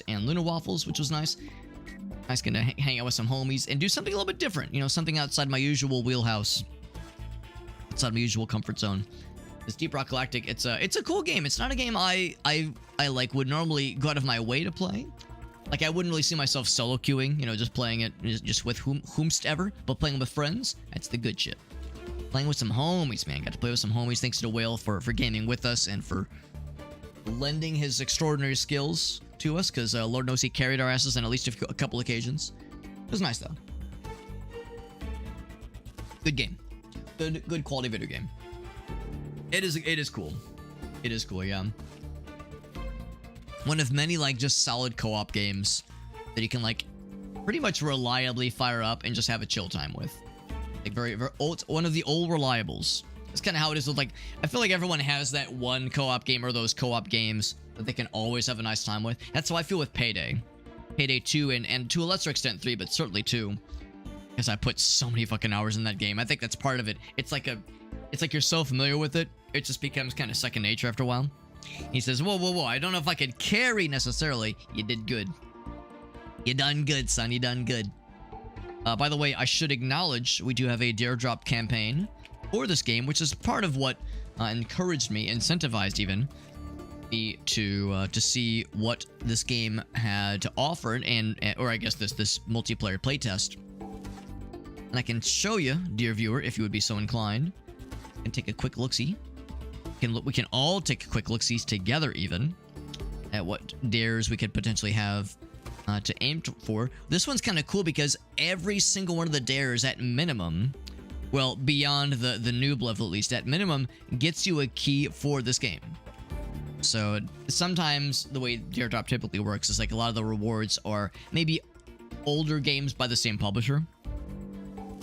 and Luna Waffles, which was nice. Nice getting to hang out with some homies and do something a little bit different. You know, something outside my usual wheelhouse. Outside my usual comfort zone. This Deep Rock Galactic, it's a cool game. It's not a game I like would normally go out of my way to play. Like, I wouldn't really see myself solo queuing, you know, just playing it just with whomst ever. But playing with friends, that's the good shit. Playing with some homies, man. Got to play with some homies. Thanks to the Whale for gaming with us and for lending his extraordinary skills to us, because Lord knows he carried our asses on at least a couple occasions. It was nice, though. Good game. Good quality video game. It is cool. It is cool, yeah. One of many, like, just solid co-op games that you can, like, pretty much reliably fire up and just have a chill time with. Like, very old, one of the old reliables. That's kind of how it is with, like, I feel like everyone has that one co-op game or those co-op games that they can always have a nice time with. That's how I feel with Payday. Payday 2 and to a lesser extent 3, but certainly 2. Because I put so many fucking hours in that game. I think that's part of it. It's like you're so familiar with it, it just becomes kind of second nature after a while. He says, whoa, I don't know if I could carry necessarily. You did good. You done good, son. You done good. By the way, I should acknowledge we do have a dare drop campaign for this game, which is part of what encouraged me, incentivized even, me to see what this game had to offer, or I guess this multiplayer playtest. And I can show you, dear viewer, if you would be so inclined, and take a quick look-see. We can all take quick look-sees together, even, at what dares we could potentially have to aim for. This one's kind of cool because every single one of the dares, at minimum, well, beyond the noob level at least, at minimum, gets you a key for this game. So sometimes the way dare drop typically works is like a lot of the rewards are maybe older games by the same publisher,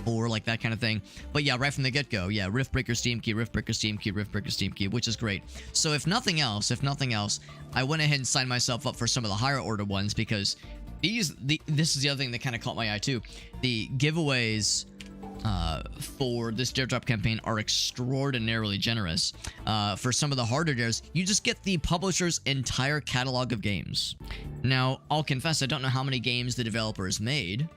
or like that kind of thing. But yeah, right from the get-go, yeah, Riftbreaker Steam Key, Riftbreaker Steam Key, Riftbreaker Steam Key, which is great. So if nothing else, I went ahead and signed myself up for some of the higher order ones, because this is the other thing that kind of caught my eye too. The giveaways for this dare drop campaign are extraordinarily generous. For some of the harder dares, you just get the publisher's entire catalog of games. Now, I'll confess, I don't know how many games the developers made,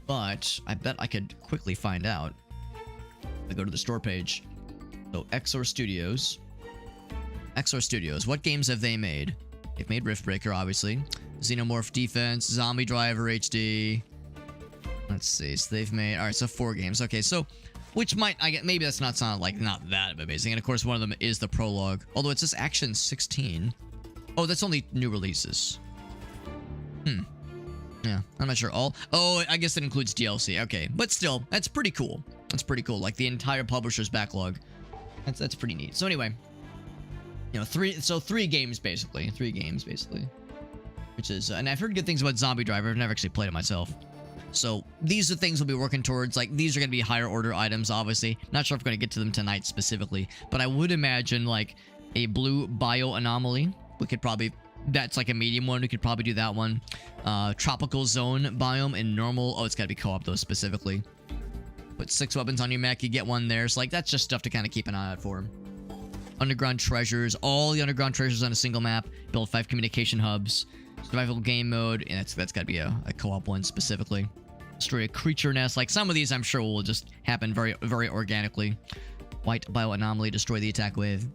but I bet I could quickly find out. I go to the store page. So, Exor Studios. What games have they made? They've made Riftbreaker, obviously. Xenomorph Defense, Zombie Driver HD. Let's see. So they've made... Alright, so 4 games. Okay, so... Which might... maybe that's not sound like not that amazing. And of course, one of them is the prologue. Although it says Action 16. Oh, that's only new releases. Yeah, I'm not sure all... Oh, I guess it includes DLC. Okay, but still, that's pretty cool. That's pretty cool. Like, the entire publisher's backlog. That's pretty neat. So anyway... You know, 3 games, basically. 3 games, basically. Which is... and I've heard good things about Zombie Driver. I've never actually played it myself. So, these are things we'll be working towards. Like, these are going to be higher order items, obviously. Not sure if we're going to get to them tonight specifically. But I would imagine, like, a blue bio anomaly. We could probably... That's like a medium one. We could probably do that one. Tropical zone biome and normal. Oh, it's got to be co-op, though, specifically. Put 6 weapons on your mech. You get one there. So, like, that's just stuff to kind of keep an eye out for. Underground treasures. All the underground treasures on a single map. Build 5 communication hubs. Survival game mode. And that's got to be a co-op one, specifically. Destroy a creature nest. Like, some of these, I'm sure, will just happen very, very organically. White bio anomaly. Destroy the attack wave.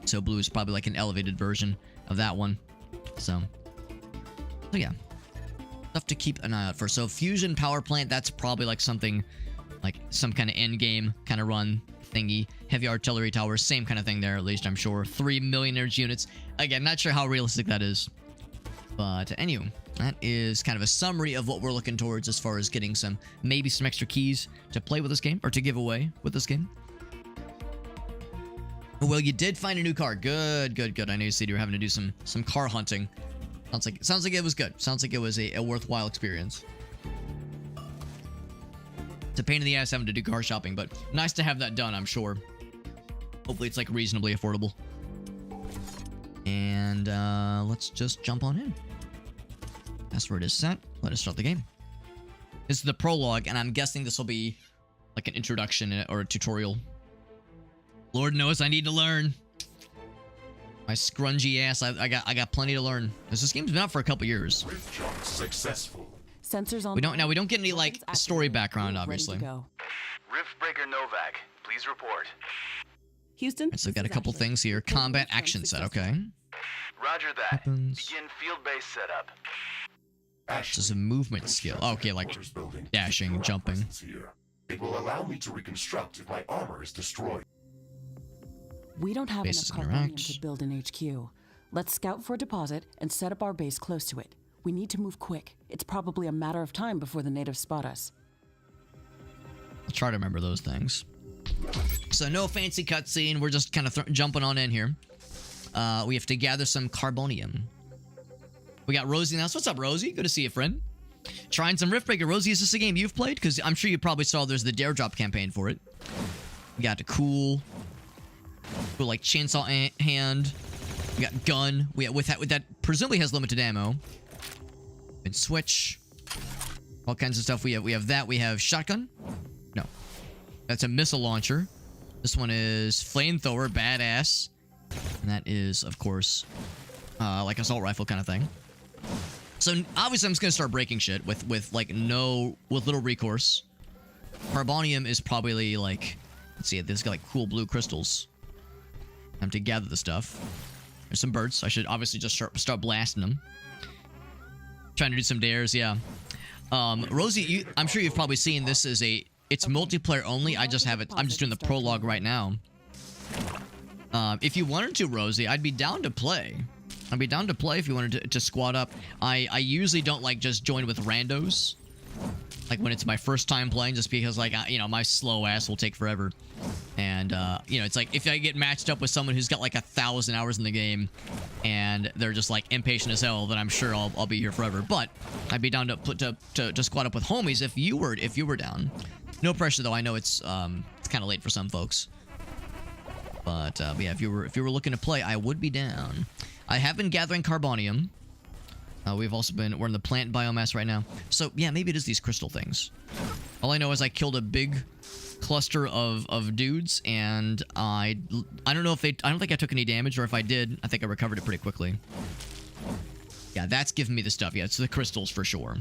So, blue is probably like an elevated version of that one. So yeah, stuff to keep an eye out for. So fusion power plant, that's probably like something like some kind of end game kind of run thingy. Heavy artillery towers, same kind of thing there, at least I'm sure. 3 millionaires units. Again, not sure how realistic that is, but anyway, that is kind of a summary of what we're looking towards as far as getting maybe some extra keys to play with this game, or to give away with this game. Well, you did find a new car. Good. I know you said you were having to do some car hunting. Sounds like it was good. Sounds like it was a worthwhile experience. It's a pain in the ass having to do car shopping, but nice to have that done, I'm sure. Hopefully it's like reasonably affordable. And let's just jump on in. Password is set. Let us start the game. This is the prologue, and I'm guessing this will be like an introduction or a tutorial. Lord knows I need to learn. My scrungy ass. I got plenty to learn. This game's been out for a couple years. Rift jump successful. Sensors on. We don't get any like story background, obviously. Riftbreaker Novak, please report. Houston. So we got a couple things here. Combat action set. Okay. Roger that. Weapons. Begin field-based setup. This is a movement skill. Oh, okay, like dashing, jumping. It will allow me to reconstruct if my armor is destroyed. We don't have Bases enough interact. carbonium to build an HQ. Let's scout for a deposit and set up our base close to it. We need to move quick. It's probably a matter of time before the natives spot us. I'll try to remember those things. So no fancy cutscene. We're just kind of jumping on in here. We have to gather some carbonium. We got Rosie now. So what's up, Rosie? Good to see you, friend. Trying some Riftbreaker. Rosie, is this a game you've played? Because I'm sure you probably saw there's the Dare Drop campaign for it. We got the cool like chainsaw hand. We got gun. We with that presumably has limited ammo. And switch. All kinds of stuff. We have that. We have shotgun. No, that's a missile launcher. This one is flamethrower, badass. And that is, of course, like assault rifle kind of thing. So obviously I'm just gonna start breaking shit with little recourse. Carbonium is probably like, let's see, this got like cool blue crystals. Time to gather the stuff. There's some birds. I should obviously just start blasting them. Trying to do some dares, yeah. Rosie, I'm sure you've probably seen this as it's multiplayer only. I just have it. I'm just doing the prologue right now. If you wanted to, Rosie, I'd be down to play. I'd be down to play if you wanted to squad up. I usually don't like just join with randos. Like when it's my first time playing, just because like, my slow ass will take forever. And, it's like if I get matched up with someone who's got like 1,000 hours in the game and they're just like impatient as hell, then I'm sure I'll be here forever. But I'd be down to squad up with homies if you were down. No pressure though. I know it's kind of late for some folks. But yeah, if you were looking to play, I would be down. I have been gathering carbonium. We're in the plant biomass right now. So yeah, maybe it is these crystal things. All I know is I killed a big cluster of dudes, and I don't know if I don't think I took any damage, or if I did, I think I recovered it pretty quickly. Yeah, that's giving me the stuff. Yeah, it's the crystals for sure.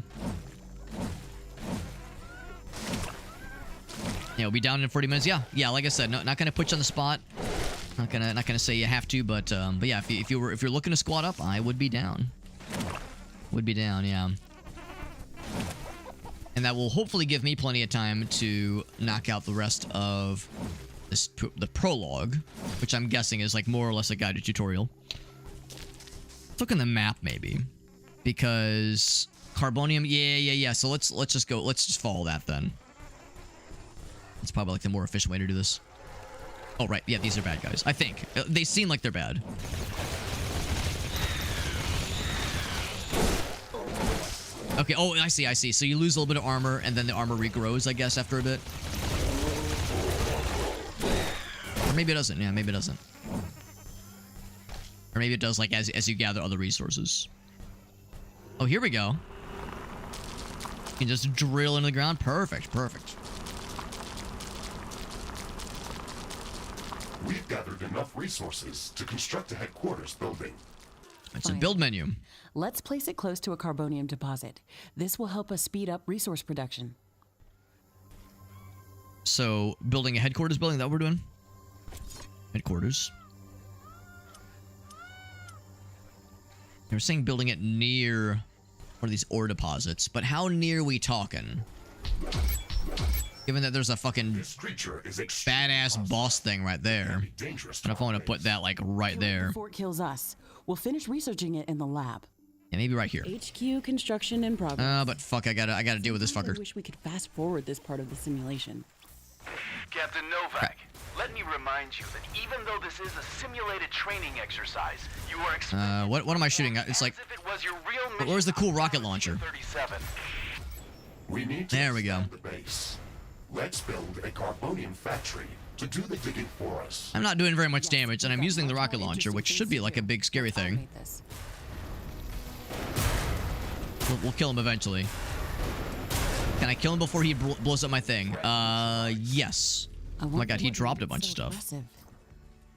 Yeah, we'll be down in 40 minutes. Yeah, like I said, not gonna put you on the spot. Not gonna say you have to, but yeah, if you're looking to squad up, I would be down. Would be down, yeah. And that will hopefully give me plenty of time to knock out the rest of the prologue, which I'm guessing is like more or less a guided tutorial. Let's look on the map maybe, because carbonium. Yeah. So let's just follow that then. It's probably like the more efficient way to do this. Oh right, yeah, these are bad guys. I think they seem like they're bad. Okay, oh, I see. So you lose a little bit of armor, and then the armor regrows, I guess, after a bit. Or maybe it doesn't. Yeah, maybe it doesn't. Or maybe it does, like, as you gather other resources. Oh, here we go. You can just drill into the ground. Perfect. We've gathered enough resources to construct a headquarters building. It's a build menu. Let's place it close to a carbonium deposit. This will help us speed up resource production. So, building a headquarters building, that what we're doing? Headquarters. They were saying building it near one of these ore deposits, but how near are we talking? Given that there's a fucking badass boss thing right there. And if I want to put that, like, right there. Before it kills us, we'll finish researching it in the lab. Yeah, maybe right here. HQ construction in progress. But fuck, I gotta deal with this fucker. I wish we could fast forward this part of the simulation. Captain Novak, let me remind you that even though this is a simulated training exercise, you are expected what am I shooting at? It's like, where's the cool rocket launcher? We need to there we go. The base. Let's build a carbonium factory to do the digging for us. I'm not doing very much damage, and I'm using the rocket launcher, which should be like a big scary thing. We'll kill him eventually. Can I kill him before he blows up my thing? Yes. Oh my god, he dropped a bunch of stuff.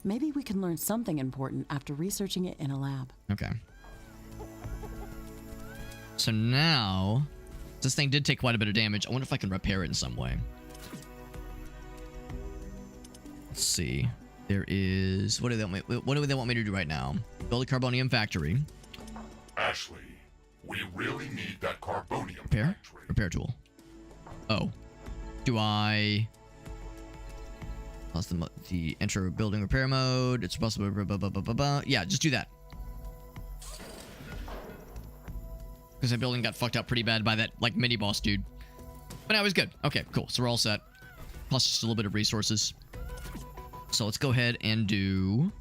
Maybe we can learn something important after researching it in a lab. Okay. So now, this thing did take quite a bit of damage. I wonder if I can repair it in some way. Let's see. There is... What do they want me to do right now? Build a carbonium factory. Ashley, we really need that carbonium Repair? factory. Repair tool. Oh. Do I... Plus the enter building repair mode. It's possible. Yeah, just do that. Because that building got fucked up pretty bad by that, like, mini-boss dude. But now he's good. Okay, cool. So we're all set. Plus just a little bit of resources. So let's go ahead and do...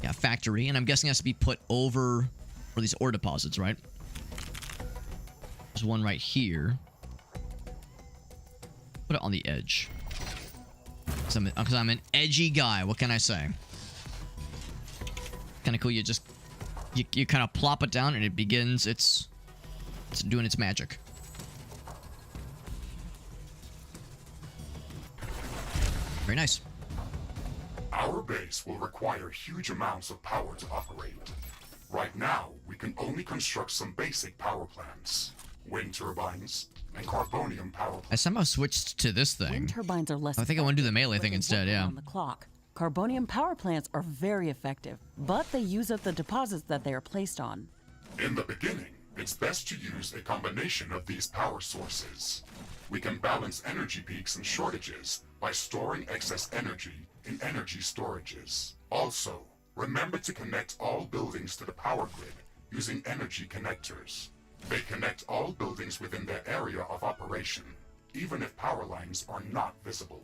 Yeah, factory. And I'm guessing it has to be put over for these ore deposits, right? There's one right here. Put it on the edge. Because I'm an edgy guy. What can I say? Kind of cool. You just... You kind of plop it down and it begins it's doing its magic. Very nice. Our base will require huge amounts of power to operate. Right now, we can only construct some basic power plants. Wind turbines and carbonium power plants. I somehow switched to this thing. Wind turbines are less I think I want to do the melee effective, thing but they instead, work yeah. around the clock. Carbonium power plants are very effective, but they use up the deposits that they are placed on. In the beginning, it's best to use a combination of these power sources. We can balance energy peaks and shortages by storing excess energy in energy storages. Also, remember to connect all buildings to the power grid using energy connectors. They connect all buildings within their area of operation, even if power lines are not visible.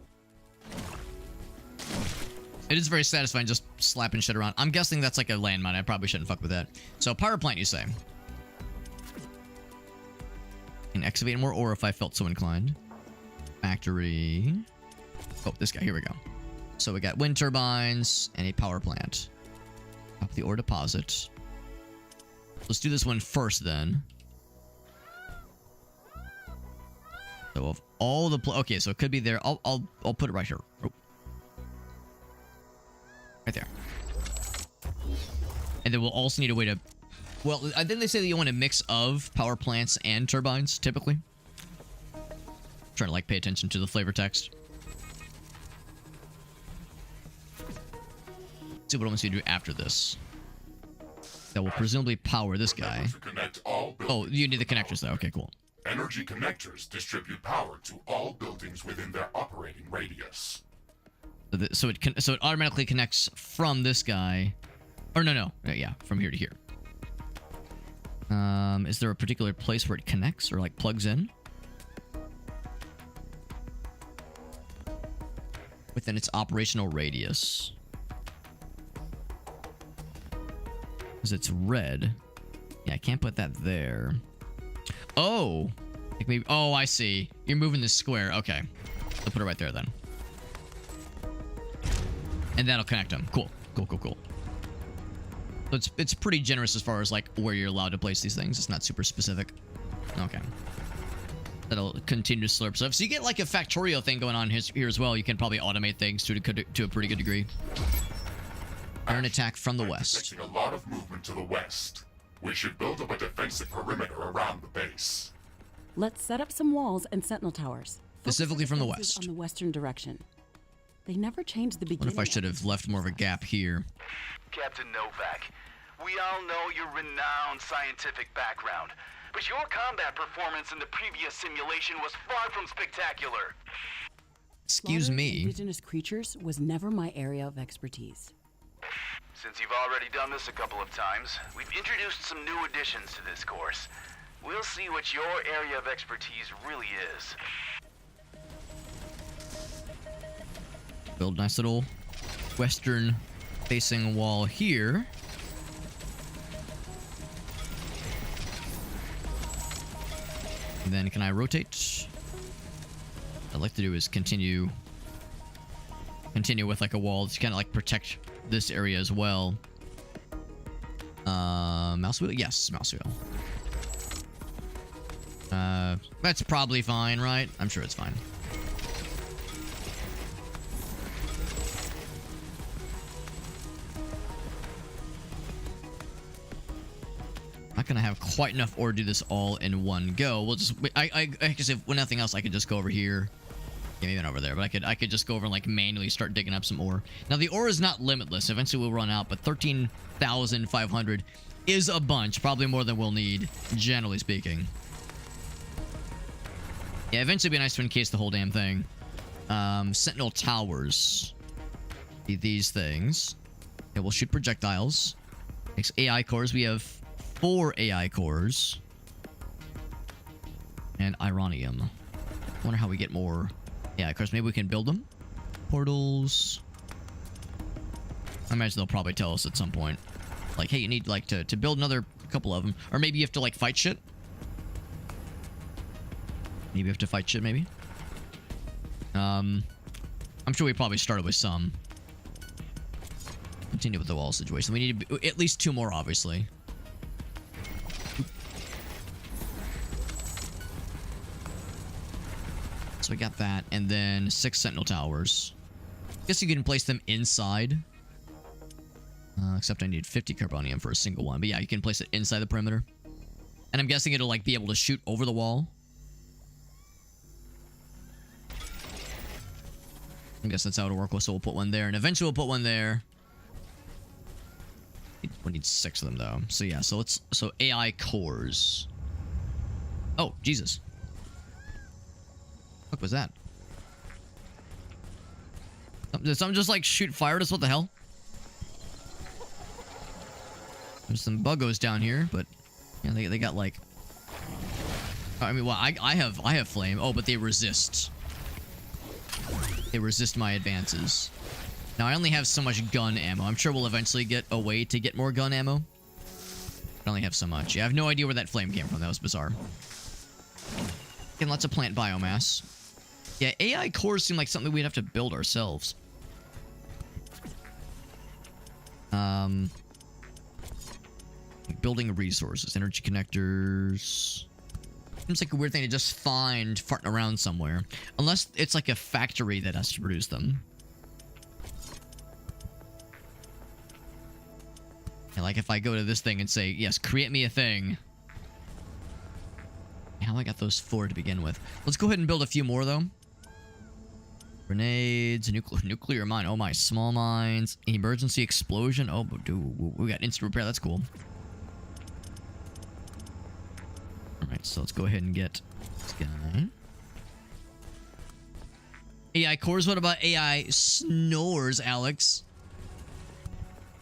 It is very satisfying just slapping shit around. I'm guessing that's like a landmine. I probably shouldn't fuck with that. So, power plant, you say? Can excavate more ore if I felt so inclined. Factory. Oh, this guy. Here we go. So, we got wind turbines and a power plant. Up the ore deposit. Let's do this one first, then. So, of all the... Okay, so it could be there. I'll put it right here. Oh. Right there. And then we'll also need a way to... Well, I think they say that you want a mix of power plants and turbines, typically. I'm trying to, like, pay attention to the flavor text. See what it wants you to do after this. That will presumably power this guy. Oh, you need the connectors, though. Okay, cool. Energy connectors distribute power to all buildings within their operating radius. So it automatically connects from this guy, or no, yeah, from here to here. Is there a particular place where it connects or like plugs in? Within its operational radius. Because it's red. Yeah, I can't put that there. Oh, like maybe. Oh, I see. You're moving this square. Okay, I'll put it right there then. And that'll connect them. Cool. So it's pretty generous as far as like where you're allowed to place these things. It's not super specific. Okay. That'll continue to slurp stuff. So you get like a factorial thing going on here as well. You can probably automate things to a pretty good degree. An attack from the west. A lot of movement to the west. We should build up a defensive perimeter around the base. Let's set up some walls and sentinel towers. Specifically from the Focus west. on the western direction. They never changed the beginning. What if I should have left more of a gap here? Captain Novak, we all know your renowned scientific background, but your combat performance in the previous simulation was far from spectacular. Excuse Slaughtering me. Indigenous creatures was never my area of expertise. Since you've already done this a couple of times, we've introduced some new additions to this course. We'll see what your area of expertise really is. Build a nice little western facing wall here. And then can I rotate? What I'd like to do is continue with like a wall to kind of like protect this area as well. Mouse wheel? Yes, mouse wheel. That's probably fine, right? I'm sure it's fine. not gonna have quite enough ore to do this all in one go. We'll just, I guess if nothing else, I could just go over here. Yeah, maybe not over there, but I could just go over and like manually start digging up some ore. Now the ore is not limitless. Eventually we'll run out, but 13,500 is a bunch. Probably more than we'll need, generally speaking. Yeah, eventually it'd be nice to encase the whole damn thing. Sentinel towers. These things. Yeah, we'll shoot projectiles. Next, AI cores. We have 4 AI cores. And Ironium. Wonder how we get more AI cores. Maybe we can build them. Portals. I imagine they'll probably tell us at some point. Like, hey, you need like to build another couple of them. Or maybe you have to like fight shit. Maybe you have to fight shit, maybe. I'm sure we probably started with some. Continue with the wall situation. We need at least 2 more, obviously. So we got that, and then 6 sentinel towers. Guess you can place them inside. Except I need 50 carbonium for a single one. But yeah, you can place it inside the perimeter. And I'm guessing it'll like be able to shoot over the wall. I guess that's how it'll work. So we'll put one there, and eventually we'll put one there. We need 6 of them though. So yeah, so AI cores. Oh, Jesus. What was that? Did someone just like shoot fire at us? What the hell? There's some buggos down here, but yeah, they got like. I mean, well, I have flame. Oh, but they resist. They resist my advances. Now I only have so much gun ammo. I'm sure we'll eventually get a way to get more gun ammo. I only have so much. Yeah, I have no idea where that flame came from. That was bizarre. Getting lots of plant biomass. Yeah, AI cores seem like something we'd have to build ourselves. Building resources, energy connectors. Seems like a weird thing to just find farting around somewhere. Unless it's like a factory that has to produce them. And like if I go to this thing and say, yes, create me a thing. How I got those 4 to begin with. Let's go ahead and build a few more though. Grenades, nuclear mine. Oh my, small mines. Emergency explosion. Oh, dude, we got instant repair. That's cool. Alright, so let's go ahead and get this guy. AI cores. What about AI snores, Alex?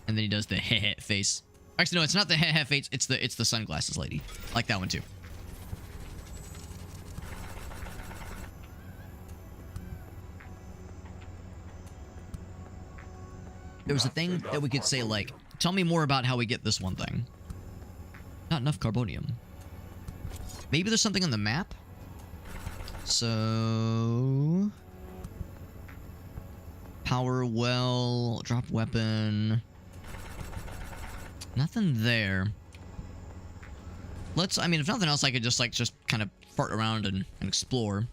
And then he does the heh face. Actually, no, it's not the heh face. It's the sunglasses lady. I like that one too. There was a thing that we could say like, tell me more about how we get this one thing. Not enough carbonium. Maybe there's something on the map. So power well, drop weapon. Nothing there. I mean, if nothing else, I could just kind of fart around and explore.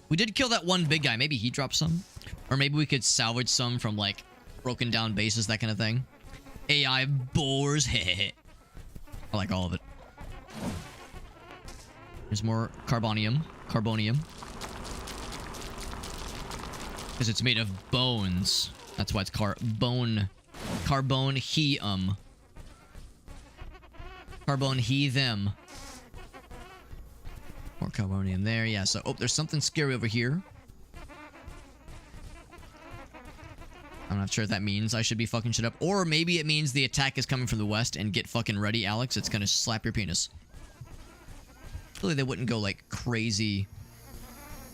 We did kill that one big guy. Maybe he dropped some. Or maybe we could salvage some from like broken down bases, that kind of thing. AI boars. I like all of it. There's more carbonium. Because it's made of bones. That's why it's carbonium. Carbon he them. More carbonium there. Yeah, so there's something scary over here. I'm not sure if that means I should be fucking shit up. Or maybe it means the attack is coming from the west, and get fucking ready, Alex. It's gonna slap your penis. Really, they wouldn't go like crazy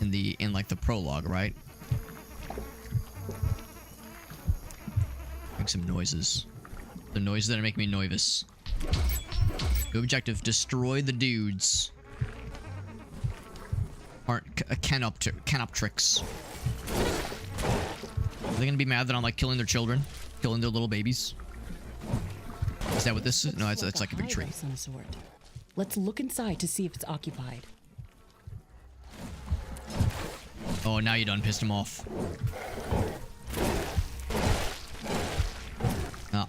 in like the prologue, right? Make some noises. The noises that are making me nervous. New objective: destroy the dudes. Aren't canoptrix. Are they gonna be mad that I'm like killing their children, killing their little babies? Is that what this is? No, it's like a big tree. Some sort. Let's look inside to see if it's occupied. Oh, now you done pissed him off.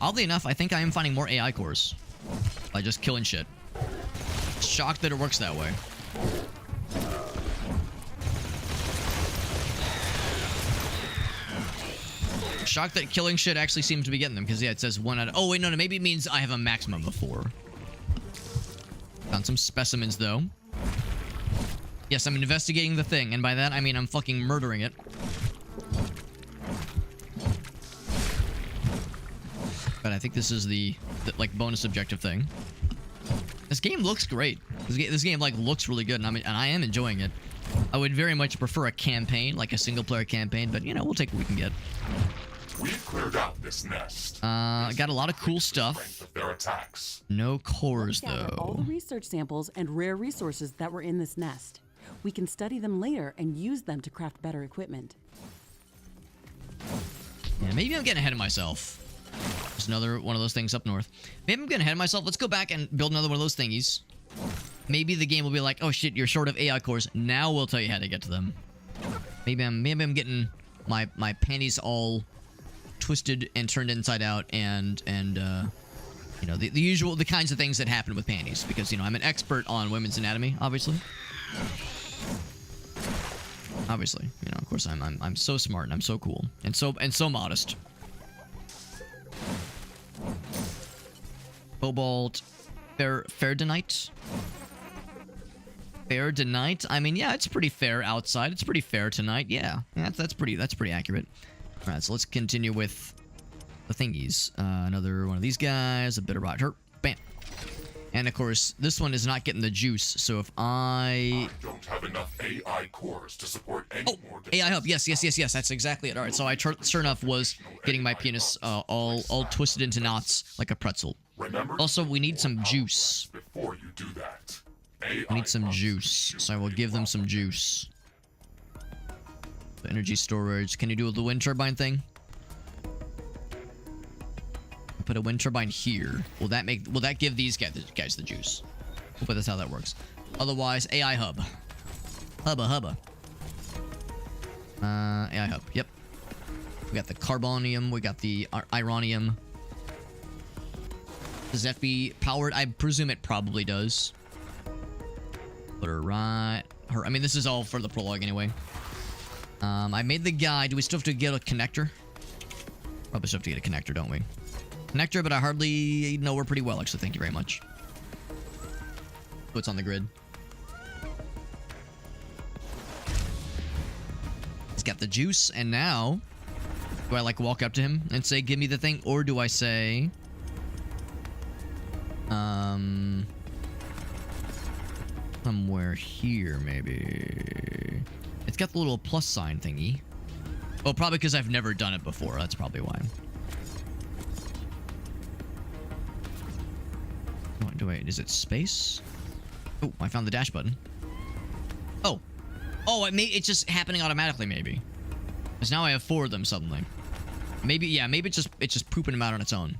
Oddly enough, I think I am finding more AI cores by just killing shit. shocked that it works that way. Shocked that killing shit actually seems to be getting them, because yeah, it says 1 out of... Oh, wait, no, maybe it means I have a maximum of 4. Found some specimens, though. Yes, I'm investigating the thing, and by that, I mean I'm fucking murdering it. But I think this is the like, bonus objective thing. This game looks great. This game, like, looks really good, and I am enjoying it. I would very much prefer a campaign, like a single-player campaign, but, you know, we'll take what we can get. We've cleared out this nest. Got a lot of cool stuff. Of their attacks. No cores, Let's gather all though. the research samples and rare resources that were in this nest. We can study them later and use them to craft better equipment. Yeah, maybe I'm getting ahead of myself. There's another one of those things up north. Maybe I'm getting ahead of myself. Let's go back and build another one of those thingies. Maybe the game will be like, oh shit, you're short of AI cores. Now we'll tell you how to get to them. Maybe I'm getting my panties all twisted and turned inside out, and you know, the usual, the kinds of things that happen with panties, because, you know, I'm an expert on women's anatomy, obviously. Obviously, you know, of course, I'm so smart and I'm so cool and so modest. Cobalt, Fairdonite. Fairdonite. I mean, yeah, it's pretty fair outside. It's pretty fair tonight. Yeah, that's pretty accurate. All right, so let's continue with the thingies. Another one of these guys, a bit of rot hurt. Bam. And of course, this one is not getting the juice. So if I don't have enough AI cores to support any more. AI hub. Yes. That's exactly it. All right, so I sure enough was getting my penis all twisted into knots like a pretzel. Remember, also, we need some juice. Before you do that, we need some juice, so I will give them some juice. The energy storage. Can you do the wind turbine thing? Put a wind turbine here. Will that give these guys the juice? But that's how that works. Otherwise, AI hub. Hubba. AI hub. Yep. We got the carbonium. We got the ironium. Does that be powered? I presume it probably does. Put her right. I mean, this is all for the prologue anyway. I made the guy. Do we still have to get a connector? Probably still have to get a connector, don't we? Connector, but I hardly know her pretty well, actually. Thank you very much. What's on the grid? He's got the juice, and now... Do I, like, walk up to him and say, give me the thing? Or do I say... Somewhere here, maybe. It's got the little plus sign thingy. Oh, probably because I've never done it before. That's probably why. What, wait, is it space? Oh, I found the dash button. Oh. Oh, it's just happening automatically, maybe. Because now I have 4 of them suddenly. Maybe, yeah, maybe it's just pooping them out on its own.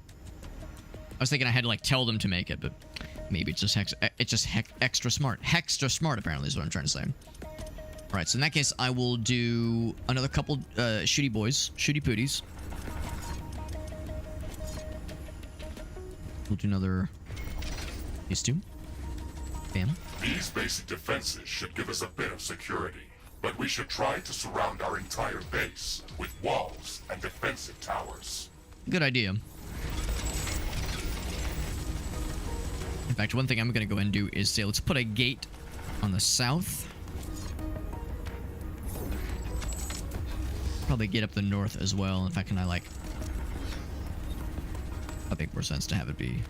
I was thinking I had to, like, tell them to make it, but maybe it's just extra smart. Hextra smart, apparently, is what I'm trying to say. All right, so in that case, I will do another couple shooty boys, shooty pooties. We'll do another... These 2. Bam. These basic defenses should give us a bit of security, but we should try to surround our entire base with walls and defensive towers. Good idea. In fact, one thing I'm going to go ahead and do is say, let's put a gate on the south. Probably get up the north as well. In fact, can I, like... That'd make more sense to have it be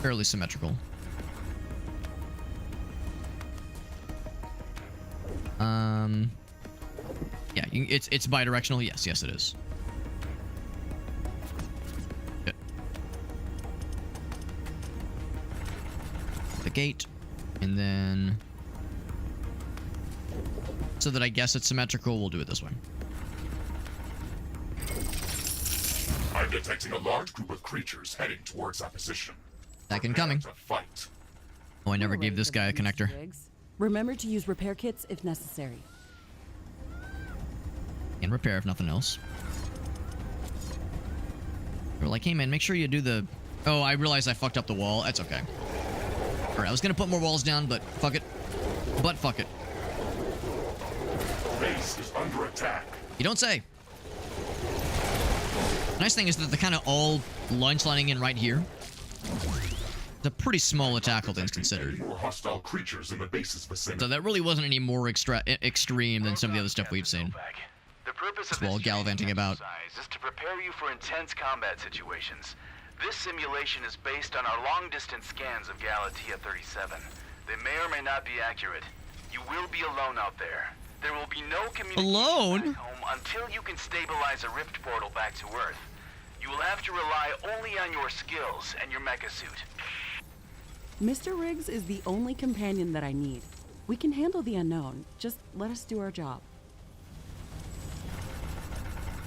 fairly symmetrical. Yeah, it's bi-directional. Yes, it is. Good. The gate, and then so that I guess it's symmetrical, we'll do it this way. I'm detecting a large group of creatures heading towards our position. Second coming. To fight. Oh, I never gave this guy a connector. Remember to use repair kits if necessary. And repair if nothing else. We're like, hey man, make sure you do the Oh, I realized I fucked up the wall. That's okay. Alright, I was gonna put more walls down, but fuck it. But fuck it. Base is under attack. You don't say. The nice thing is that they're kind of all lunge lining in right here. It's a pretty small attack, all things considered. More hostile creatures in the base's vicinity. So that really wasn't any more extreme than some of the other stuff we've seen. The purpose of As well, this gallivanting about. exercise is to prepare you for intense combat situations. This simulation is based on our long-distance scans of Galatea 37. They may or may not be accurate. You will be alone out there. There will be no communication Alone? back home until you can stabilize a rift portal back to Earth. You will have to rely only on your skills and your mecha suit. Mr. Riggs is the only companion that I need. We can handle the unknown. Just let us do our job.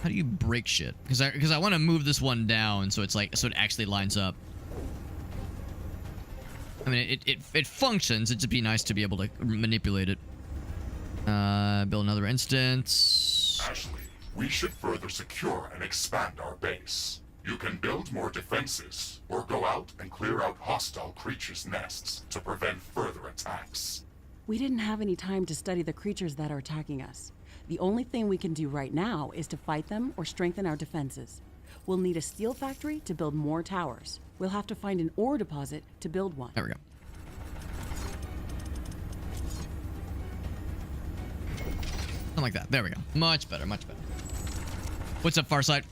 How do you break shit? Because I want to move this one down so it's like so it actually lines up. I mean it functions. It'd just be nice to be able to manipulate it. Build another instance. Ashley, we should further secure and expand our base. You can build more defenses, or go out and clear out hostile creatures' nests to prevent further attacks. We didn't have any time to study the creatures that are attacking us. The only thing we can do right now is to fight them or strengthen our defenses. We'll need a steel factory to build more towers. We'll have to find an ore deposit to build one. There we go. Something like that. There we go. Much better, much better. What's up, Farsight?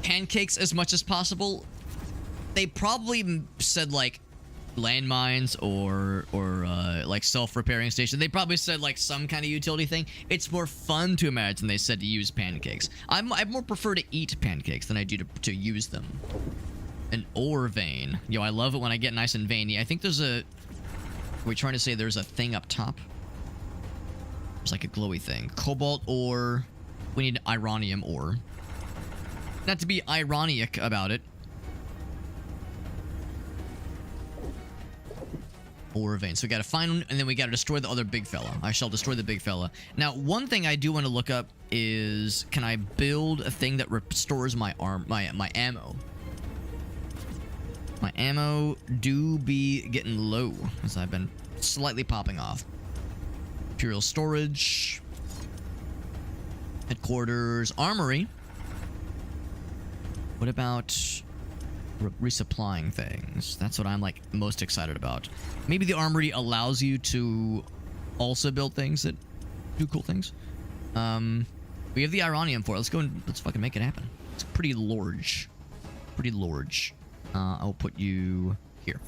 Pancakes as much as possible. They probably said like landmines or like self-repairing station. They probably said like some kind of utility thing. It's more fun to imagine they said to use pancakes. I more prefer to eat pancakes than I do to use them. An ore vein. Yo, I love it when I get nice and veiny. I think there's a... Are we trying to say there's a thing up top? It's like a glowy thing. Cobalt ore. We need ironium ore. Not to be ironic about it. Ore vein. So we gotta find one, and then we gotta destroy the other big fella. I shall destroy the big fella. Now, one thing I do want to look up is, can I build a thing that restores my my ammo? My ammo do be getting low, as I've been slightly popping off. Imperial storage. Headquarters. Armory. What about resupplying things? That's what I'm like most excited about. Maybe the armory allows you to also build things that do cool things. We have the ironium for it. Let's go and let's fucking make it happen. It's pretty large. Pretty large. I'll put you here.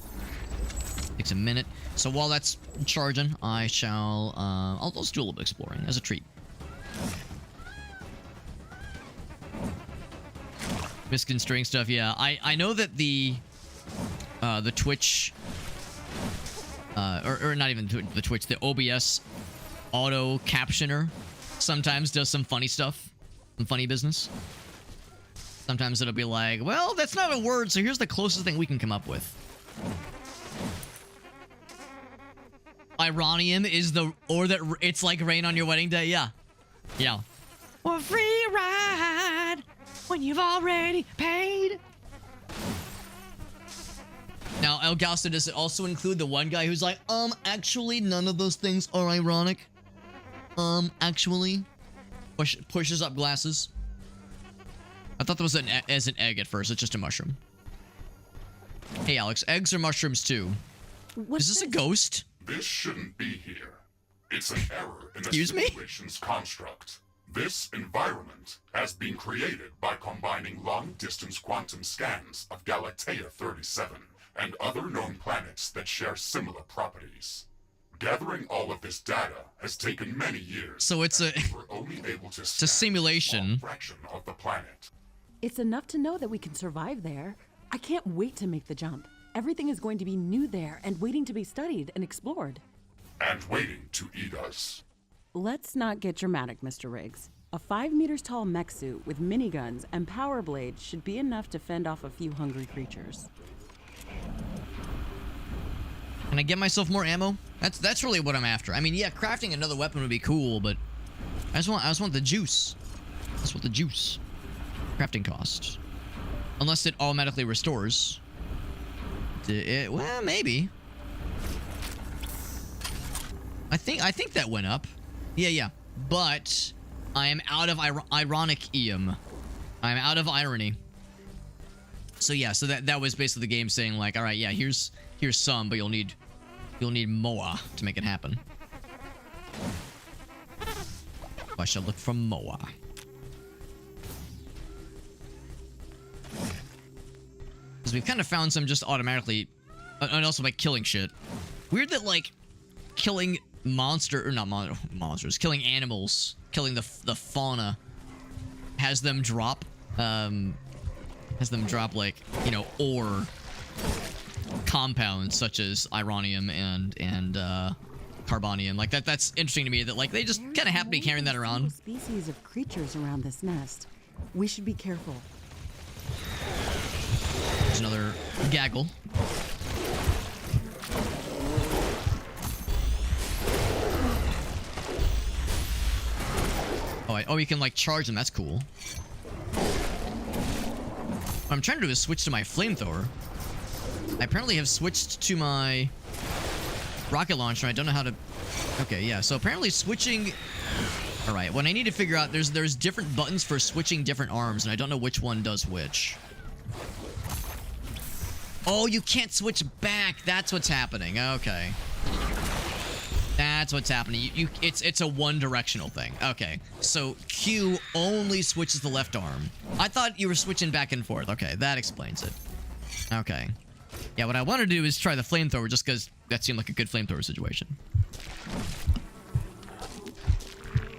Takes a minute. So while that's charging, I shall I'll just do a little bit of exploring as a treat. Misconstruing stuff, yeah. I know that the Twitch or not even the Twitch, the OBS auto captioner sometimes does some funny stuff, some funny business. Sometimes it'll be like, well, that's not a word, so here's the closest thing we can come up with. Ironium is the, or that it's like rain on your wedding day, yeah. Yeah. Or free ride when you've already paid. Now, El Gausto, does it also include the one guy who's like, actually, none of those things are ironic? Actually? Pushes up glasses. I thought that was as an egg at first. It's just a mushroom. Hey, Alex, eggs are mushrooms too. Is this a ghost? This shouldn't be here. It's an error in the Excuse me? simulation's construct. This environment has been created by combining long-distance quantum scans of Galatea 37 and other known planets that share similar properties. Gathering all of this data has taken many years. So it's a We're only able to it's a simulation. a fraction of the planet. It's enough to know that we can survive there. I can't wait to make the jump. Everything is going to be new there and waiting to be studied and explored. And waiting to eat us. Let's not get dramatic, Mr. Riggs. A 5 meters tall mech suit with miniguns and power blades should be enough to fend off a few hungry creatures. Can I get myself more ammo? That's really what I'm after. I mean, yeah, crafting another weapon would be cool, but I just want the juice. That's what the juice. Crafting cost. Unless it automatically restores. Well, maybe. I think that went up. Yeah. But I am out of ironic-ium. I'm out of irony. So yeah, so that was basically the game saying like, all right, yeah, here's some, but you'll need Moa to make it happen. I shall look for Moa. Because we've kind of found some just automatically, and also by killing shit. Weird that like killing monsters, killing animals, killing the fauna has them drop like, you know, ore compounds such as ironium and carbonium. Like that's interesting to me that like they just kind of happen to be carrying that around. Species of creatures around this nest. We should be careful. There's another gaggle. Oh, you can like charge them. That's cool. What I'm trying to do is switch to my flamethrower. I apparently have switched to my rocket launcher. I don't know how to... Okay, yeah. So apparently switching... All right. What I need to figure out... There's different buttons for switching different arms, and I don't know which one does which. Oh, you can't switch back. That's what's happening. Okay. That's what's happening. It's a one-directional thing. Okay. So Q only switches the left arm. I thought you were switching back and forth. Okay, that explains it. Okay. Yeah, what I want to do is try the flamethrower just because that seemed like a good flamethrower situation.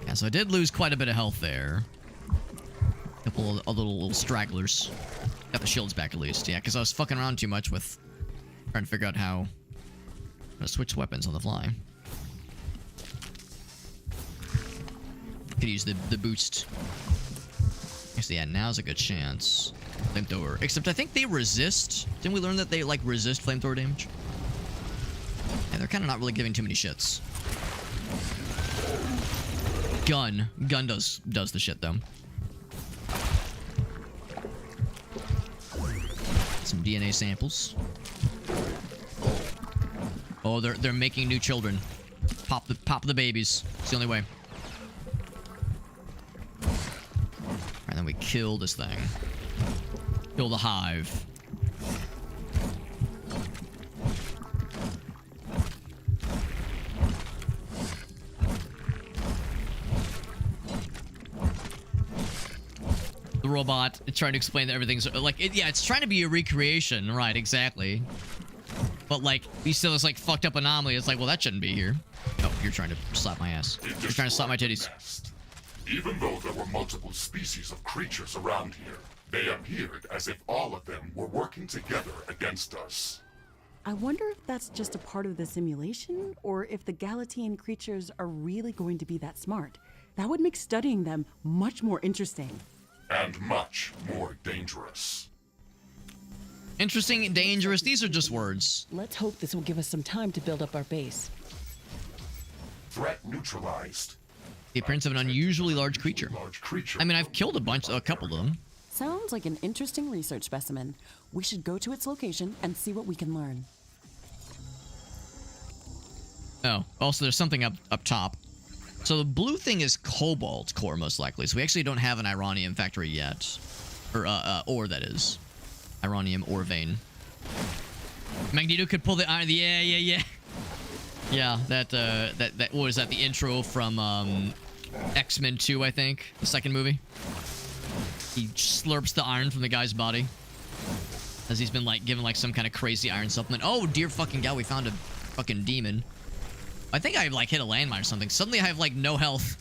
Yeah, so I did lose quite a bit of health there. A couple of little stragglers. Got the shields back at least. Yeah, because I was fucking around too much with trying to figure out how to switch weapons on the fly. Could use the boost. Actually, yeah, now's a good chance. Flamethrower. Except I think they resist. Didn't we learn that they, like, resist flamethrower damage? Yeah, they're kind of not really giving too many shits. Gun does the shit, though. Some DNA samples. Oh, they're making new children. Pop the babies. It's the only way. And then we kill this thing. Kill the hive. The robot is trying to explain that everything's like, it's trying to be a recreation, right? Exactly. But like, you still this like fucked up anomaly. It's like, well, that shouldn't be here. Oh, you're trying to slap my ass. You're trying to slap my titties. Even though there were multiple species of creatures around here, they appeared as if all of them were working together against us. I wonder if that's just a part of the simulation, or if the Galatian creatures are really going to be that smart. That would make studying them much more interesting. And much more dangerous. Interesting and dangerous, these are just words. Let's hope this will give us some time to build up our base. Threat neutralized. The appearance of an unusually large creature. I mean, I've killed a couple of them. Sounds like an interesting research specimen. We should go to its location and see what we can learn. Oh, also there's something up top. So the blue thing is cobalt core, most likely. So we actually don't have an ironium factory yet. Or, ore, that is. Ironium ore vein. Magneto could pull the iron. Yeah. Yeah, that what was that? The intro from X-Men 2, I think, the second movie. He slurps the iron from the guy's body as he's been like given like some kind of crazy iron supplement. Oh dear fucking god, we found a fucking demon. I think I like hit a landmine or something. Suddenly I have like no health.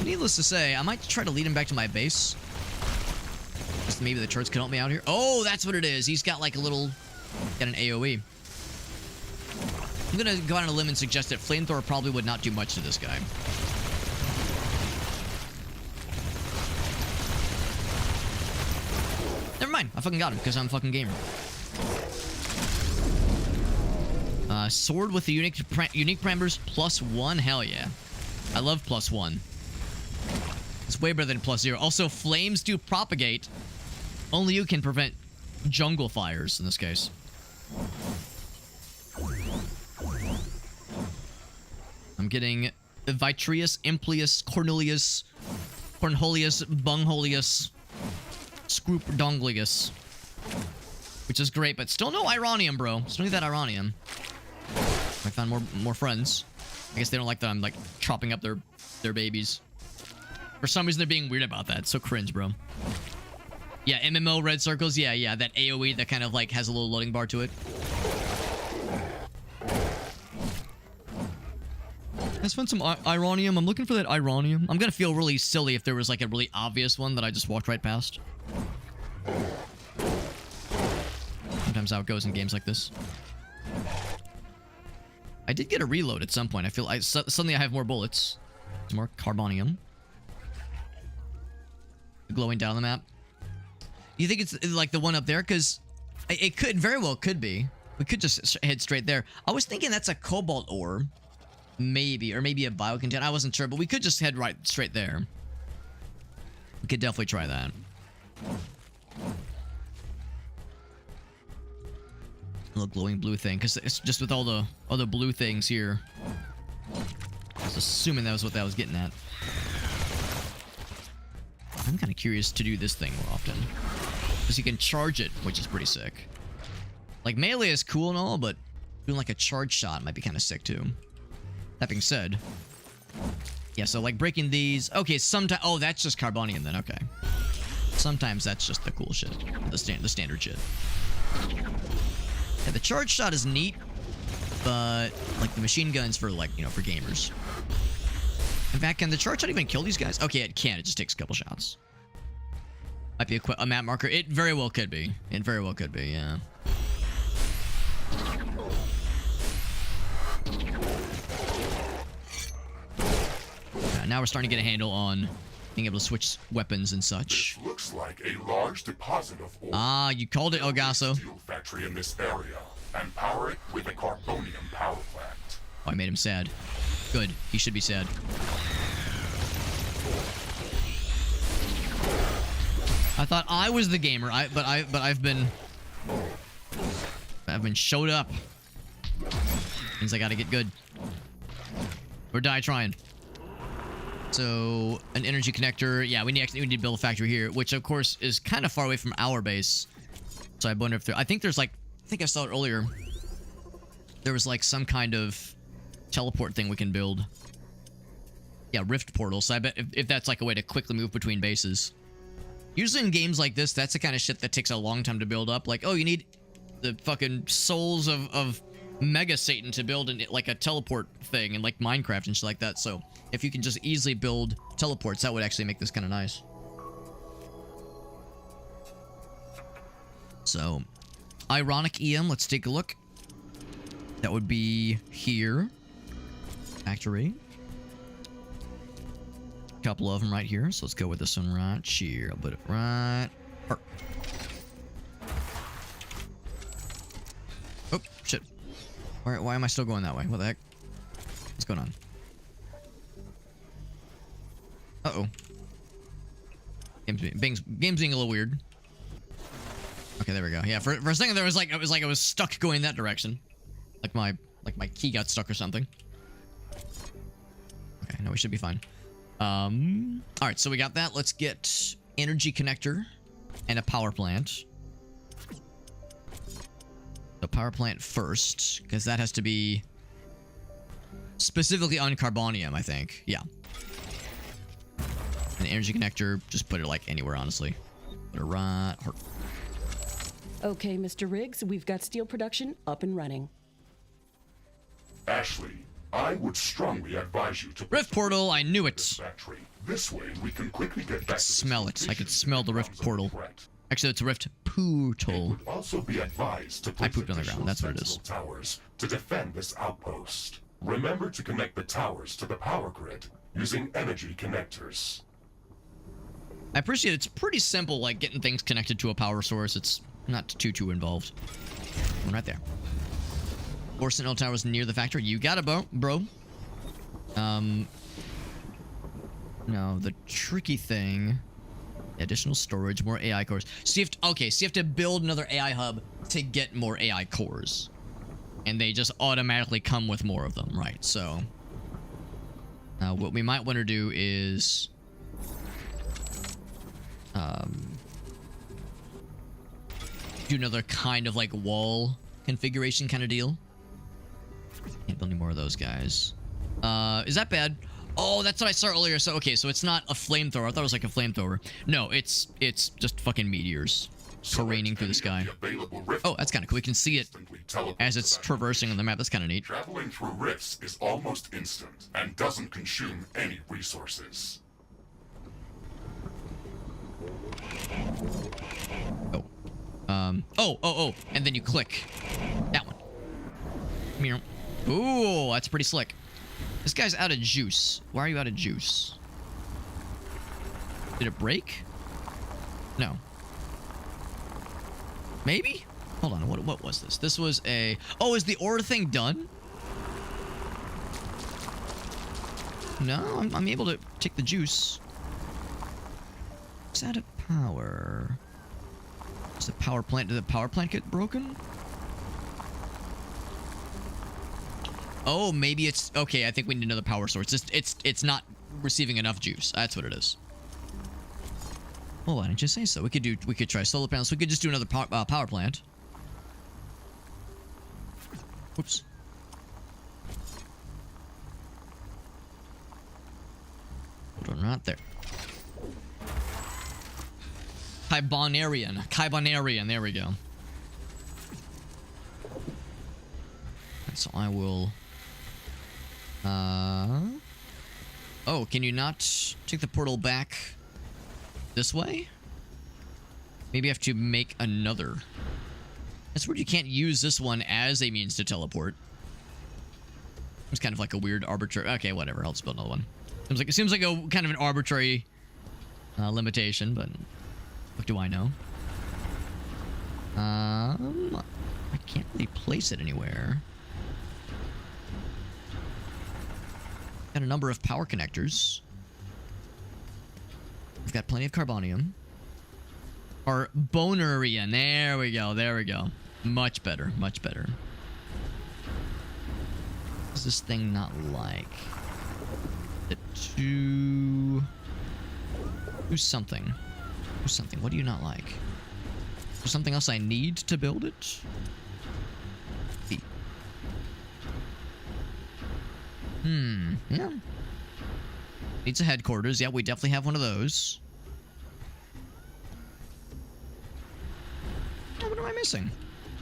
Needless to say, I might try to lead him back to my base. Just maybe the turrets can help me out here. Oh, that's what it is. He's got like a little... Got an AoE. I'm gonna go out on a limb and suggest that flamethrower probably would not do much to this guy. Never mind. I fucking got him because I'm a fucking gamer. Sword with the unique parameters +1. Hell yeah. I love +1. It's way better than +0. Also, flames do propagate. Only you can prevent jungle fires in this case. I'm getting Vitreus, Implius, Cornelius, Cornholius, Bungholius, Scroopdonglius. Which is great, but still no Ironium, bro. Still need that Ironium. I found more friends. I guess they don't like that I'm like chopping up their babies. For some reason they're being weird about that. It's so cringe, bro. Yeah, MMO red circles. Yeah, that AoE that kind of like has a little loading bar to it. Let's find some Ironium. I'm looking for that Ironium. I'm gonna feel really silly if there was like a really obvious one that I just walked right past. Sometimes how it goes in games like this. I did get a reload at some point. I feel suddenly I have more bullets. Some more Carbonium. Glowing down the map. You think it's like the one up there? Because it could very well could be. We could just head straight there. I was thinking that's a cobalt ore. Maybe. Or maybe a biocontent. I wasn't sure. But we could just head right straight there. We could definitely try that. A little glowing blue thing. Because it's just with all the other blue things here. I was assuming that was what that was getting at. I'm kind of curious to do this thing more often. Because you can charge it, which is pretty sick. Like, melee is cool and all, but doing like a charge shot might be kind of sick too. That being said. Yeah, so like breaking these. Okay, sometimes. Oh, that's just Carbonium then. Okay. Sometimes that's just the cool shit. The standard shit. Yeah, the charge shot is neat. But like the machine guns for like, you know, for gamers. In fact, can the charge shot even kill these guys? Okay, it can. It just takes a couple shots. Might be a map marker. It very well could be. It very well could be, yeah. Now we're starting to get a handle on being able to switch weapons and such. This looks like a large deposit of ore. Ah, you called it, Elgaso. Steel factory in this area and power it with a carbonium power plant. Oh, I made him sad. Good. He should be sad. I thought I was the gamer. But I've been showed up. Means I gotta get good. Or die trying. So an energy connector. Yeah, we need to build a factory here, which of course is kind of far away from our base. So I wonder if there. I think I saw it earlier. There was like some kind of teleport thing we can build. Yeah, rift portal. So I bet if that's like a way to quickly move between bases. Usually in games like this, that's the kind of shit that takes a long time to build up. Like, oh, you need the fucking souls of Mega Satan to build like a teleport thing in like Minecraft and shit like that. So if you can just easily build teleports, that would actually make this kind of nice. So, Ironic EM, let's take a look. That would be here. Factory. Couple of them right here, so let's go with this one right here. I'll put it right. Oh shit! Why am I still going that way? What the heck? What's going on? Uh-oh. Game's being a little weird. Okay, there we go. Yeah, for a second there was like I was stuck going that direction, like my key got stuck or something. Okay, no, we should be fine. All right, so we got that. Let's get energy connector and a power plant. The power plant first, because that has to be specifically on Carbonium, I think. Yeah. An energy connector, just put it like anywhere, honestly. Put it right. Okay, Mr. Riggs, we've got steel production up and running. Ashley, I would strongly advise you to Rift portal, I knew it. Factory. This way we can quickly get back to Smell it. I could smell the rift portal. threat. Actually, it's a rift portal. It would also be advised to I pooped on the ground. That's what it is. sentinel towers to defend this outpost. Remember to connect the towers to the power grid using energy connectors. I appreciate it's pretty simple, like getting things connected to a power source. It's not too involved. One right there. 4 sentinel towers near the factory. You got it, bro. No, the tricky thing Additional storage, more AI cores. So you have to, okay, so you have to build another AI hub to get more AI cores. And they just automatically come with more of them, right? So what we might want to do is do another kind of like wall configuration kind of deal. Can't build any more of those guys. Is that bad? Oh, that's what I saw earlier. So okay, so it's not a flamethrower. I thought it was like a flamethrower. No, it's just fucking meteors careening through the sky. Oh, that's kind of cool. We can see it as it's traversing on the map. That's kind of neat. Traveling through rifts is almost instant and doesn't consume any resources. Oh, and then you click that one. Meow. Ooh, that's pretty slick. This guy's out of juice. Why are you out of juice? Did it break? No. Maybe? Hold on, what was this? This was a... Oh, is the ore thing done? No, I'm able to take the juice. It's out of power. Is the power plant... Did the power plant get broken? Oh, maybe it's... Okay, I think we need another power source. It's not receiving enough juice. That's what it is. Well, why didn't you say so? We could try solar panels. We could just do another power plant. Oops. Hold on, right there. Kybonarian. There we go. So I will... Oh, can you not take the portal back this way? Maybe I have to make another. That's weird. You can't use this one as a means to teleport. It's kind of like a weird arbitrary... Okay, whatever. I'll just build another one. It seems like a kind of an arbitrary limitation, but what do I know? I can't really place it anywhere. Got a number of power connectors. We've got plenty of carbonium. Or bonarian. There we go. There we go. Much better. Much better. What does this thing not like? Do something. Do something. What do you not like? Is there something else I need to build it? Yeah. Needs a headquarters. Yeah, we definitely have one of those. Oh, what am I missing?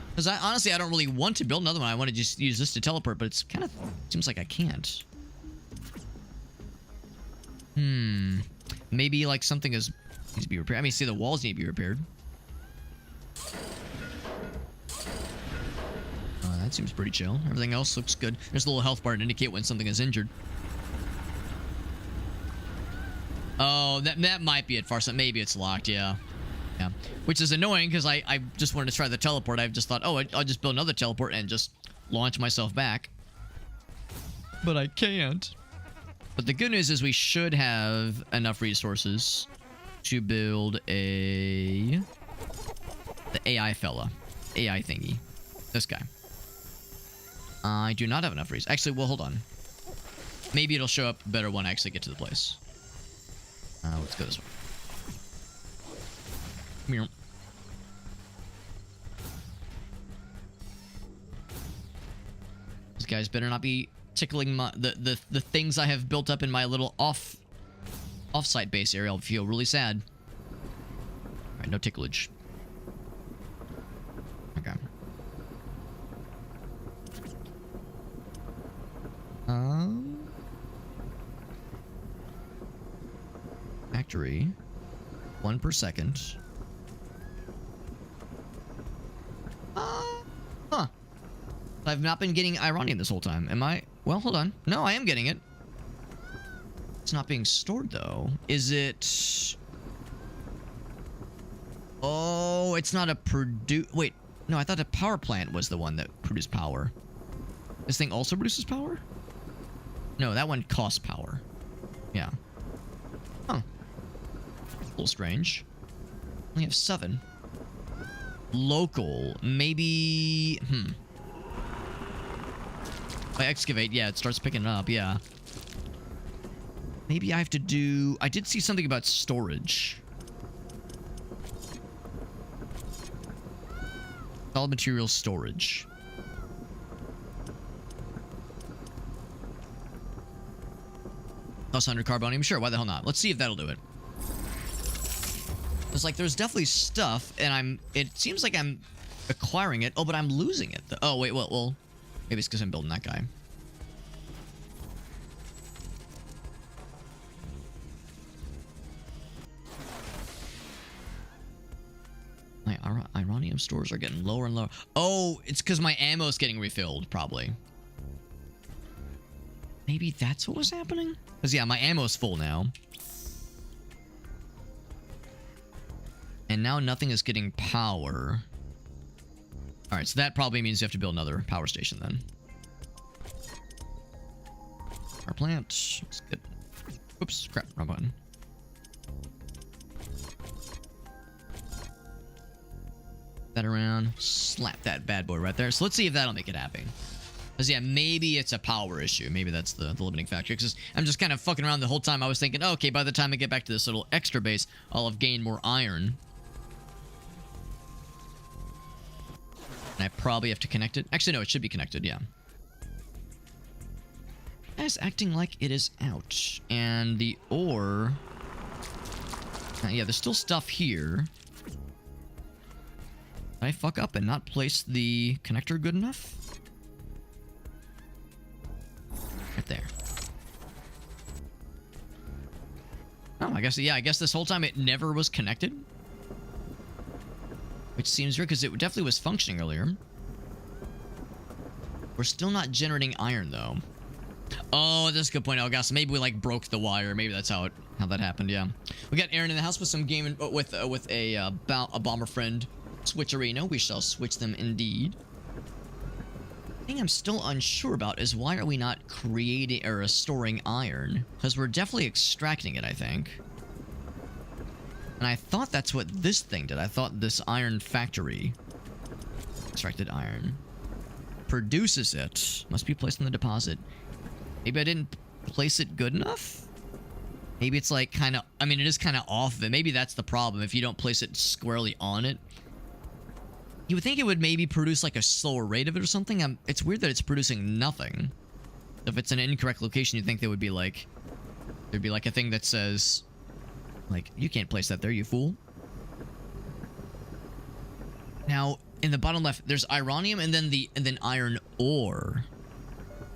Because honestly, I don't really want to build another one. I want to just use this to teleport, but it's kind of... Seems like I can't. Maybe, like, something needs to be repaired. I mean, see, the walls need to be repaired. That seems pretty chill. Everything else looks good. There's a little health bar to indicate when something is injured. Oh, that might be it, Farsight. Maybe it's locked, yeah. Yeah. Which is annoying, because I just wanted to try the teleport. I've just thought, oh, I'll just build another teleport and just launch myself back. But I can't. But the good news is we should have enough resources to build the AI fella. AI thingy. This guy. I do not have enough reasons. Actually, well, hold on. Maybe it'll show up better when I actually get to the place. Let's go this way. Meow. These guys better not be tickling the things I have built up in my little off-site base area. I'll feel really sad. All right, no ticklage. Okay. Factory. 1 per second. Huh. I've not been getting Ironian this whole time. Am I? Well, hold on. No, I am getting it. It's not being stored, though. Is it... Oh, it's not a Wait. No, I thought a power plant was the one that produced power. This thing also produces power? No, that one costs power. Yeah. Huh. A little strange. Only have 7. Local. Maybe... If I excavate, yeah, it starts picking it up, yeah. Maybe I have to do... I did see something about storage. Solid material storage. Plus 100 carbonium. Sure, why the hell not? Let's see if that'll do it. It's like there's definitely stuff, and it seems like I'm acquiring it. Oh, but I'm losing it. Oh, wait, well, maybe it's because I'm building that guy. My ironium stores are getting lower and lower. Oh, it's because my ammo is getting refilled, probably. Maybe that's what was happening? Because, yeah, my ammo's full now. And now nothing is getting power. Alright, so that probably means you have to build another power station then. Our plant. Let's get... Oops, crap, wrong button. That around. Slap that bad boy right there. So let's see if that'll make it happen. Because, yeah, maybe it's a power issue. Maybe that's the limiting factor. Because I'm just kind of fucking around the whole time. I was thinking, oh, okay, by the time I get back to this little extra base, I'll have gained more iron. And I probably have to connect it. Actually, no, it should be connected, yeah. It's acting like it is out. And the ore... yeah, there's still stuff here. Did I fuck up and not place the connector good enough? Right there. Oh, I guess this whole time it never was connected. Which seems weird because it definitely was functioning earlier. We're still not generating iron though. Oh, that's a good point, Elgas. Maybe we like broke the wire. Maybe that's how that happened. Yeah, we got Aaron in the house with some gaming with a bomber friend switcherino. We shall switch them indeed. The thing I'm still unsure about is why are we not creating or storing iron? Because we're definitely extracting it, I think. And I thought that's what this thing did. I thought this iron factory extracted iron. Produces it. Must be placed in the deposit. Maybe I didn't place it good enough? Maybe it's like kind of... I mean, it is kind of off of it. Maybe that's the problem. If you don't place it squarely on it. You would think it would maybe produce like a slower rate of it or something. It's weird that it's producing nothing. If it's an incorrect location, you'd think there would be like... There'd be like a thing that says... Like, you can't place that there, you fool. Now, in the bottom left, there's ironium and then iron ore.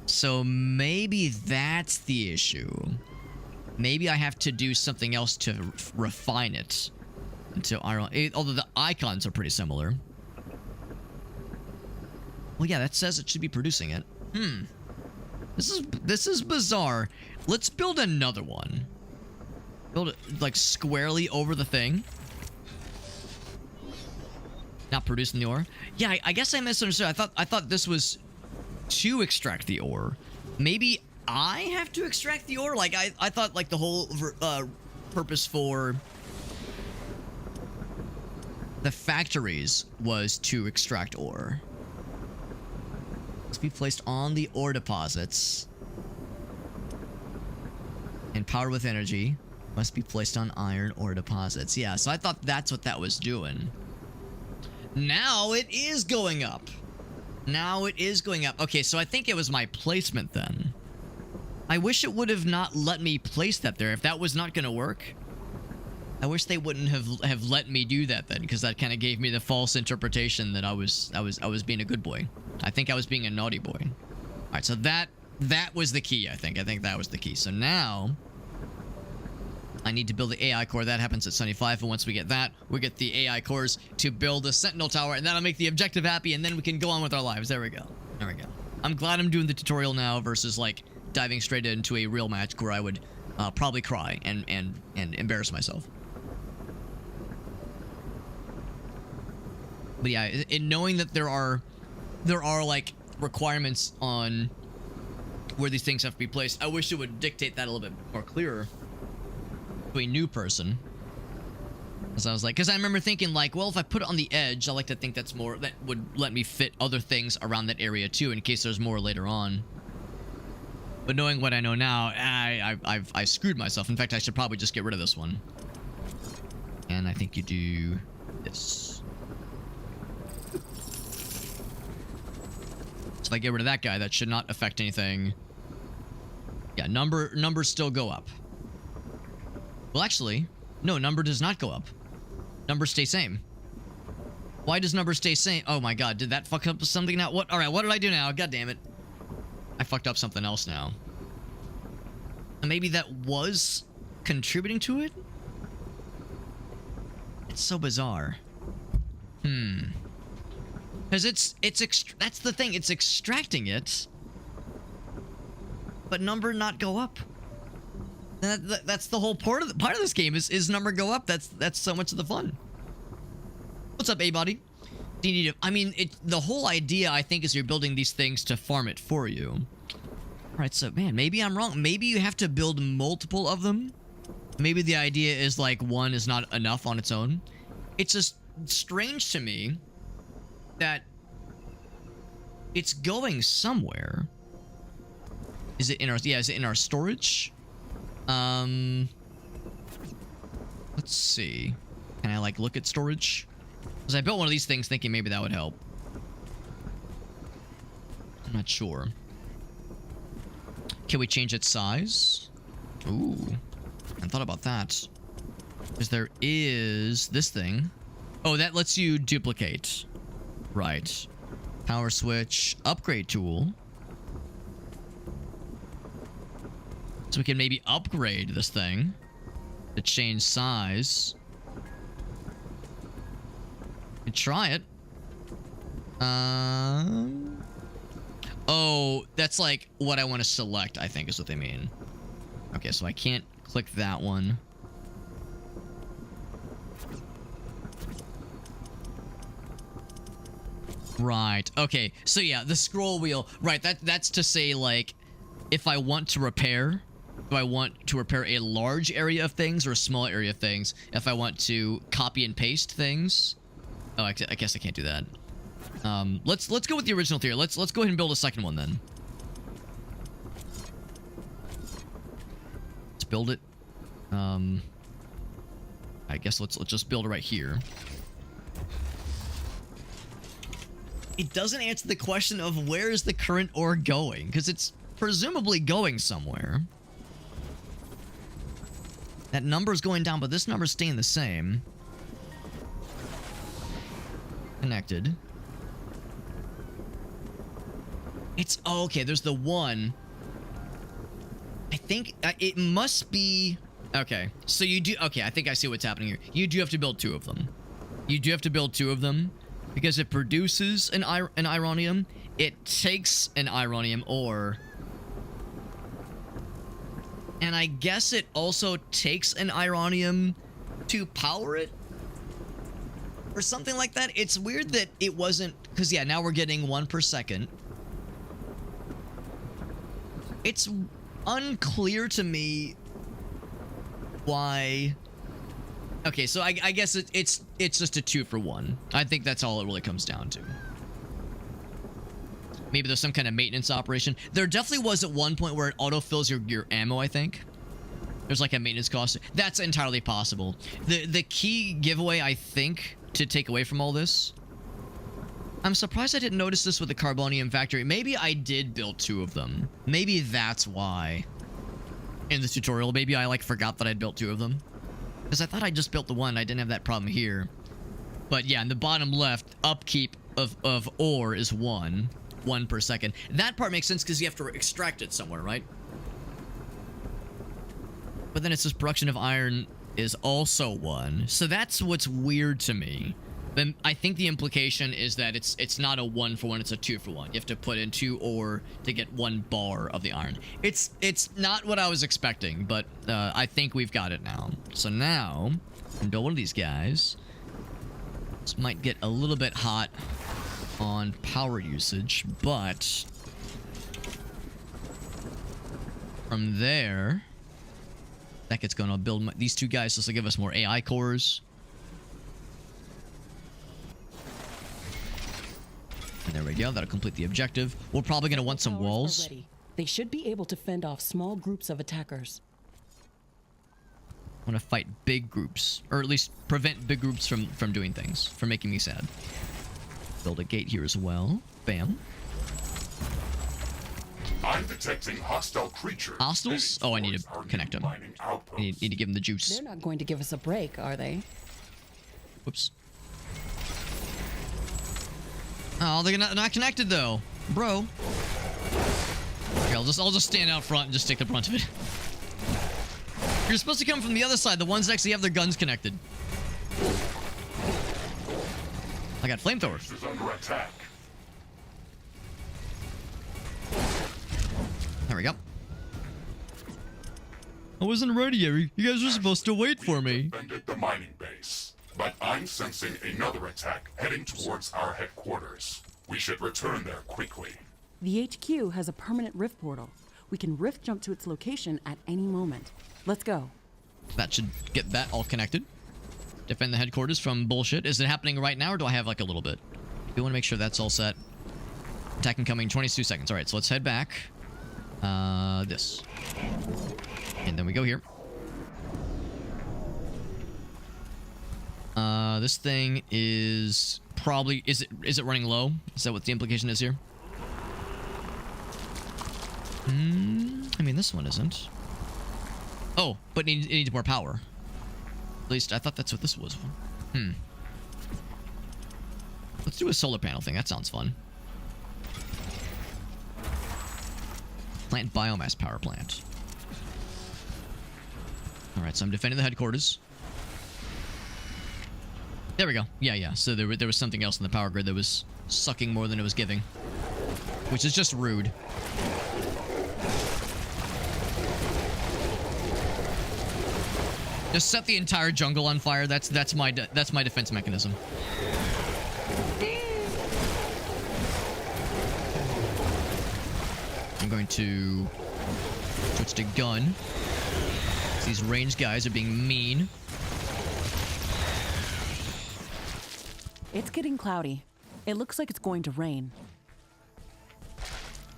So maybe that's the issue. Maybe I have to do something else to refine it into iron. Although the icons are pretty similar. Well, yeah, that says it should be producing it. This is bizarre. Let's build another one. Build it like squarely over the thing. Not producing the ore. Yeah, I guess I misunderstood. I thought this was to extract the ore. Maybe I have to extract the ore? Like, I thought, like, the whole purpose for the factories was to extract ore. Must be placed on the ore deposits. And powered with energy. Must be placed on iron ore deposits. Yeah, so I thought that's what that was doing. Now it is going up. Now it is going up. Okay, so I think it was my placement then. I wish it would have not let me place that there. If that was not going to work, I wish they wouldn't have let me do that then, because that kind of gave me the false interpretation that I was being a good boy. I think I was being a naughty boy. All right, so that was the key. I think that was the key. So now I need to build the AI core. That happens at 75, and once we get that, we get the AI cores to build a Sentinel Tower, and that'll make the objective happy, and then we can go on with our lives. There we go. There we go. I'm glad I'm doing the tutorial now versus, like, diving straight into a real match where I would probably cry and embarrass myself. But yeah, in knowing that there are like requirements on where these things have to be placed, I wish it would dictate that a little bit more clearer to a new person. So I was like, because I remember thinking like, well, if I put it on the edge, I like to think that would let me fit other things around that area too, in case there's more later on. But knowing what I know now, I screwed myself. In fact, I should probably just get rid of this one. And I think you do this. So if I get rid of that guy, that should not affect anything. Yeah, numbers still go up. Well, actually, no, number does not go up. Numbers stay same. Why does number stay same? Oh my god, did that fuck up something now? What? All right, what did I do now? God damn it. I fucked up something else now. Maybe that was contributing to it? It's so bizarre. Because that's the thing, it's extracting it, but number not go up. That's the whole part of this game is number go up. That's so much of the fun. What's up, A-Body? Do you need to, I mean, the whole idea, I think, is you're building these things to farm it for you. All right, so, man, maybe I'm wrong. Maybe you have to build multiple of them. Maybe the idea is, like, one is not enough on its own. It's just strange to me that it's going somewhere. Is it in our, yeah, is it in our storage? Let's see. Can I, like, look at storage? Because I built one of these things thinking maybe that would help. I'm not sure. Can we change its size? Ooh. I thought about that. Because there is this thing. Oh, that lets you duplicate. Right. Power switch. Upgrade tool. So we can maybe upgrade this thing to change size. And try it. Oh, that's like what I want to select, I think is what they mean. Okay, so I can't click that one. Right. Okay. So yeah, the scroll wheel. Right. That's to say, like, if I want to repair, do I want to repair a large area of things or a small area of things? If I want to copy and paste things. Oh, I guess I can't do that. Let's go with the original theory. Let's go ahead and build a second one then. Let's build it. I guess let's just build it right here. It doesn't answer the question of where is the current ore going, because it's presumably going somewhere. That number's going down, but this number's staying the same. Connected. It's, oh, okay, there's the one. I think it must be, okay, so you do, okay, I think I see what's happening here. You do have to build two of them. You do have to build two of them because it produces an ironium. It takes an ironium ore. And I guess it also takes an ironium to power it. Or something like that. It's weird that it wasn't, because yeah, now we're getting 1 per second. It's unclear to me why. Okay, so I guess it's just a 2 for 1. I think that's all it really comes down to. Maybe there's some kind of maintenance operation. There definitely was at one point where it autofills your ammo, I think. There's like a maintenance cost. That's entirely possible. The key giveaway, I think, to take away from all this. I'm surprised I didn't notice this with the Carbonium factory. Maybe I did build 2 of them. Maybe that's why. In the tutorial, maybe I like forgot that I'd built 2 of them. Because I thought I just built the one. I didn't have that problem here. But yeah, in the bottom left, upkeep of ore is 1 per second. That part makes sense because you have to extract it somewhere, right? But then it says production of iron is also 1. So that's what's weird to me. Then I think the implication is that it's not a 1 for 1, it's a 2 for 1. You have to put in 2 ore to get 1 bar of the iron. It's not what I was expecting, but I think we've got it now. So now, I can build one of these guys. This might get a little bit hot on power usage, but from there, that gets going to build these 2 guys. This will give us more AI cores. There we go. That'll complete the objective. We're probably going to want some Towers are walls. ready. They should be able to fend off small groups of attackers. I want to fight big groups, or at least prevent big groups from doing things, from making me sad. Build a gate here as well. Bam. I'm detecting hostile creatures. Hostiles? Oh, I need to connect them. I need to give them the juice. They're not going to give us a break, are they? Whoops. Oh, they're not connected though, bro. Okay, I'll just stand out front and just take the brunt of it. You're supposed to come from the other side, the ones that actually have their guns connected. I got flamethrowers. Is under attack. There we go. I wasn't ready, Yuri. You guys were supposed to wait for me. Defended the mining base, but I'm sensing another attack heading towards our headquarters. We should return there quickly. The HQ has a permanent rift portal. We can rift jump to its location at any moment. Let's go. That should get that all connected. Defend the headquarters from bullshit. Is it happening right now, or do I have like a little bit? We want to make sure that's all set. Attack incoming, 22 seconds. All right, so let's head back. This. And then we go here. This thing is probably... Is it running low? Is that what the implication is here? I mean, this one isn't. Oh, but it needs more power. At least, I thought that's what this was. Let's do a solar panel thing. That sounds fun. Plant biomass power plant. Alright, so I'm defending the headquarters. There we go. Yeah. So there was something else in the power grid that was sucking more than it was giving. Which is just rude. Just set the entire jungle on fire. That's my defense mechanism. I'm going to switch to gun. These ranged guys are being mean. It's getting cloudy. It looks like it's going to rain.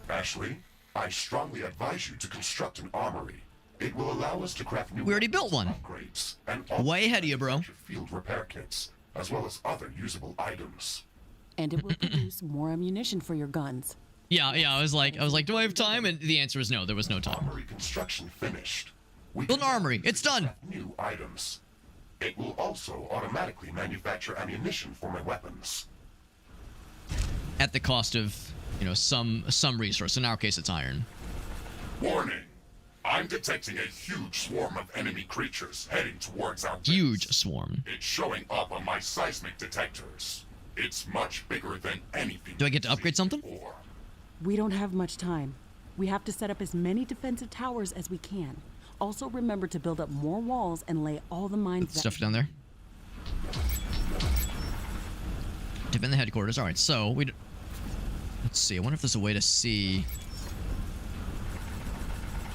Ashley, I strongly advise you to construct an armory. It will allow us to craft new We already built one. upgrades and also Way ahead of you, bro. field repair kits, as well as other usable items. And it will produce more ammunition for your guns. Yeah. I was like, do I have time? And the answer is no. There was no time. Armory construction finished. We Build an can armory. It's done. craft new items. It will also automatically manufacture ammunition for my weapons. At the cost of, some resource. In our case, it's iron. Warning! I'm detecting a huge swarm of enemy creatures heading towards our base. Huge swarm. It's showing up on my seismic detectors. It's much bigger than anything. Do I get to we've upgrade seen something? before. We don't have much time. We have to set up as many defensive towers as we can. Also remember to build up more walls and lay all the mines Stuff down there. Defend the headquarters. All right, so let's see. I wonder if there's a way to see.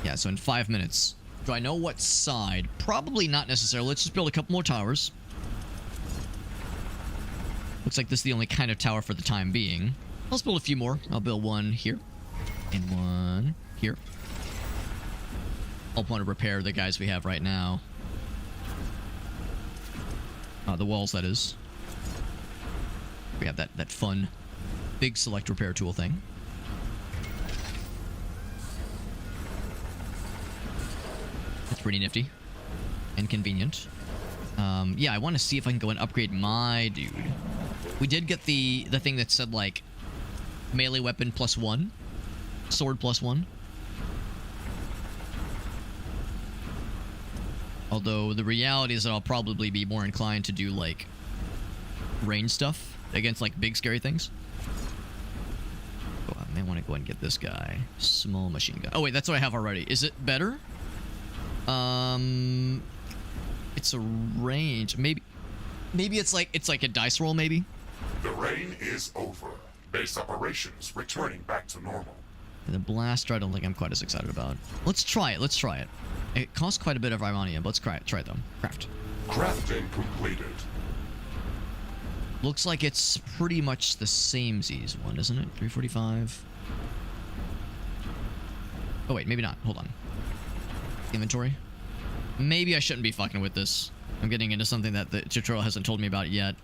Yeah, so in 5 minutes. Do I know what side? Probably not necessarily. Let's just build a couple more towers. Looks like this is the only kind of tower for the time being. Let's build a few more. I'll build one here. And one here. I'll want to repair the guys we have right now. The walls, that is. We have that fun big select repair tool thing. That's pretty nifty. And convenient. Yeah, I want to see if I can go and upgrade my dude. We did get the thing that said, like, melee weapon +1. Sword +1. Although the reality is that I'll probably be more inclined to do, like, range stuff against, like, big scary things. Oh, I may want to go ahead and get this guy. Small machine gun. Oh, wait, that's what I have already. Is it better? It's a range. Maybe it's like a dice roll, maybe? The rain is over. Base operations returning back to normal. And the blaster, I don't think I'm quite as excited about. Let's try it. It costs quite a bit of Ironium, but let's try it though. Craft. Crafting completed. Looks like it's pretty much the same Z's one, isn't it? 345. Oh, wait, maybe not. Hold on. Inventory. Maybe I shouldn't be fucking with this. I'm getting into something that the tutorial hasn't told me about yet.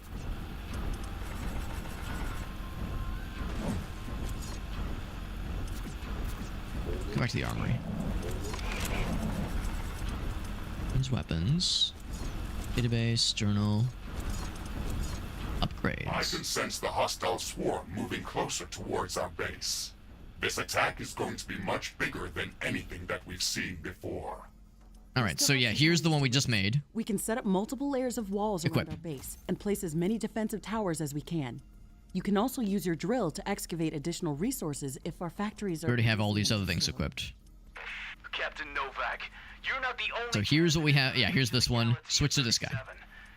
Go back to the armory. Weapons. Database, journal. Upgrades. I can sense the hostile swarm moving closer towards our base. This attack is going to be much bigger than anything that we've seen before. Alright, so yeah, here's the one we just made. We can set up multiple layers of walls Equip. around our base and place as many defensive towers as we can. You can also use your drill to excavate additional resources if our factories are... We already have all these other things equipped. Captain Novak, you're not the only... So here's what we have. Yeah, here's this one. Switch to this guy.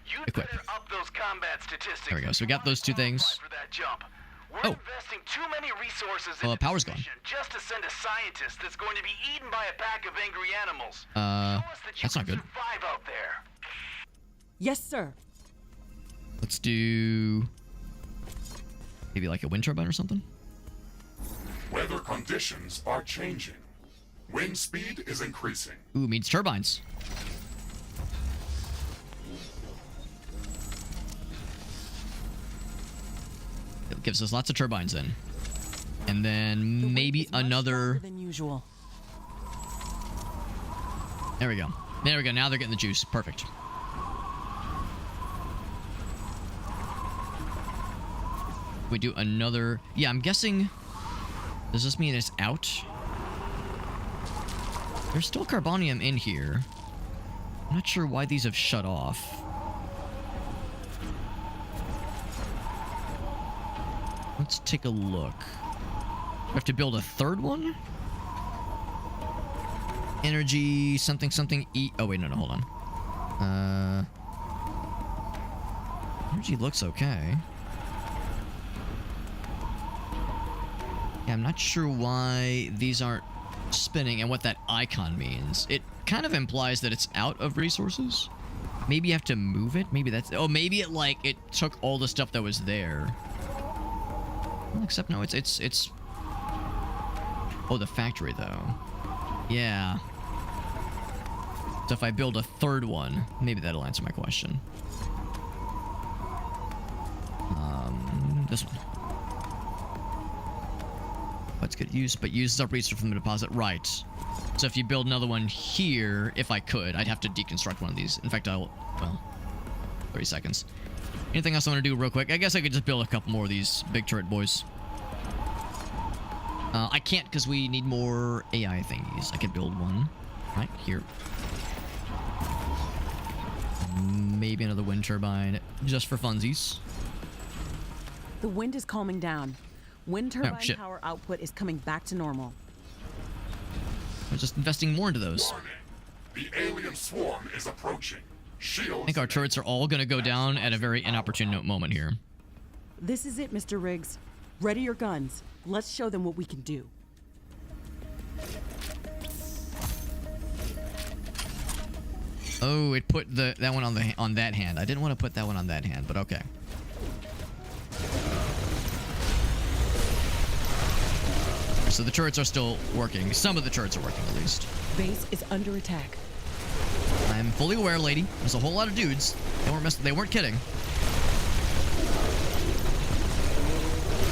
You'd Equip. better up those combat statistics. There we go. So we got those two things. For that jump. We're Oh. investing too many resources Well, into power's this gone. mission just to send a scientist that's going to be eaten by a pack of angry animals. Show us that you that's can not good. survive out there. Yes, sir. Let's do maybe like a wind turbine or something. Weather conditions are changing. Wind speed is increasing. Ooh, means turbines. It gives us lots of turbines in. And then maybe another... than usual. There we go. There we go. Now they're getting the juice. Perfect. We do another... Yeah, I'm guessing... Does this mean it's out? There's still carbonium in here. I'm not sure why these have shut off. Let's take a look. We have to build a third one? Energy, something, something, oh, wait, no, hold on. Energy looks okay. Yeah, I'm not sure why these aren't spinning and what that icon means. It kind of implies that it's out of resources. Maybe you have to move it? Maybe that's... Oh, maybe it, like, it took all the stuff that was there. Well, except, no, it's... Oh, the factory, though. Yeah. So if I build a third one, maybe that'll answer my question. This one. Let's get used, but uses up resource from the deposit. Right. So if you build another one here, if I could, I'd have to deconstruct one of these. In fact, I'll... Well, 30 seconds. Anything else I want to do real quick? I guess I could just build a couple more of these big turret boys. I can't because we need more AI thingies. I could build one right here. Maybe another wind turbine just for funsies. The wind is calming down. Wind turbine shit. power output is coming back to normal. We're just investing more into those. Warning. The alien swarm is approaching. Shields... I think our turrets are all going to go down at a very inopportune moment here. This is it, Mr. Riggs. Ready your guns. Let's show them what we can do. Oh, it put that one on that hand. I didn't want to put that one on that hand, but okay. So the turrets are still working. Some of the turrets are working, at least. Base is under attack. I'm fully aware, lady. There's a whole lot of dudes. They weren't kidding.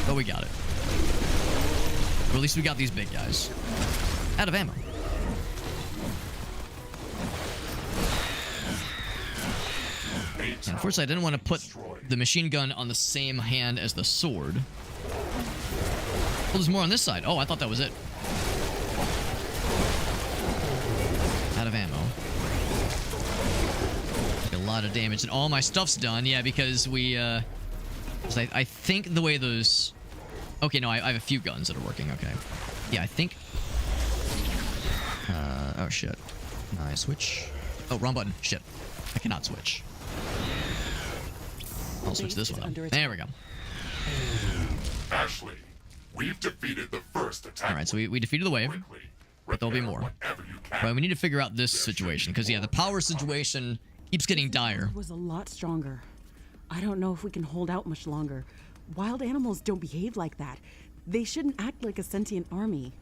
But we got it. Or at least we got these big guys. Out of ammo. And unfortunately, I didn't want to put the machine gun on the same hand as the sword. Well, there's more on this side. Oh, I thought that was it. Out of ammo. A lot of damage. And all my stuff's done. Yeah, because we, I think the way those... Okay, no, I have a few guns that are working. Okay. Yeah, I think... oh, shit. Can I switch? Oh, wrong button. Shit. I cannot switch. I'll switch this one up. There we go. Ashley, we've defeated the first attack. Alright, so we defeated the wave. But there'll be more. Right, we need to figure out this situation. Because, yeah, the power situation keeps getting dire. Was a lot stronger. I don't know if we can hold out much longer. Wild animals don't behave like that. They shouldn't act like a sentient army.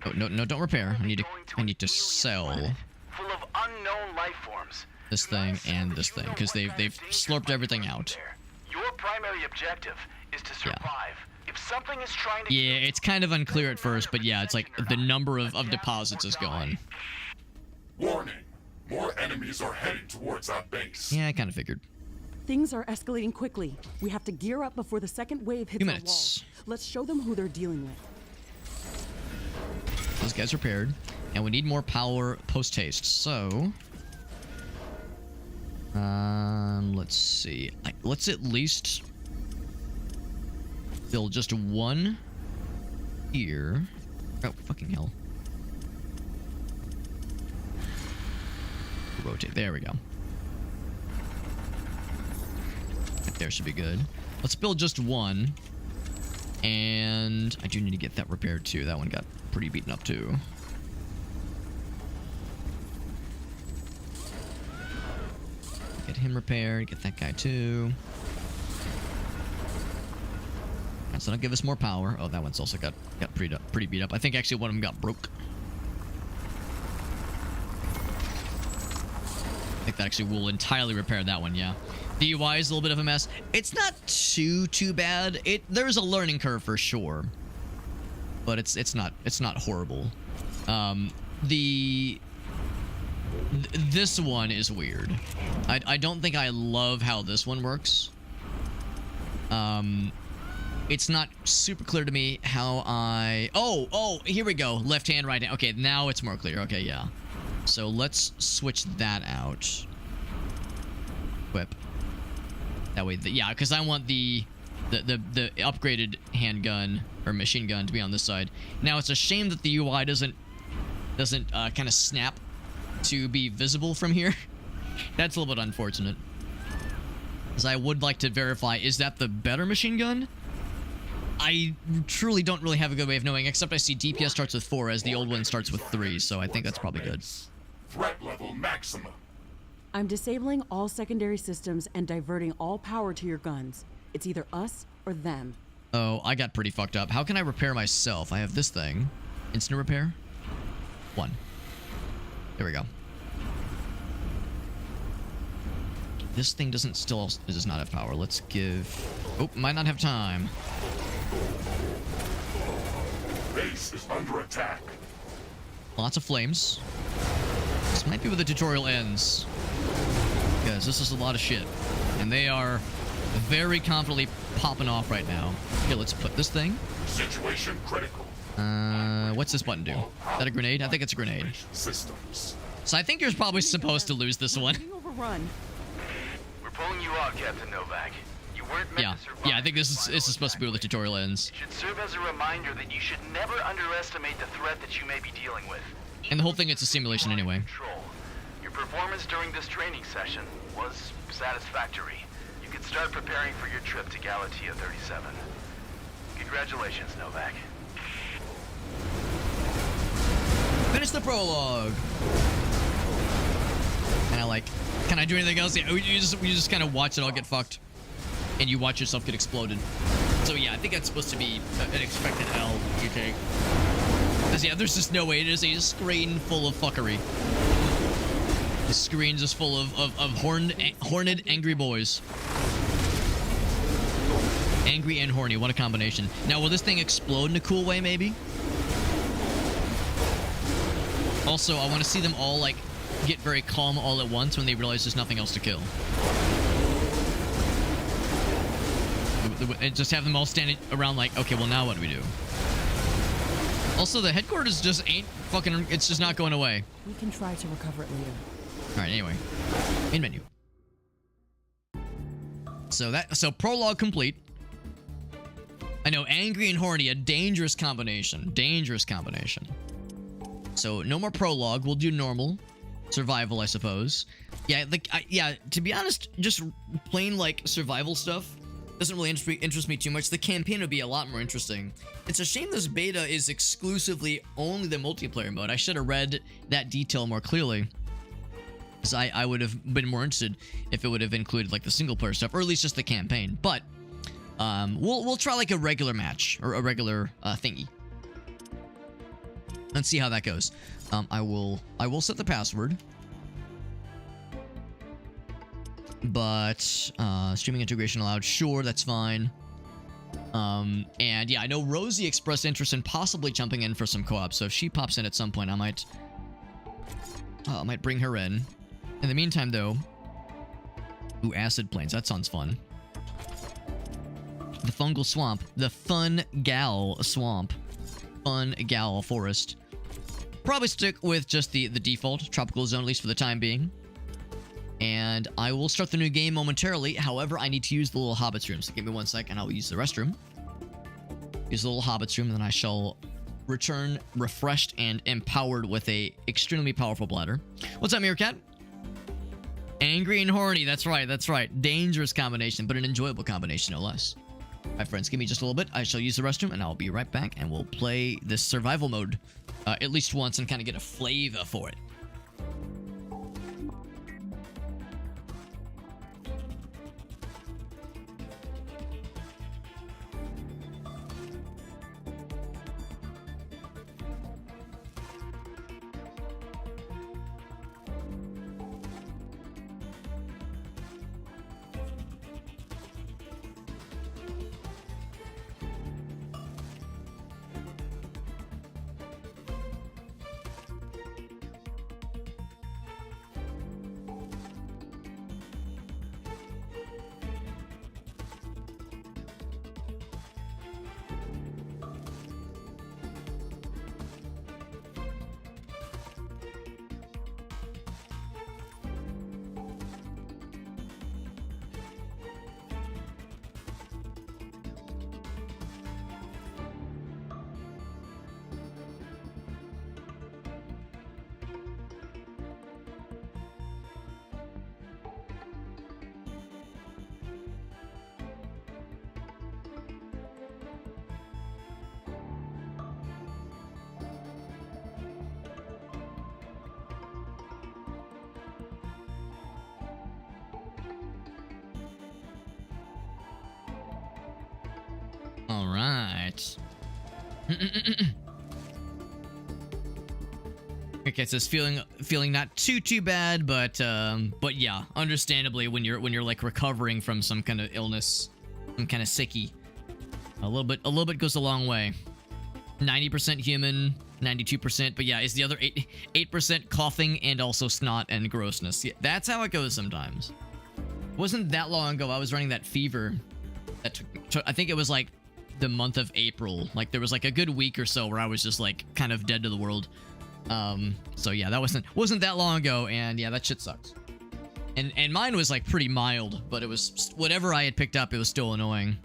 Oh, no, don't repair. I need to sell Full of unknown life forms. this thing and this thing, because they've slurped everything out. Your primary objective is to survive. If something is trying to Yeah, it's kind of unclear at first, but yeah, it's like the number of deposits is gone. Warning! More enemies are heading towards our base. Yeah, I kind of figured. Things are escalating quickly. We have to gear up before the second wave hits 2 our minutes. walls. Let's show them who they're dealing with. Those guys repaired, and we need more power post haste. So, let's see. Let's at least build just one here. Oh, fucking hell! Rotate. There we go. Right there should be good. Let's build just one, and I do need to get that repaired too. That one got pretty beaten up too. Get him repaired, get that guy too. So that'll give us more power. Oh, that one's also got pretty beat up. I think actually one of them got broke. I think that actually will entirely repair that one, yeah. The UI is a little bit of a mess. It's not too bad. There's a learning curve for sure. But it's not horrible. This one is weird. I don't think I love how this one works. It's not super clear to me how I... Oh, here we go. Left hand, right hand. Okay, now it's more clear. Okay, yeah. So let's switch that out. Equip. That way, yeah, because I want the upgraded handgun or machine gun to be on this side. Now it's a shame that the UI doesn't kind of snap to be visible from here. That's a little bit unfortunate. Because I would like to verify, is that the better machine gun? I truly don't really have a good way of knowing, except I see DPS starts with 4 as the old one starts with 3, so I think that's probably good. Threat level maximum. I'm disabling all secondary systems and diverting all power to your guns. It's either us or them. Oh, I got pretty fucked up. How can I repair myself? I have this thing. Instant repair? 1. There we go. This thing does not have power. Let's give... Oh, might not have time. Base is under attack. Lots of flames. This might be where the tutorial ends. Because this is a lot of shit. And they are very confidently popping off right now. Okay, let's put this thing. Situation critical. What's this button do? Is that a grenade? I think it's a grenade. Systems. So I think you're probably supposed to lose this one. Being overrun. We're pulling you out, Captain Novak. You weren't meant to survive. Yeah, I think this is supposed to be where the tutorial ends. It should serve as a reminder that you should never underestimate the threat that you may be dealing with. And the whole thing, it's a simulation anyway. Control. Your performance during this training session was satisfactory. You can start preparing for your trip to Galatea 37. Congratulations, Novak. Finish the prologue. Can I do anything else? Yeah, you just kind of watch it all get fucked. And you watch yourself get exploded. So yeah, I think that's supposed to be an expected L you take. Because yeah, there's just no way. It is a screen full of fuckery. The screen's just full of horned angry boys. Angry and horny, what a combination. Now, will this thing explode in a cool way, maybe? Also, I want to see them all, like, get very calm all at once when they realize there's nothing else to kill. And just have them all standing around like, okay, well, now what do we do? Also, the headquarters just ain't fucking... It's just not going away. We can try to recover it later. All right, anyway. Main menu. So prologue complete. I know, angry and horny, a dangerous combination. Dangerous combination. So, no more prologue. We'll do normal. Survival, I suppose. Yeah, to be honest, just plain, like, survival stuff doesn't really interest me too much. The campaign would be a lot more interesting. It's a shame this beta is exclusively only the multiplayer mode. I should have read that detail more clearly. because I would have been more interested if it would have included like the single player stuff, or at least just the campaign. But we'll try like a regular match or a regular thingy. Let's see how that goes. I will set the password. But streaming integration allowed. Sure, that's fine. And yeah, I know Rosie expressed interest in possibly jumping in for some co-op. So if she pops in at some point, I might bring her in. In the meantime, though, ooh, acid plains. That sounds fun. The fungal swamp, the fun gal swamp, fun gal forest. Probably stick with just the default tropical zone, at least for the time being. And I will start the new game momentarily. However, I need to use the little hobbit's room. So give me 1 second. I will use the restroom. Use the little hobbit's room, and then I shall return refreshed and empowered with a extremely powerful bladder. What's up, Meerkat? Angry and horny. That's right. That's right. Dangerous combination, but an enjoyable combination, no less. All right, friends, give me just a little bit. I shall use the restroom, and I'll be right back, and we'll play this survival mode at least once and kind of get a flavor for it. All right. Okay, so it's feeling not too bad, but yeah, understandably when you're like recovering from some kind of illness, some kind of sicky, a little bit goes a long way. 90% human, 92%, but yeah, is the other 8% coughing and also snot and grossness. Yeah, that's how it goes sometimes. It wasn't that long ago I was running that fever that took I think it was like the month of April. Like there was like a good week or so where I was just like kind of dead to the world. So yeah, that wasn't that long ago, and yeah, that shit sucks. And mine was like pretty mild, but it was whatever I had picked up, it was still annoying.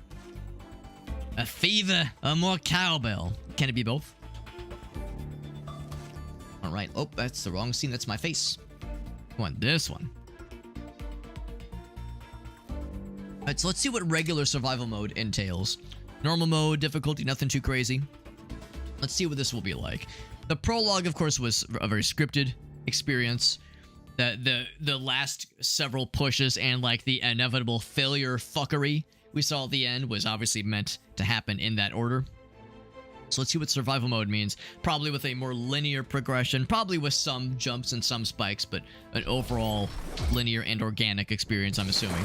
A fever, a more cowbell. Can it be both? All right. Oh, that's the wrong scene. That's my face. I want this one. All right, so let's see what regular survival mode entails. Normal mode, difficulty, nothing too crazy. Let's see what this will be like. The prologue, of course, was a very scripted experience. The last several pushes and like the inevitable failure fuckery we saw at the end was obviously meant to happen in that order. So let's see what survival mode means. Probably with a more linear progression, probably with some jumps and some spikes, but an overall linear and organic experience, I'm assuming.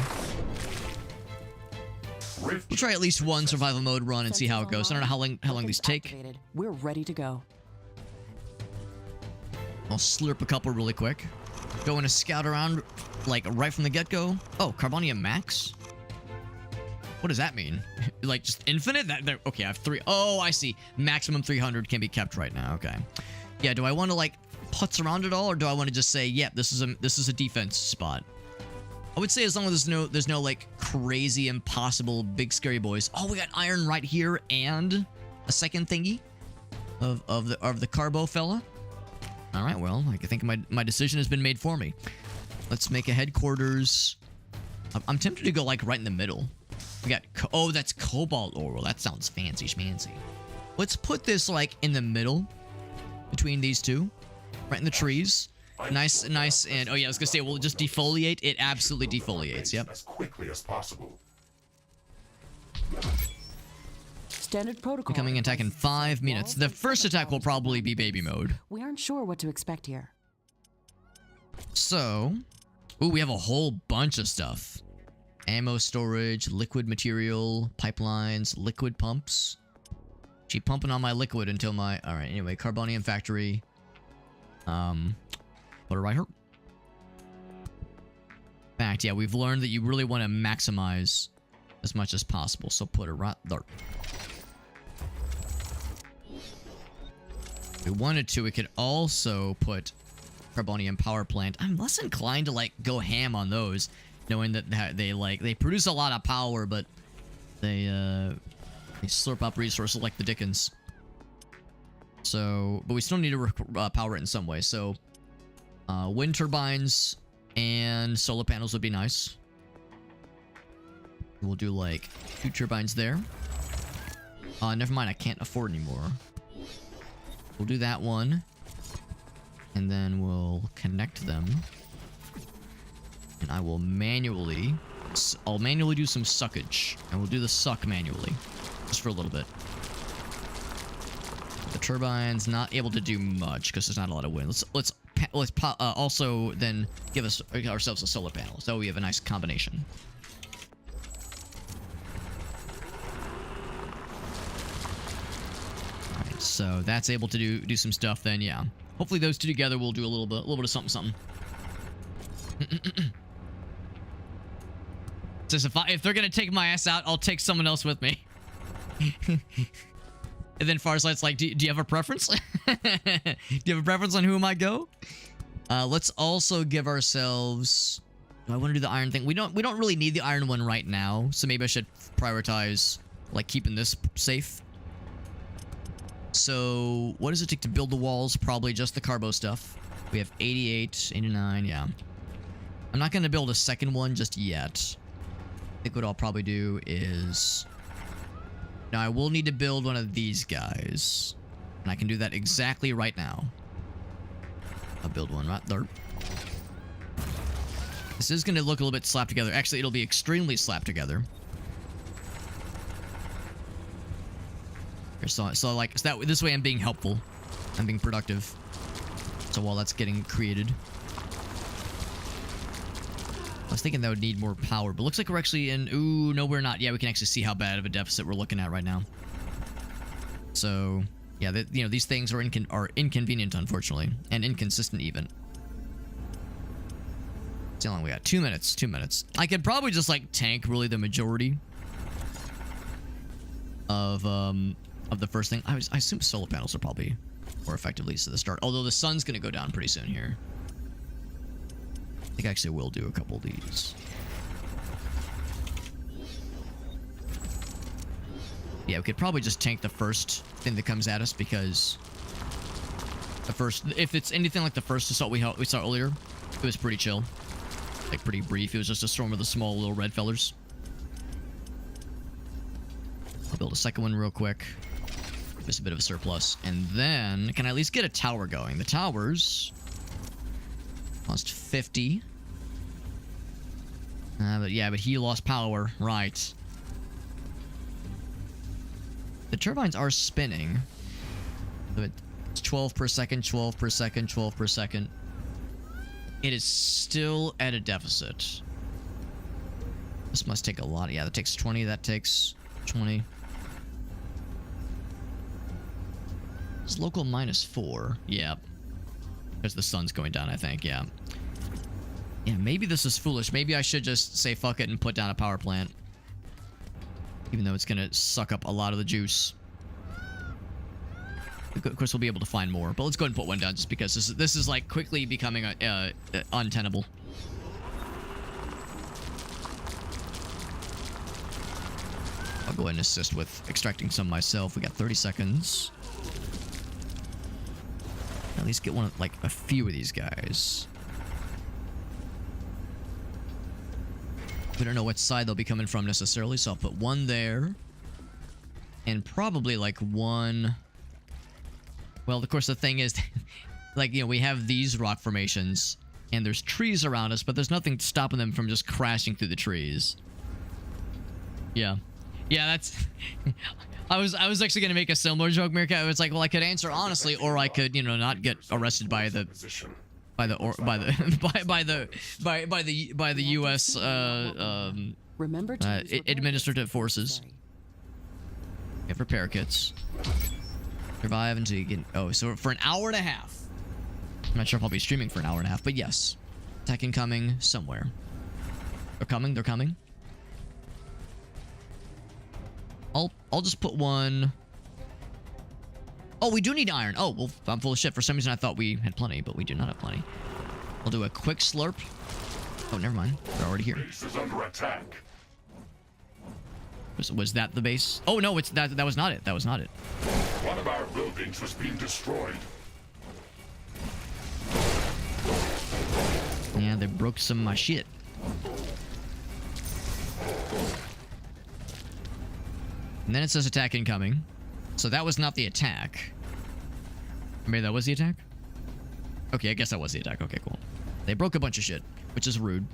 We'll try at least one survival mode run and see how it goes. I don't know how long these take. We're ready to go. I'll slurp a couple really quick. Going to scout around like right from the get-go. Oh, Carbonium Max? What does that mean? Like just infinite? Okay, I have 3. Oh, I see. Maximum 300 can be kept right now. Okay. Yeah, do I want to like putz around it all, or do I want to just say, yeah, this is a defense spot? I would say as long as there's no like crazy impossible big scary boys. Oh, we got iron right here and a second thingy of the carbo fella. All right, well, I think my decision has been made for me. Let's make a headquarters. I'm tempted to go like right in the middle. We got oh, that's cobalt ore. That sounds fancy schmancy. Let's put this like in the middle between these two, right in the trees. Nice, nice, and oh yeah, I was gonna say, will it just defoliate? It absolutely defoliates, yep. As quickly as possible. Standard protocol. Incoming attack in 5 minutes. The first attack will probably be baby mode. We aren't sure what to expect here. So, ooh, we have a whole bunch of stuff. Ammo storage, liquid material, pipelines, liquid pumps. Keep pumping on my liquid until my... Alright, anyway, carbonium factory. Put it right here. In fact, yeah, we've learned that you really want to maximize as much as possible, so put it right there. If we wanted to, we could also put carbonium power plant. I'm less inclined to, like, go ham on those, knowing that they produce a lot of power, but they slurp up resources like the Dickens. So, but we still need to power it in some way. So, wind turbines and solar panels would be nice. We'll do like 2 turbines there. Never mind, I can't afford anymore. We'll do that one. And then we'll connect them. And I will manually... I'll manually do some suckage. And we'll do the suck manually. Just for a little bit. The turbine's not able to do much because there's not a lot of wind. Let's also then give ourselves a solar panel. So we have a nice combination. Alright, so that's able to do some stuff then, yeah. Hopefully those two together will do a little bit of something. Just if they're gonna take my ass out, I'll take someone else with me. And then Farsight's like, do you have a preference? Do you have a preference on who might go? Let's also give ourselves... Do I want to do the iron thing? We don't really need the iron one right now, so maybe I should prioritize like keeping this safe. So, what does it take to build the walls? Probably just the carbo stuff. We have 88, 89, yeah. I'm not going to build a second one just yet. I think what I'll probably do is... Now, I will need to build one of these guys. And I can do that exactly right now. I'll build one right there. This is going to look a little bit slapped together. Actually, it'll be extremely slapped together. So like, this way I'm being helpful. I'm being productive. So while that's getting created. I was thinking that would need more power, but looks like we're actually in... Ooh, no, we're not. Yeah, we can actually see how bad of a deficit we're looking at right now. So, yeah, you know, these things are inconvenient, unfortunately, and inconsistent even. See how long we got? 2 minutes. 2 minutes. I could probably just like tank really the majority of the first thing. I assume solar panels are probably more effective, at least at the start. Although the sun's gonna go down pretty soon here. I think I actually will do a couple of these. Yeah, we could probably just tank the first thing that comes at us because the first, if it's anything like the first assault we saw earlier, it was pretty chill. Like pretty brief. It was just a storm of the small little red fellers. I'll build a second one real quick. Just a bit of a surplus. And then, can I at least get a tower going? The towers... Lost 50. But he lost power. Right. The turbines are spinning. It's 12 per second, 12 per second, 12 per second. It is still at a deficit. This must take a lot. Yeah, that takes 20. That takes 20. It's local -4. Yeah. Because the sun's going down, I think. Yeah. Yeah, maybe this is foolish. Maybe I should just say fuck it and put down a power plant. Even though it's going to suck up a lot of the juice. Of course, we'll be able to find more. But let's go ahead and put one down just because this is like quickly becoming untenable. I'll go ahead and assist with extracting some myself. We got 30 seconds. At least get one of, like, a few of these guys. We don't know what side they'll be coming from necessarily, so I'll put one there. And probably, like, one... Well, of course, the thing is... like, you know, we have these rock formations and there's trees around us, but there's nothing stopping them from just crashing through the trees. Yeah. Yeah, that's... I was actually gonna make a similar joke, Meerkat. I was like, well, I could answer honestly, or I could, you know, not get arrested by the U.S. Remember to use repair administrative kits. forces. Sorry. Get repair kits. Survive until you can... Oh, so for an hour and a half. I'm not sure if I'll be streaming for an hour and a half, but yes. Attack incoming somewhere. They're coming, they're coming. I'll just put one... Oh, we do need iron. Oh, well, I'm full of shit. For some reason, I thought we had plenty, but we do not have plenty. I'll do a quick slurp. Oh, never mind. They're already here. Base is under attack. Was that the base? Oh, no, it's that was not it. That was not it. One of our buildings was being destroyed. Yeah, they broke some of my shit. And then it says attack incoming. So that was not the attack. Maybe that was the attack? Okay, I guess that was the attack. Okay, cool. They broke a bunch of shit, which is rude.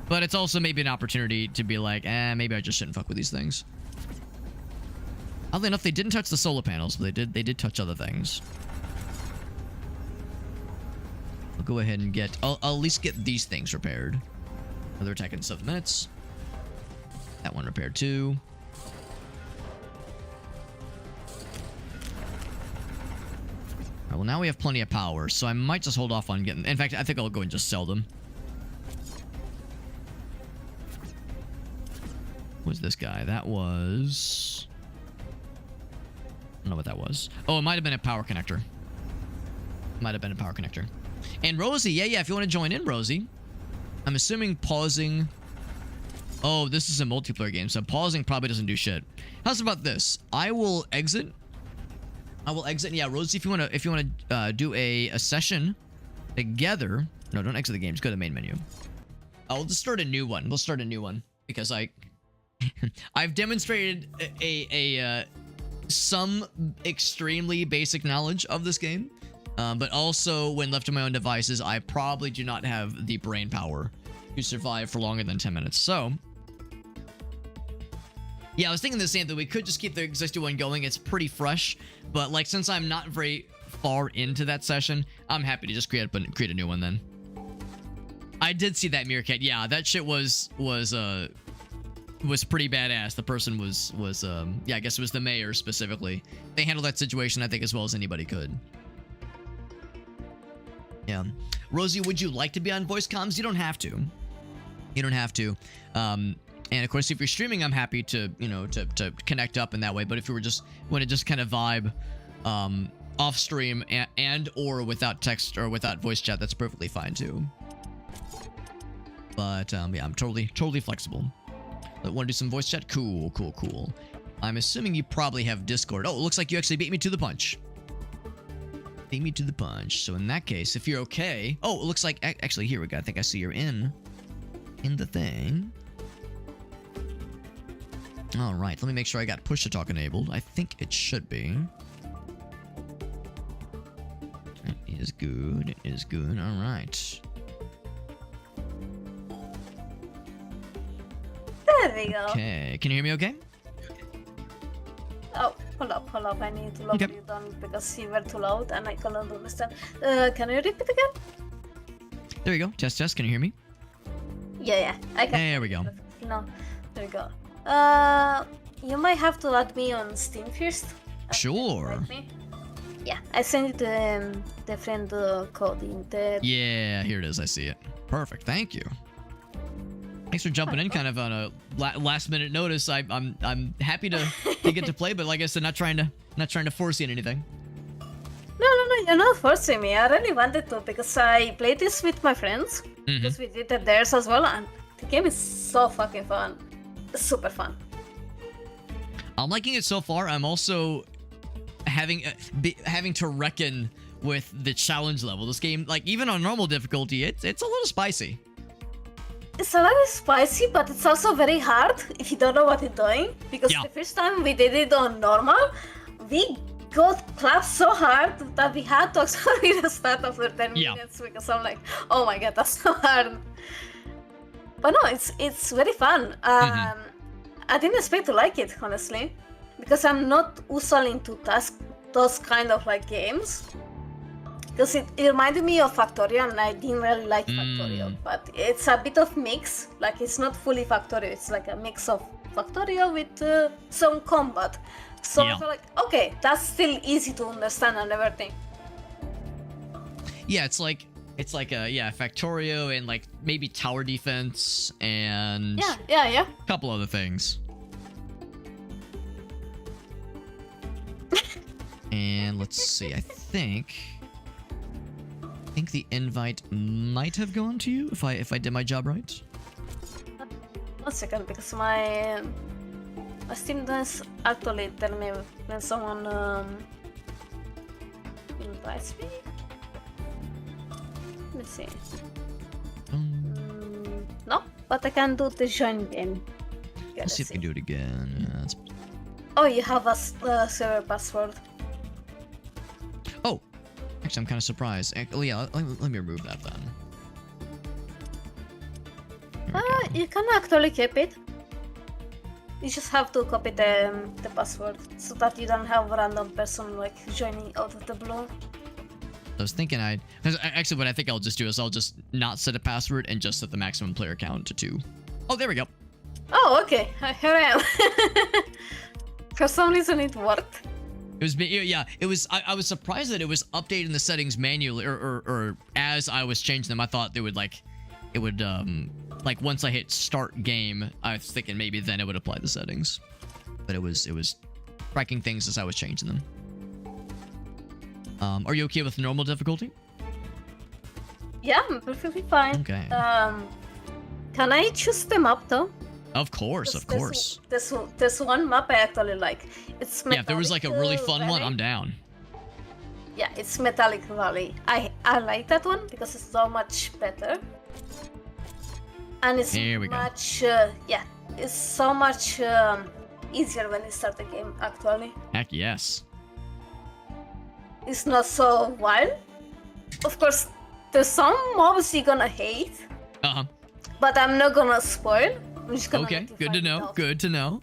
But it's also maybe an opportunity to be like, maybe I just shouldn't fuck with these things. Oddly enough, they didn't touch the solar panels, but they did touch other things. I'll go ahead and get... I'll at least get these things repaired. Another attack in 7 minutes. That one repaired too. Alright, well now we have plenty of power, so I might just hold off on getting... In fact, I think I'll go and just sell them. Was this guy? That was... I don't know what that was. Oh, it might have been a power connector. Might have been a power connector. And Rosie, yeah, if you want to join in, Rosie. I'm assuming pausing... Oh, this is a multiplayer game, so pausing probably doesn't do shit. How's about this? I will exit. Yeah, Rosie, if you want to do a session together. No, don't exit the game. Just go to the main menu. I'll just start a new one. We'll start a new one because I've demonstrated some extremely basic knowledge of this game, but also when left to my own devices, I probably do not have the brain power to survive for longer than 10 minutes. So, yeah, I was thinking the same thing. We could just keep the existing one going. It's pretty fresh, but like since I'm not very far into that session, I'm happy to just create a new one then. I did see that Meerkat. Yeah, that shit was pretty badass. The person was yeah, I guess it was the mayor specifically. They handled that situation, I think, as well as anybody could. Yeah. Rosie, would you like to be on voice comms? You don't have to. You don't have to. And of course, if you're streaming, I'm happy to, you know, to connect up in that way. But if you were just want to just kind of vibe off stream and or without text or without voice chat, that's perfectly fine too. But yeah, I'm totally flexible. Want to do some voice chat? Cool. I'm assuming you probably have Discord. Oh, it looks like you actually beat me to the punch. Beat me to the punch. So in that case, if you're okay... Oh, it looks like... Actually, here we go. I think I see you're in the thing. All right. Let me make sure I got push to talk enabled. I think it should be. It is good. It is good. All right. There we go. Okay. Can you hear me okay? Oh, hold up. I need to lower you down because you were too loud and I couldn't understand. Can you repeat again? There we go. Test. Can you hear me? Yeah. I can. There we go. No, there we go. You might have to add me on Steam first. Sure. Yeah, I sent you the friend code in the... Yeah, here it is. I see it. Perfect. Thank you. Thanks for jumping in kind of on a last minute notice. I'm happy to get to play, but like I said, not trying to force you in anything. No, you're not forcing me. I really wanted to because I played this with my friends. Because we did it theirs as well, and the game is so fucking fun. It's super fun. I'm liking it so far. I'm also having to reckon with the challenge level. This game, like even on normal difficulty, it's a little spicy. It's a little spicy, but it's also very hard if you don't know what you're doing. Because the first time we did it on normal, we got clapped so hard that we had to actually restart after 10 minutes because I'm like, oh my god, that's so hard. But no, it's very fun. I didn't expect to like it, honestly, because I'm not usually into those kind of like games. Because it reminded me of Factorio, and I didn't really like Factorio. But it's a bit of mix, like it's not fully Factorio, it's like a mix of Factorio with some combat. So I feel like, okay, that's still easy to understand and everything. Yeah, it's like a Factorio and like maybe tower defense and yeah. a couple other things. And let's see, I think the invite might have gone to you if I did my job right. 1 second, because my Steam does actually tell me when someone invites me. Let me see. No, but I can do the join game. Let's see if we can do it again. Yeah, oh, you have a server password. Oh, actually, I'm kind of surprised. Oh yeah, let me remove that then. You can actually keep it. You just have to copy the password so that you don't have a random person like joining out of the blue. I was thinking actually what I think I'll just do is I'll just not set a password and just set the maximum player count to 2. Oh, there we go. Oh, okay. Here I am. For some reason it worked. It was it was I was surprised that it was updating the settings manually or as I was changing them. I thought they would like once I hit start game, I was thinking maybe then it would apply the settings. But it was tracking things as I was changing them. Are you okay with normal difficulty? Yeah, I'm perfectly fine. Okay. Can I choose the map though? Of course, of course. There's one map I actually like. It's Metallic, if there was like a really fun one, I'm down. Yeah, it's Metallic Valley. I like that one because it's so much better. And it's much it's so much easier when you start the game actually. Heck yes. It's not so wild. Of course, there's some mobs you're gonna hate. But I'm not gonna spoil. I'm just gonna good to know. Good to know.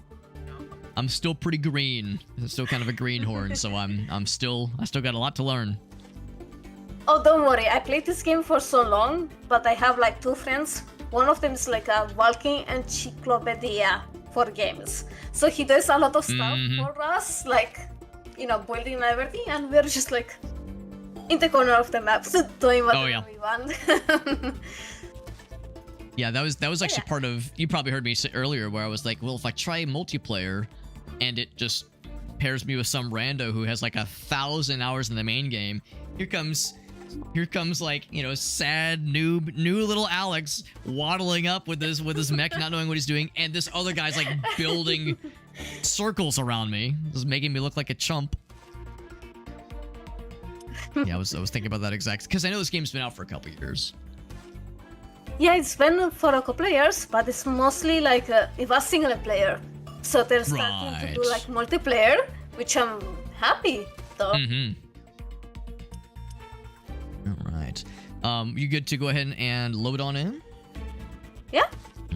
I'm still pretty green. I'm still kind of a greenhorn, so I still got a lot to learn. Oh, don't worry. I played this game for so long, but I have like 2 friends. One of them is like a walking encyclopedia for games. So he does a lot of stuff for us, like, you know, building and everything, and we're just like in the corner of the map, doing whatever we want. Yeah, that was actually part of, you probably heard me say earlier where I was like, well, if I try multiplayer and it just pairs me with some rando who has like 1,000 hours in the main game, here comes like, you know, sad new little Alex waddling up with his mech, not knowing what he's doing, and this other guy's like building circles around me, just making me look like a chump. Yeah, I was thinking about that exact, because I know this game's been out for a couple years. Yeah, it's been for a couple of years, but it's mostly like it was single player. So they're starting to do like multiplayer, which I'm happy though. All right. You good to go ahead and load on in? Yeah.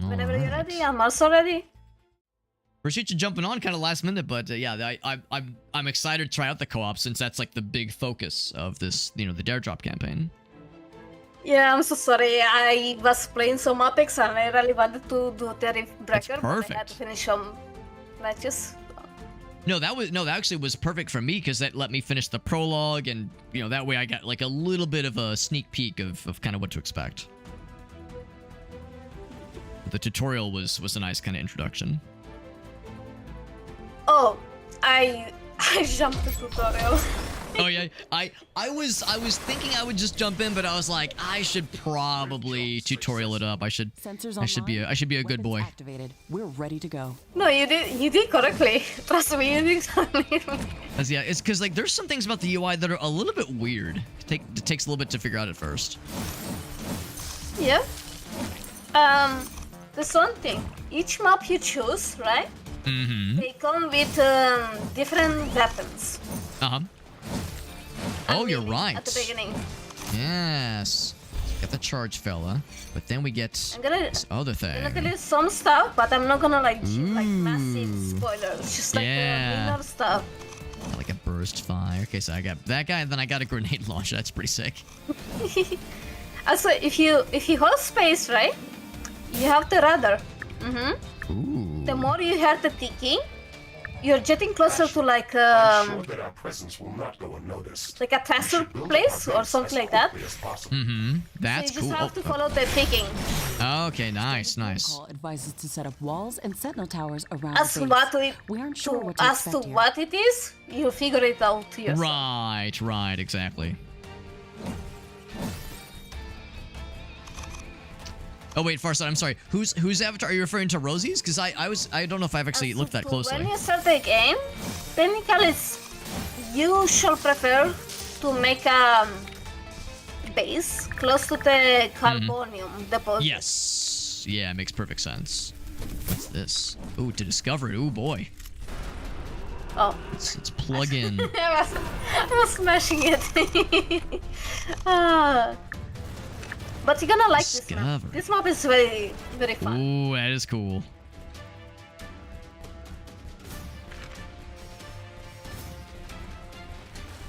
Whenever you're ready, I'm also ready. Appreciate you jumping on kind of last minute, but yeah, I'm excited to try out the co-op since that's like the big focus of this, you know, the Dare Drop campaign. Yeah, I'm so sorry. I was playing some Apex and I really wanted to do the Riftbreaker, but I had to finish some matches. No, that actually was perfect for me because that let me finish the prologue, and you know that way I got like a little bit of a sneak peek of kind of what to expect. The tutorial was a nice kind of introduction. Oh, I jumped the tutorial. Oh yeah, I was thinking I would just jump in, but I was like, I should probably tutorial it up. I should be a good boy. Activated. We're ready to go. No, you did correctly. Trust me, you did correctly. Yeah, it's because like there's some things about the UI that are a little bit weird. It takes a little bit to figure out at first. Yeah. There's one thing. Each map you choose, right? They come with different weapons. Uh-huh. Oh, you're At right. the beginning. Yes. Got the charge fella, but then we get I'm gonna this other thing. look at some stuff, but I'm not gonna like give, like massive spoilers. Just like minor stuff. Like a burst fire. Okay, so I got that guy, and then I got a grenade launcher. That's pretty sick. Also, if you hold space, right, you have the radar. Ooh. The more you hear the ticking, you're getting closer to like I'm sure that our presence will not go unnoticed. like a treasure place or something like that. That's So you cool. just have to follow the ticking. Okay, nice, nice. Protocol advises to set up walls and sentinel towers around As the base. what it, We aren't sure to, what to as expect to here. what it is, you figure it out yourself. Right, exactly. Oh wait, Farside, I'm sorry. Whose avatar are you referring to? Rosie's? Because I don't know if I've actually looked that closely. When you start the game, technically you should prefer to make a base close to the carbonium deposit. Yes. Yeah, it makes perfect sense. What's this? Ooh, to discover it. Ooh boy. Oh. Let's plug in. I was smashing it. But you're gonna like this map. Discovery. This map is very, very fun. Ooh, that is cool.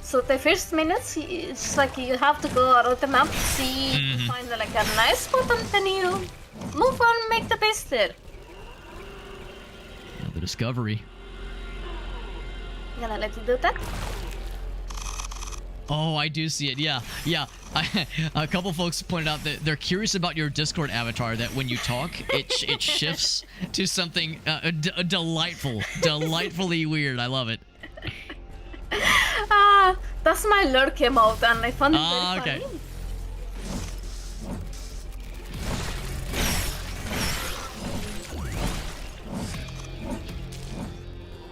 So the first minutes, it's like you have to go around the map, see, find like a nice spot, and then you move on, make the base there. The discovery. I'm gonna let you do that. Oh, I do see it. Yeah. A couple folks pointed out that they're curious about your Discord avatar. That when you talk, it shifts to something delightfully weird. I love it. That's my lure came out, and I found it very Okay. funny.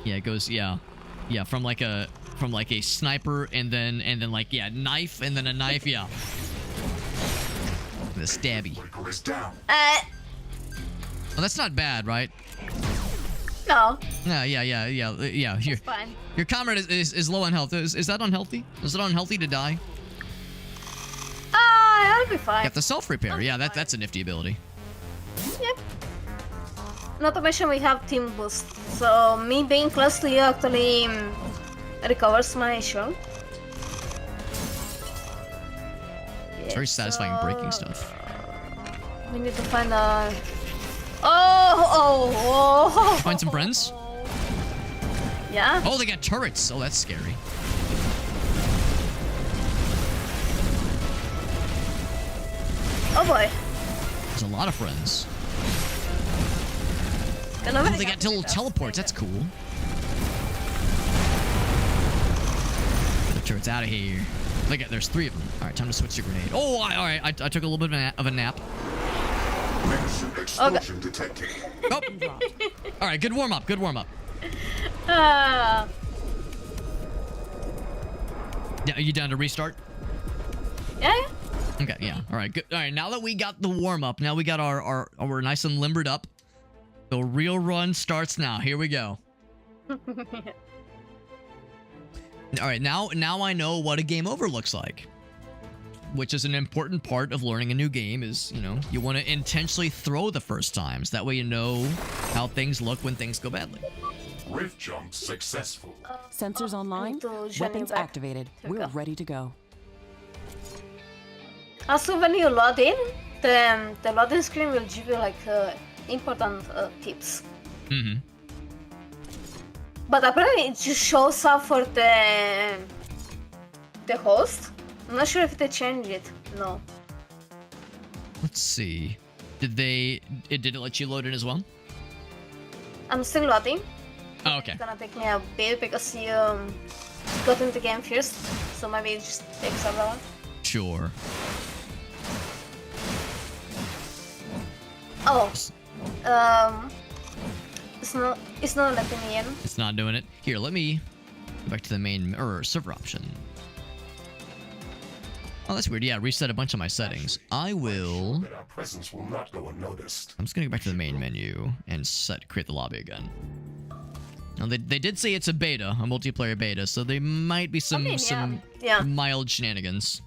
Yeah, it goes. Yeah, from like a sniper, and then like knife, and then a knife. Yeah. The stabby. Breaker is down. Well, that's not bad, right? No, Yeah. Here, fine. your comrade is low on health. Is that unhealthy? Is it unhealthy to die? I'll be fine. Got the self repair. Yeah, fine. that's a nifty ability. Yep. Not to mention we have team boost, so me being close to you actually recovers my shield. It's very satisfying breaking stuff. We need to find a. Oh! Find some friends? Yeah. Oh, they got turrets. Oh, that's scary. Oh boy. There's a lot of friends. Oh, they got little teleports. That's cool. The turret's out of here. Look at, there's 3 of them. All right, time to switch to grenade. Oh, all right. I took a little bit of a nap. Explosion detected. Oh. All right, good warm up. Ah. Yeah, are you down to restart? Yeah. Okay, yeah. All right, good. All right, now that we got the warm up, now we got our we're nice and limbered up. The real run starts now. Here we go. All right, now I know what a game over looks like. Which is an important part of learning a new game is, you want to intentionally throw the first times. That way you know how things look when things go badly. Rift jump successful. Sensors online, weapons activated. We're ready to go. Also, when you log in, the loading screen will give you like important tips. Mm-hmm. But apparently it just shows up for the host. I'm not sure if they changed it. No. Let's see. Did it let you load in as well? I'm still loading. Oh, okay. It's gonna take me a bit because you got into the game first, so maybe it just takes a while. Sure. Oh, it's not letting me in. It's not doing it. Here, let me go back to the main server option. Oh, that's weird. Yeah, reset a bunch of my settings. I will. That our presence will not go unnoticed. I'm just gonna go back to the main menu and create the lobby again. Now, they did say it's a beta, a multiplayer beta, so there might be some yeah. mild shenanigans.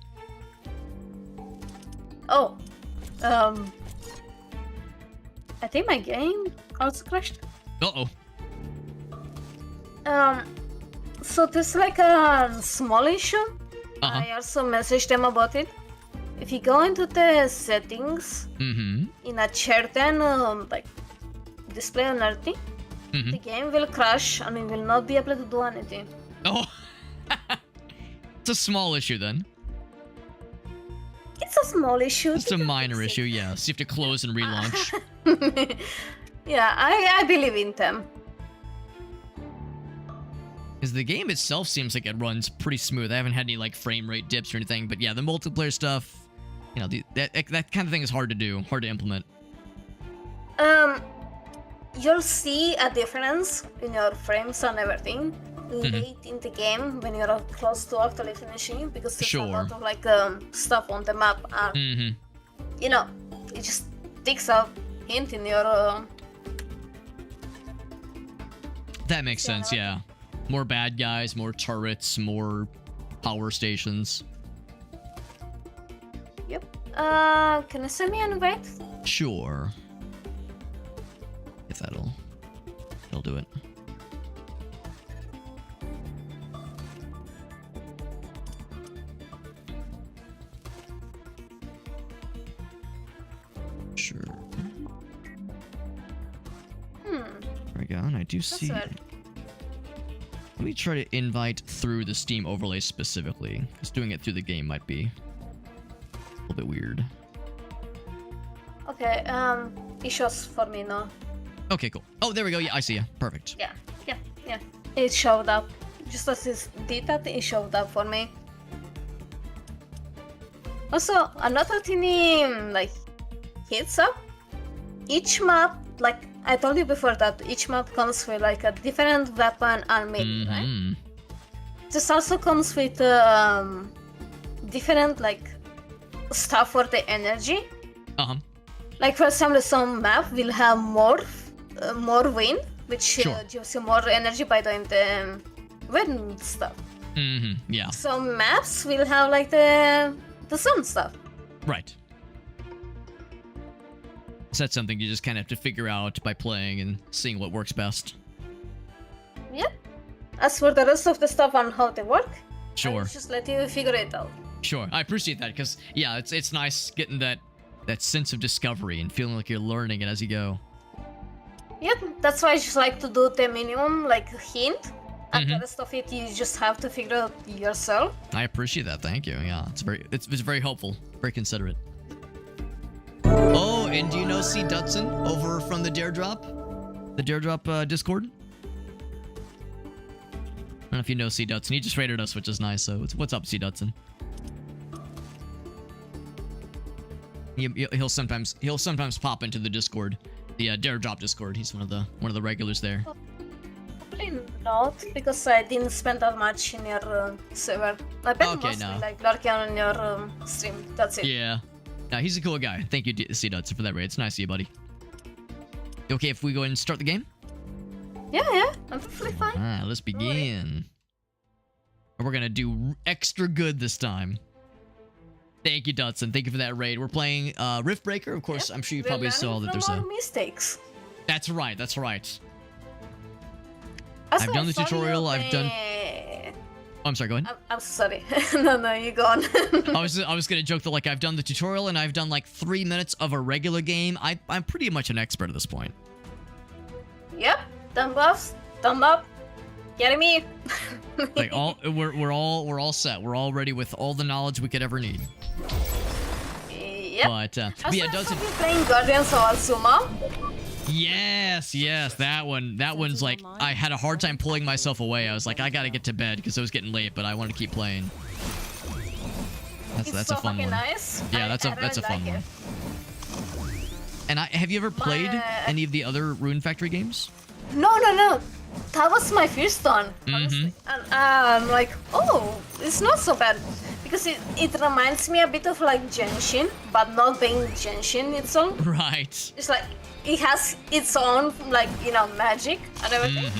Oh, I think my game also crashed. Uh-oh. So there's like a small issue. Uh-huh. I also messaged them about it. If you go into the settings in a certain like display on everything, the game will crash and it will not be able to do anything. Oh, it's a small issue then. It's a small issue. It's a minor issue, yeah. So you have to close and relaunch. Yeah, I believe in them. Because the game itself seems like it runs pretty smooth. I haven't had any like frame rate dips or anything, but yeah, the multiplayer stuff, you know, that kind of thing is hard to do, hard to implement. You'll see a difference in your frames and everything late in the game when you're close to actually finishing, because there's a lot of like stuff on the map and you know, it just takes a hint in your That makes sense, yeah. More bad guys, more turrets, more power stations. Yep. Can you send me an invite? Sure. If that'll do it. Sure. There we go, and I do see. Weird. Let me try to invite through the Steam overlay specifically, because doing it through the game might be a little bit weird. Okay, it shows for me now. Okay, cool. Oh, there we go. Yeah, I see you. Perfect. Yeah. It showed up. Just as it did that, it showed up for me. Also, another tiny, like, heads up. Each map, like I told you before, that each map comes with like a different weapon and melee, right? This also comes with different like stuff for the energy. Like for example, some map will have more wind, which gives you more energy by doing the wind stuff. Yeah. Some maps will have like the sun stuff. Right. So that's something you just kind of have to figure out by playing and seeing what works best. Yep. As for the rest of the stuff and how they work, sure, I'll just let you figure it out. Sure, I appreciate that, because yeah, it's nice getting that sense of discovery and feeling like you're learning it as you go. Yep, that's why I just like to do the minimum, like hint, and the rest of it you just have to figure out yourself. I appreciate that. Thank you. Yeah, it's very helpful, very considerate. Oh, and do you know C. Dutson over from the Daredrop Discord? I don't know if you know C. Dutson. He just rated us, which is nice. So what's up, C. Dutson? He'll sometimes pop into the Discord, the Daredrop Discord. He's one of the regulars there. Probably not, because I didn't spend that much in your server. I bet mostly like lurking on your stream. That's it. Yeah. No, he's a cool guy. Thank you, C. Dutson, for that raid. It's nice to see you, buddy. You okay if we go ahead and start the game? Yeah, I'm perfectly fine. Alright, let's begin. And we're gonna do extra good this time. Thank you, Dutson. Thank you for that raid. We're playing Riftbreaker. Of course, I'm sure you probably saw that there's a mistakes. That's right. I've done the tutorial. I've done. Oh, I'm sorry, go ahead. I'm sorry. No, you go on. I was gonna joke that like I've done the tutorial and I've done like 3 minutes of a regular game. I'm pretty much an expert at this point. Yep. Thumb up. Getting me. Like we're all set. We're all ready with all the knowledge we could ever need. Yep. But yeah, Dutson. Have you playing Guardians of Alsuma? Yes, that one's like I had a hard time pulling myself away. I was like, I gotta get to bed because it was getting late, but I wanted to keep playing. That's a fun one. Nice. Yeah, that's a fun one. And have you ever played any of the other Rune Factory games? No. That was my first one, honestly. And I'm like, oh, it's not so bad. Because it reminds me a bit of like Genshin, but not being Genshin itself. Right. It's like, it has its own, like, magic and everything.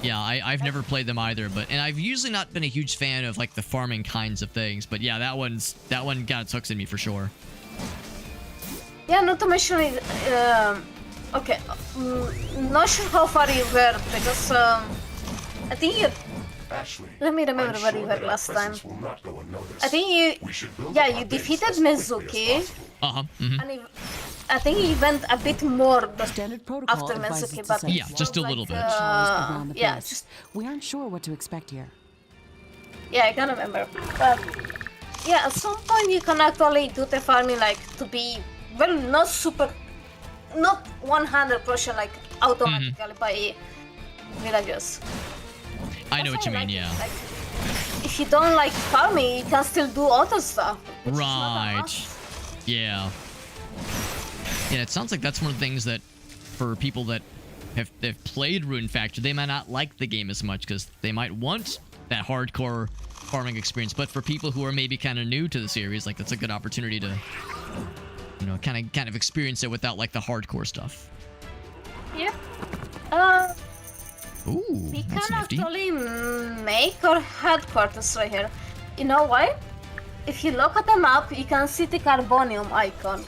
Yeah, I've never played them either, and I've usually not been a huge fan of like the farming kinds of things, but yeah, that one got its hooks in me for sure. Yeah, not to mention it. Okay, not sure how far you were because I think you. Ashley, Let me remember where you were last time. I think you defeated Mizuki, and I think he went a bit more Standard protocol after advises Mizuki, to but send Yeah, just a little bit. around the yeah, base. just We aren't sure what to expect here. yeah, I can't remember. But yeah, at some point you can actually do the farming like to be well, not 100% like automatically by villagers. I know what you mean, yeah. Like, if you don't like farming, you can still do other stuff. which is not a Right. must. Yeah. Yeah, it sounds like that's one of the things that for people that they've played Rune Factory, they might not like the game as much because they might want that hardcore farming experience. But for people who are maybe kind of new to the series, like that's a good opportunity to, you know, kind of experience it without like the hardcore stuff. Yeah. Ooh, We that's can nifty. actually make our headquarters right here. You know why? If you look at the map, you can see the carbonium icon.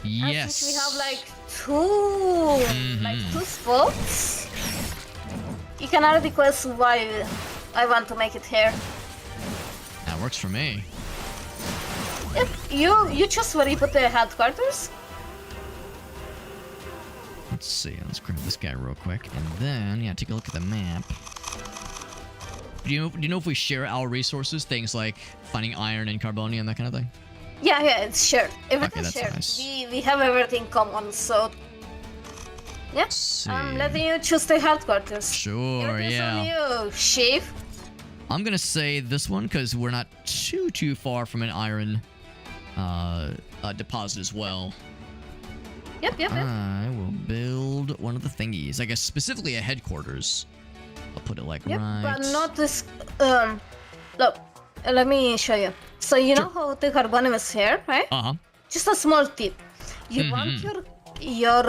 And Yes. since we have like two spots, you can already guess why I want to make it here. That works for me. Yep, you choose where you put the headquarters. Let's see. Let's grab this guy real quick, and then yeah, take a look at the map. Do you know if we share our resources, things like finding iron and carbonium, that kind of thing? Yeah, it's shared. Everything's that's shared. nice. We have everything common, so yeah. Let's see. I'm letting you choose the headquarters. Sure, Everything's yeah. on you, Chief. I'm gonna say this one because we're not too far from an iron deposit as well. Yep. I will build one of the thingies. I guess specifically a headquarters. I'll put it like Yep, right. but not this. Look, let me show you. So you know how the carbonium is here, right? Just a small tip. You want your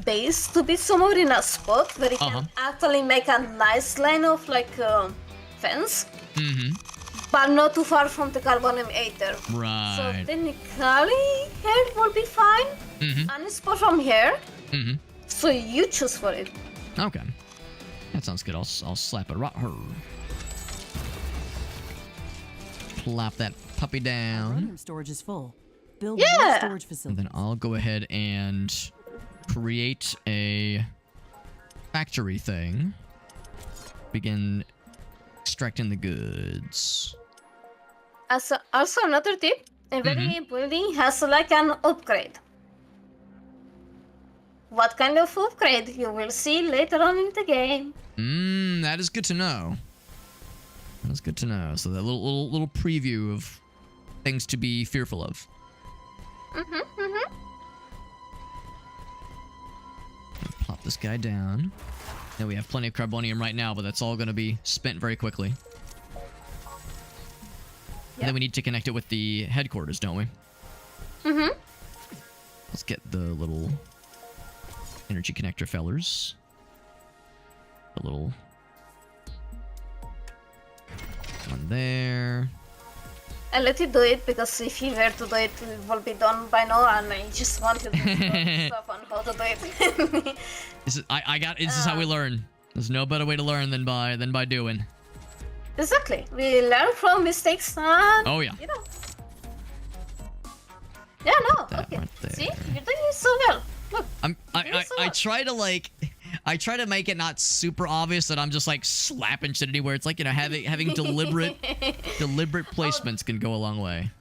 base to be somewhere in a spot where you can actually make a nice line of like fence, but not too far from the carbonium either. Right. So technically, here will be fine. And it's spot from here. So you choose for it. Okay. That sounds good. I'll slap it right her. Plop that puppy down. Uranium storage is full. Build Yeah. more storage And facilities. then I'll go ahead and create a factory thing. Begin extracting the goods. Also another tip, every building has like an upgrade. What kind of upgrade you will see later on in the game. That is good to know. That is good to know. So that little preview of things to be fearful of. Plop this guy down. Now we have plenty of carbonium right now, but that's all going to be spent very quickly. And then we need to connect it with the headquarters, don't we? Let's get the little energy connector fellers. A little one there. I let you do it because if you were to do it, it will be done by now, and I just wanted to know stuff on how to do it. This is how we learn. There's no better way to learn than by doing. Exactly. We learn from mistakes, and Oh yeah. you know. Yeah, no. That Okay. right there. See, you're doing it so well. Look. I try to like I try to make it not super obvious that I'm just like slapping shit anywhere. It's like, you know, having deliberate placements can go a long way.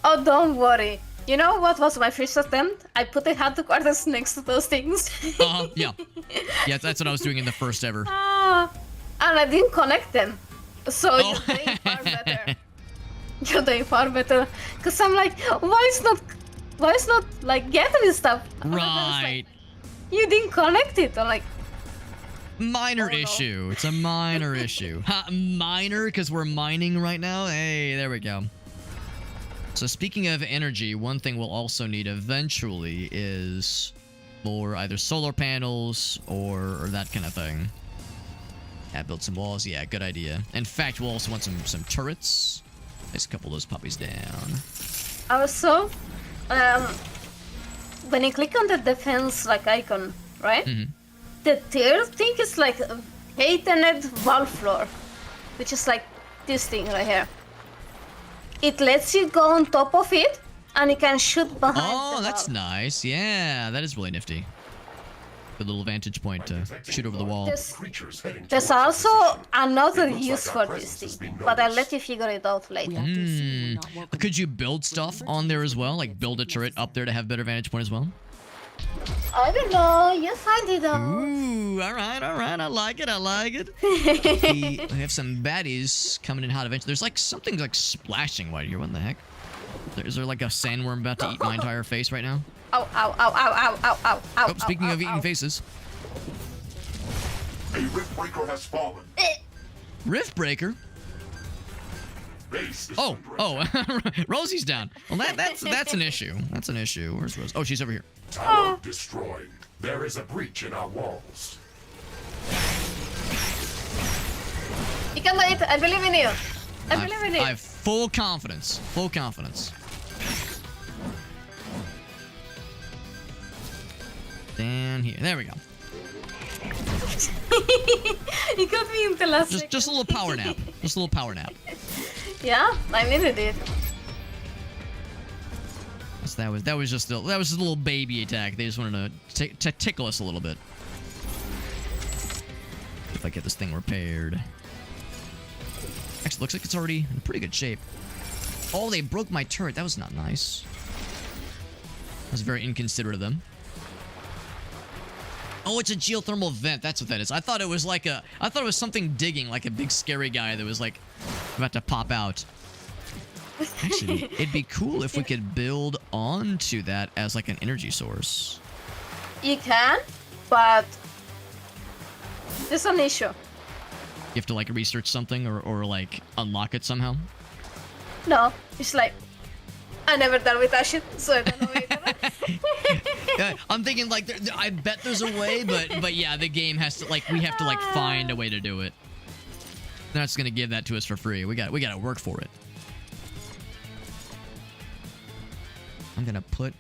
Oh, don't worry. You know what was my first attempt? I put the headquarters next to those things. Yeah. Yeah, that's what I was doing in the first ever. And I didn't connect them. So you're doing far better. You're doing far better. Cause I'm like, why is not like getting stuff? And then it's like, Right. you didn't connect it. I'm like, Minor Oh, no. issue. It's a minor issue. Minor because we're mining right now. Hey, there we go. So speaking of energy, one thing we'll also need eventually is more either solar panels or that kind of thing. Yeah, build some walls. Yeah, good idea. In fact, we'll also want some turrets. Place a couple of those puppies down. Also, when you click on the defense like icon, right? The third thing is like patented wall floor, which is like this thing right here. It lets you go on top of it, and you can shoot behind. Oh, the that's wall. nice. Yeah, that is really nifty. Good little vantage point to shoot over the wall. There's also another use for this thing, but I'll let you figure it out later. Could you build stuff on there as well? Like build a turret up there to have better vantage point as well? I don't know. You find it out. Ooh, all right. I like it. We have some baddies coming in hot eventually. There's like something like splashing right here. What the heck? Is there like a sandworm about to eat my entire face right now? Ow, ow, ow, ow, ow, ow, ow, ow. Oh, speaking ow, of eating ow. faces. A Riftbreaker has fallen. Riftbreaker? Base is Oh, under attack. Rosie's down. Well, that's an issue. That's an issue. Where's Rose? Oh, she's over here. Tower destroyed. There is a breach in our walls. You can do it. I believe in you. I believe in you. I have full confidence. Full confidence. Down here. There we go. You got me in the last second. Just a little power nap. Just a little power nap. Yeah, I needed it. So that was just a little baby attack. They just wanted to tickle us a little bit. If I get this thing repaired. Actually, looks like it's already in pretty good shape. Oh, they broke my turret. That was not nice. That was very inconsiderate of them. Oh, it's a geothermal vent. That's what that is. I thought it was like I thought it was something digging, like a big scary guy that was like about to pop out. Actually, it'd be cool if we could build onto that as like an energy source. You can, but there's an issue. You have to like research something or like unlock it somehow. No, it's like I never done with that shit, so I don't know either. Yeah, I'm thinking like I bet there's a way, but yeah, the game has to like we have to like find a way to do it. They're not just gonna give that to us for free. We got to work for it. I'm gonna put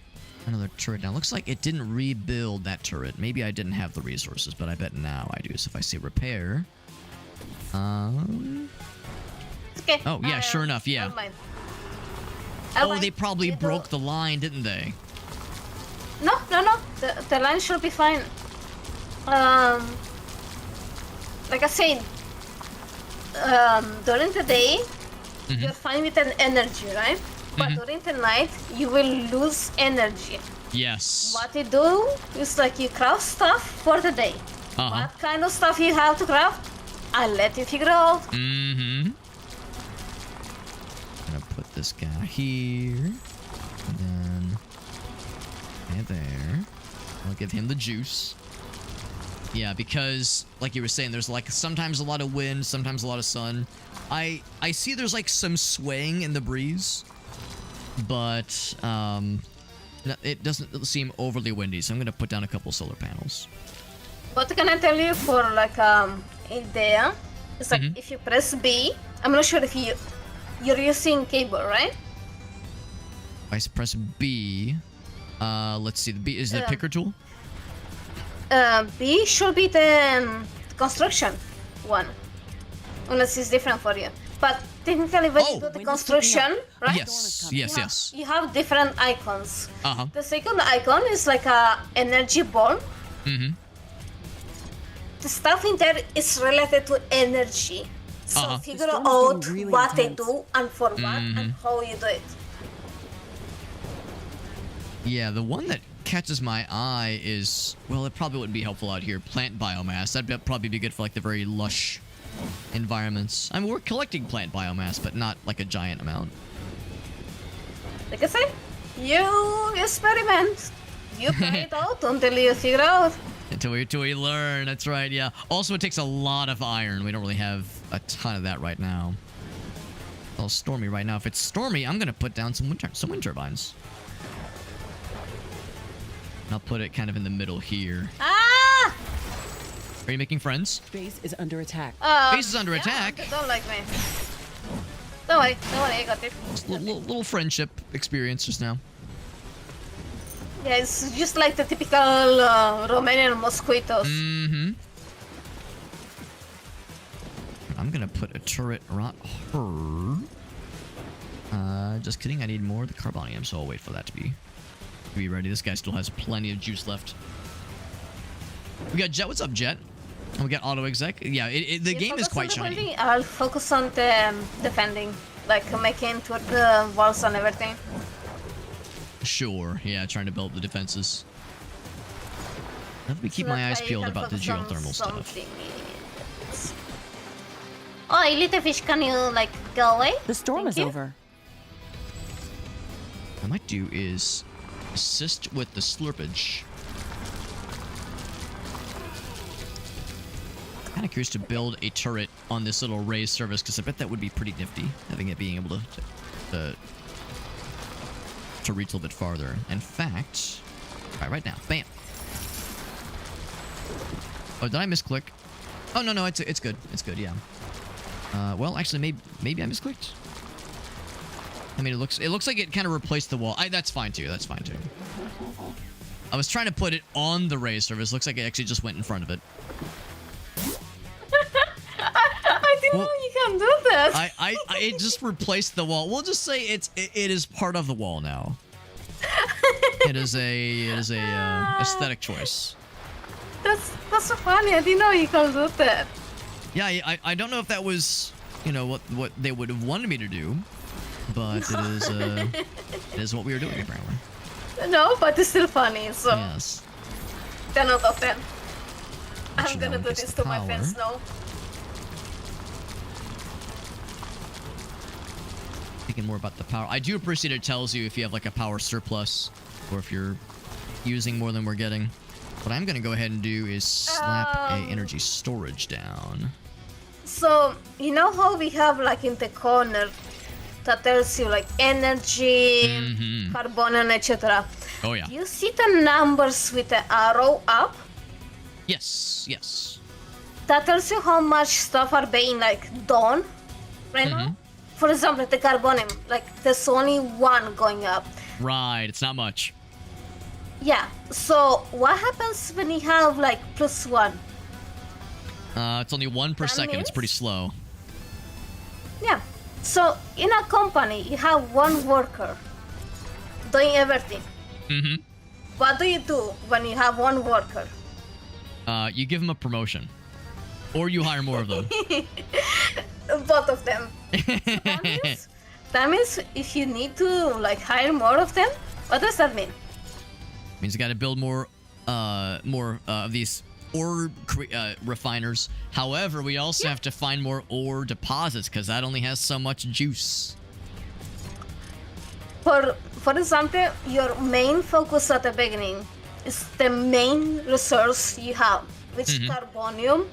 another turret down. Looks like it didn't rebuild that turret. Maybe I didn't have the resources, but I bet now I do. So if I say repair, Okay. oh yeah, sure enough, yeah. Never mind. Oh, they probably broke the line, didn't they? No. The line should be fine. Like I said, during the day, you're fine with an energy, right? But during the night, you will lose energy. Yes. What you do is like you craft stuff for the day. What kind of stuff you have to craft, I'll let you figure out. Mm-hmm. Gonna put this guy here. And then there. I'll give him the juice. Yeah, because like you were saying, there's like sometimes a lot of wind, sometimes a lot of sun. I see there's like some swaying in the breeze, but it doesn't seem overly windy, so I'm gonna put down a couple solar panels. What can I tell you for like idea? It's like if you press B, I'm not sure if you're using cable, right? I press B. Let's see. The B is the picker tool. B should be the construction one, unless it's different for you. But technically, when you do the construction, right? Yes. You have different icons. Uh-huh. The second icon is like a energy ball. The stuff in there is related to energy. So figure out really what they intense. do and for what and how you do it. Yeah, the one that catches my eye is, well, it probably wouldn't be helpful out here. Plant biomass. That'd probably be good for like the very lush environments. I mean, we're collecting plant biomass, but not like a giant amount. Like I said, you experiment. You try it out until you figure out. Until we learn. That's right. Yeah. Also, it takes a lot of iron. We don't really have a ton of that right now. Well, stormy right now. If it's stormy, I'm gonna put down some wind turbines. I'll put it kind of in the middle here. Ah! Are you making friends? Base is under attack. Base is under attack. They don't like me. Don't worry, I got it. Just a little friendship experience just now. Yeah, it's just like the typical Romanian mosquitoes. Mm-hmm. I'm gonna put a turret around her. Just kidding. I need more of the carbonium, so I'll wait for that to be ready. This guy still has plenty of juice left. We got Jet. What's up, Jet? And we got auto exec. Yeah, the game is quite shiny. I'll focus on the defending, like making toward the walls and everything. Sure. Yeah, trying to build up the defenses. Let me keep my eyes peeled about the geothermal stuff. Oh, little fish, can you like go away? The storm is over. What I might do is assist with the slurpage. Kind of curious to build a turret on this little raised surface because I bet that would be pretty nifty, having it being able to reach a little bit farther. In fact, right now, bam. Oh, did I misclick? Oh no, it's good. It's good, yeah. Well, actually, maybe I misclicked. I mean, it looks like it kind of replaced the wall. That's fine too. That's fine too. I was trying to put it on the raised surface. Looks like it actually just went in front of it. I didn't know you can do that. It just replaced the wall. We'll just say it is part of the wall now. It is a aesthetic choice. That's so funny. I didn't know you can do that. Yeah, I don't know if that was, you know, what they would have wanted me to do, but it is what we were doing apparently. No, but it's still funny. So yes. 10 out of 10. I'm Actually, gonna no, do it's this the to my power. fans now. Thinking more about the power. I do appreciate it tells you if you have like a power surplus or if you're using more than we're getting. What I'm gonna go ahead and do is slap a energy storage down. So, you know how we have like in the corner that tells you like energy, carbon, etc. Oh yeah. You see the numbers with the arrow up? Yes. That tells you how much stuff are being like done right now. For example, the carbonium, like there's only one going up. Right, it's not much. Yeah, so what happens when you have like +1? It's only 1 per second. It's pretty slow. Yeah, so in a company, you have one worker doing everything. What do you do when you have one worker? You give them a promotion. Or you hire more of them. Both of them. That means if you need to like hire more of them, what does that mean? Means you got to build more of these ore refiners. However, we also have to find more ore deposits because that only has so much juice. For example, your main focus at the beginning is the main resource you have, which is carbonium,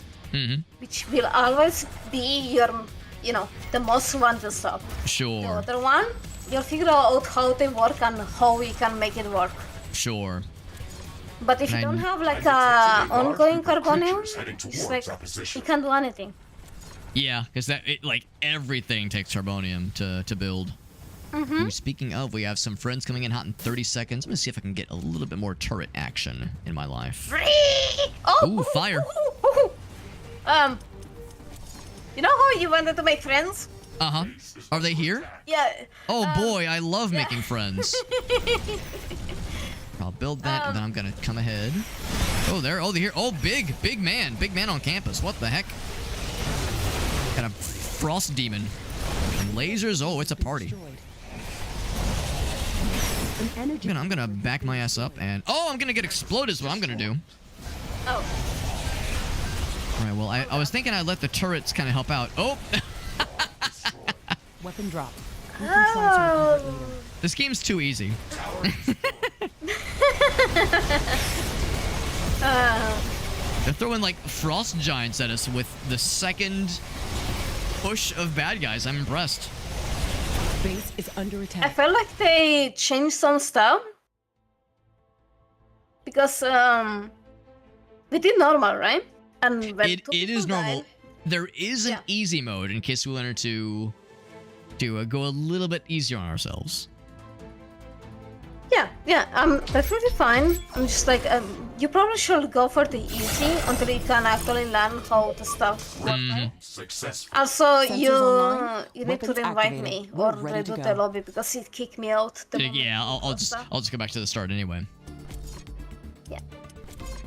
which will always be your, the most wanted stuff. Sure. The other one, you'll figure out how they work and how we can make it work. Sure. But if you don't have like a ongoing carbonium, it's like you can't do anything. Yeah, because everything takes carbonium to build. Ooh, speaking of, we have some friends coming in hot in 30 seconds. I'm gonna see if I can get a little bit more turret action in my life. Ooh, fire. You know how you wanted to make friends? Are they here? Yeah. Oh boy, I love making friends. I'll build that, and then I'm gonna come ahead. Oh, there. Oh, they're here. Oh, big man on campus. What the heck? Got a frost demon and lasers. Oh, it's a party. I'm gonna back my ass up, and I'm gonna get exploded. Is what I'm gonna do. Oh. All right. Well, I was thinking I'd let the turrets kind of help out. Oh. Weapon drop. This game's too easy. They're throwing like frost giants at us with the second push of bad guys. I'm impressed. Base is under attack. I felt like they changed some stuff. because we did normal, right? And when It is normal. There is an easy mode in case we wanted to go a little bit easier on ourselves. Yeah, I'm perfectly fine. I'm just like, you probably should go for the easy until you can actually learn how the stuff works. Right? Successful. Also, Sensors online, you need to weapons invite activated. me We're or ready to redo go. the lobby because it kicked me out. Yeah, I'll just go back to the start anyway. Yeah,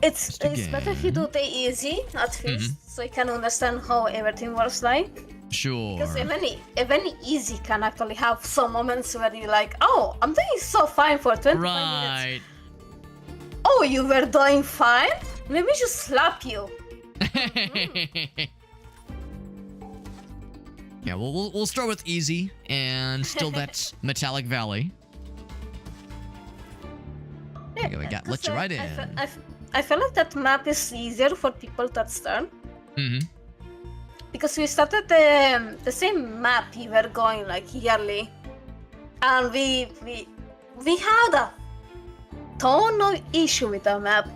it's Just a better if you do the easy at first, so you can understand how everything works like. Sure. Because even easy can actually have some moments where you're like, oh, I'm doing so fine for 25 minutes. Right. Oh, you were doing fine? Let me just slap you. Yeah, we'll start with easy and still that metallic valley. Okay, we got let you right in. I feel like that map is easier for people that start. Mm-hmm. Because we started the same map you were going like yearly. And we had a ton of issue with the map.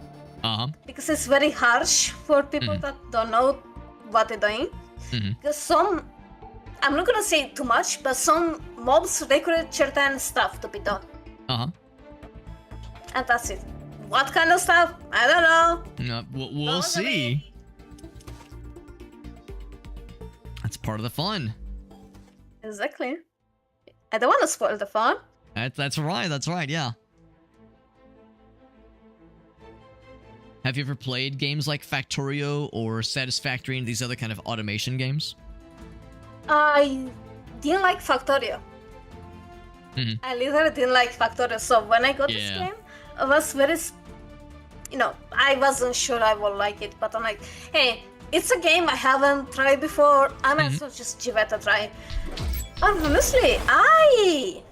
Uh-huh. Because it's very harsh for people that don't know what they're doing. Because some, I'm not gonna say too much, but some mobs require certain stuff to be done. Uh-huh. And that's it. What kind of stuff? I don't know. No, we'll see. That's part of the fun. Exactly. I don't want to spoil the fun. That's right, yeah. Have you ever played games like Factorio or Satisfactory and these other kind of automation games? I didn't like Factorio. I literally didn't like Factorio. So when I got this game, I was very, I wasn't sure I would like it. But I'm like, hey, it's a game I haven't tried before. I might as well just give it a try. And honestly, I'm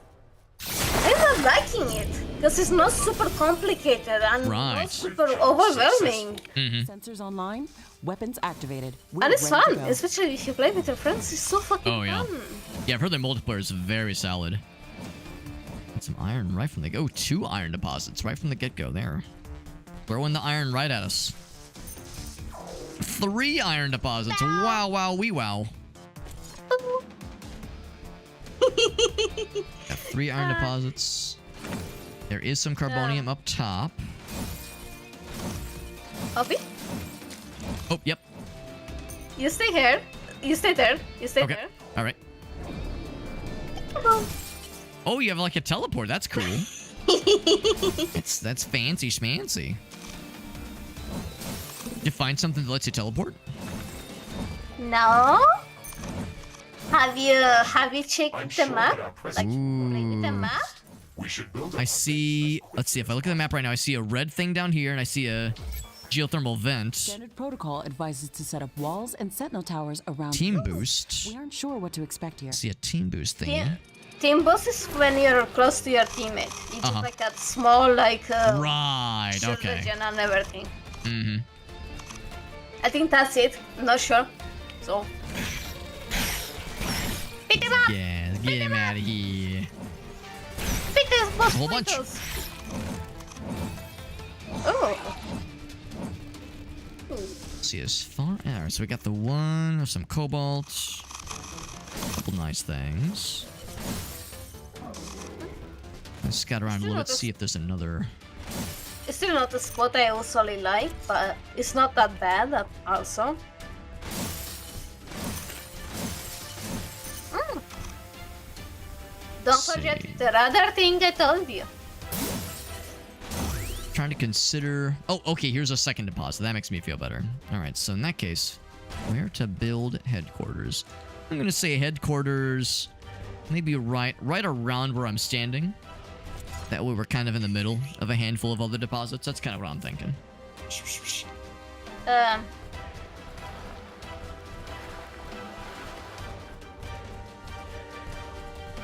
not liking it. Because it's not super complicated and not super overwhelming. Sensors online, weapons activated. And it's fun, especially if you play with your friends. It's so fucking fun. Yeah, I've heard the multiplayer is very solid. Got some iron right from the go. 2 iron deposits right from the get-go there. Throwing the iron right at us. 3 iron deposits. Wow, wow, wee wow. Got 3 iron deposits. There is some carbonium up top. Obi? Oh, yep. You stay here. You stay there. You stay Okay. there. All right. Oh, you have like a teleport. That's cool. That's fancy schmancy. Did you find something that lets you teleport? No. Have you checked I'm the sure map? that our Like present read the map? we should build I see. Let's see. If I look at the map right now, I see a red thing down here, and I see a geothermal vent. Standard protocol advises to set up walls and sentinel towers around. Team boost. We aren't sure what to expect here. See a team boost thing. Yeah. Team boss is when you're close to your teammate. You just like that small Right. shield Okay. regen and everything. Mm-hmm. I think that's it. I'm not sure. So pick him up! Yeah. Get him out of here. Pick this boss A whole bunch. Pointos. Oh. See as far. Alright, so we got the one, some cobalt. Couple nice things. Let's scout around a little bit, see if there's another. It's still not a spot I usually like, but it's not that bad also. Don't forget see. the other thing I told you. Trying to consider. Oh, okay. Here's a second deposit. That makes me feel better. All right. So in that case, where to build headquarters? I'm gonna say headquarters, maybe right around where I'm standing. That way we're kind of in the middle of a handful of other deposits. That's kind of what I'm thinking.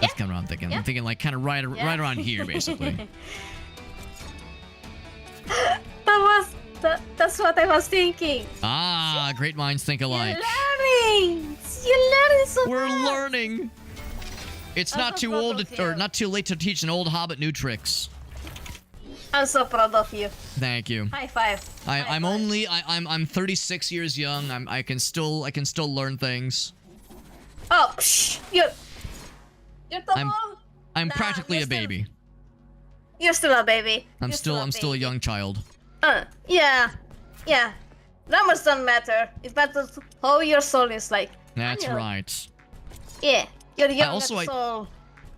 That's kind of what I'm thinking. I'm thinking like kind of right around here, basically. That's what I was thinking. Ah, great minds think alike. You're learning so We're fast. learning. It's not too old or not too late to teach an old hobbit new tricks. I'm so proud of you. Thank you. High five. I'm 36 years young. I can still learn things. Oh, psh, you're too old. I'm Nah, practically you're a baby. You're still a baby. I'm still a young child. Yeah. Numbers don't matter. It matters how your soul is like. That's right. Yeah, you're young soul.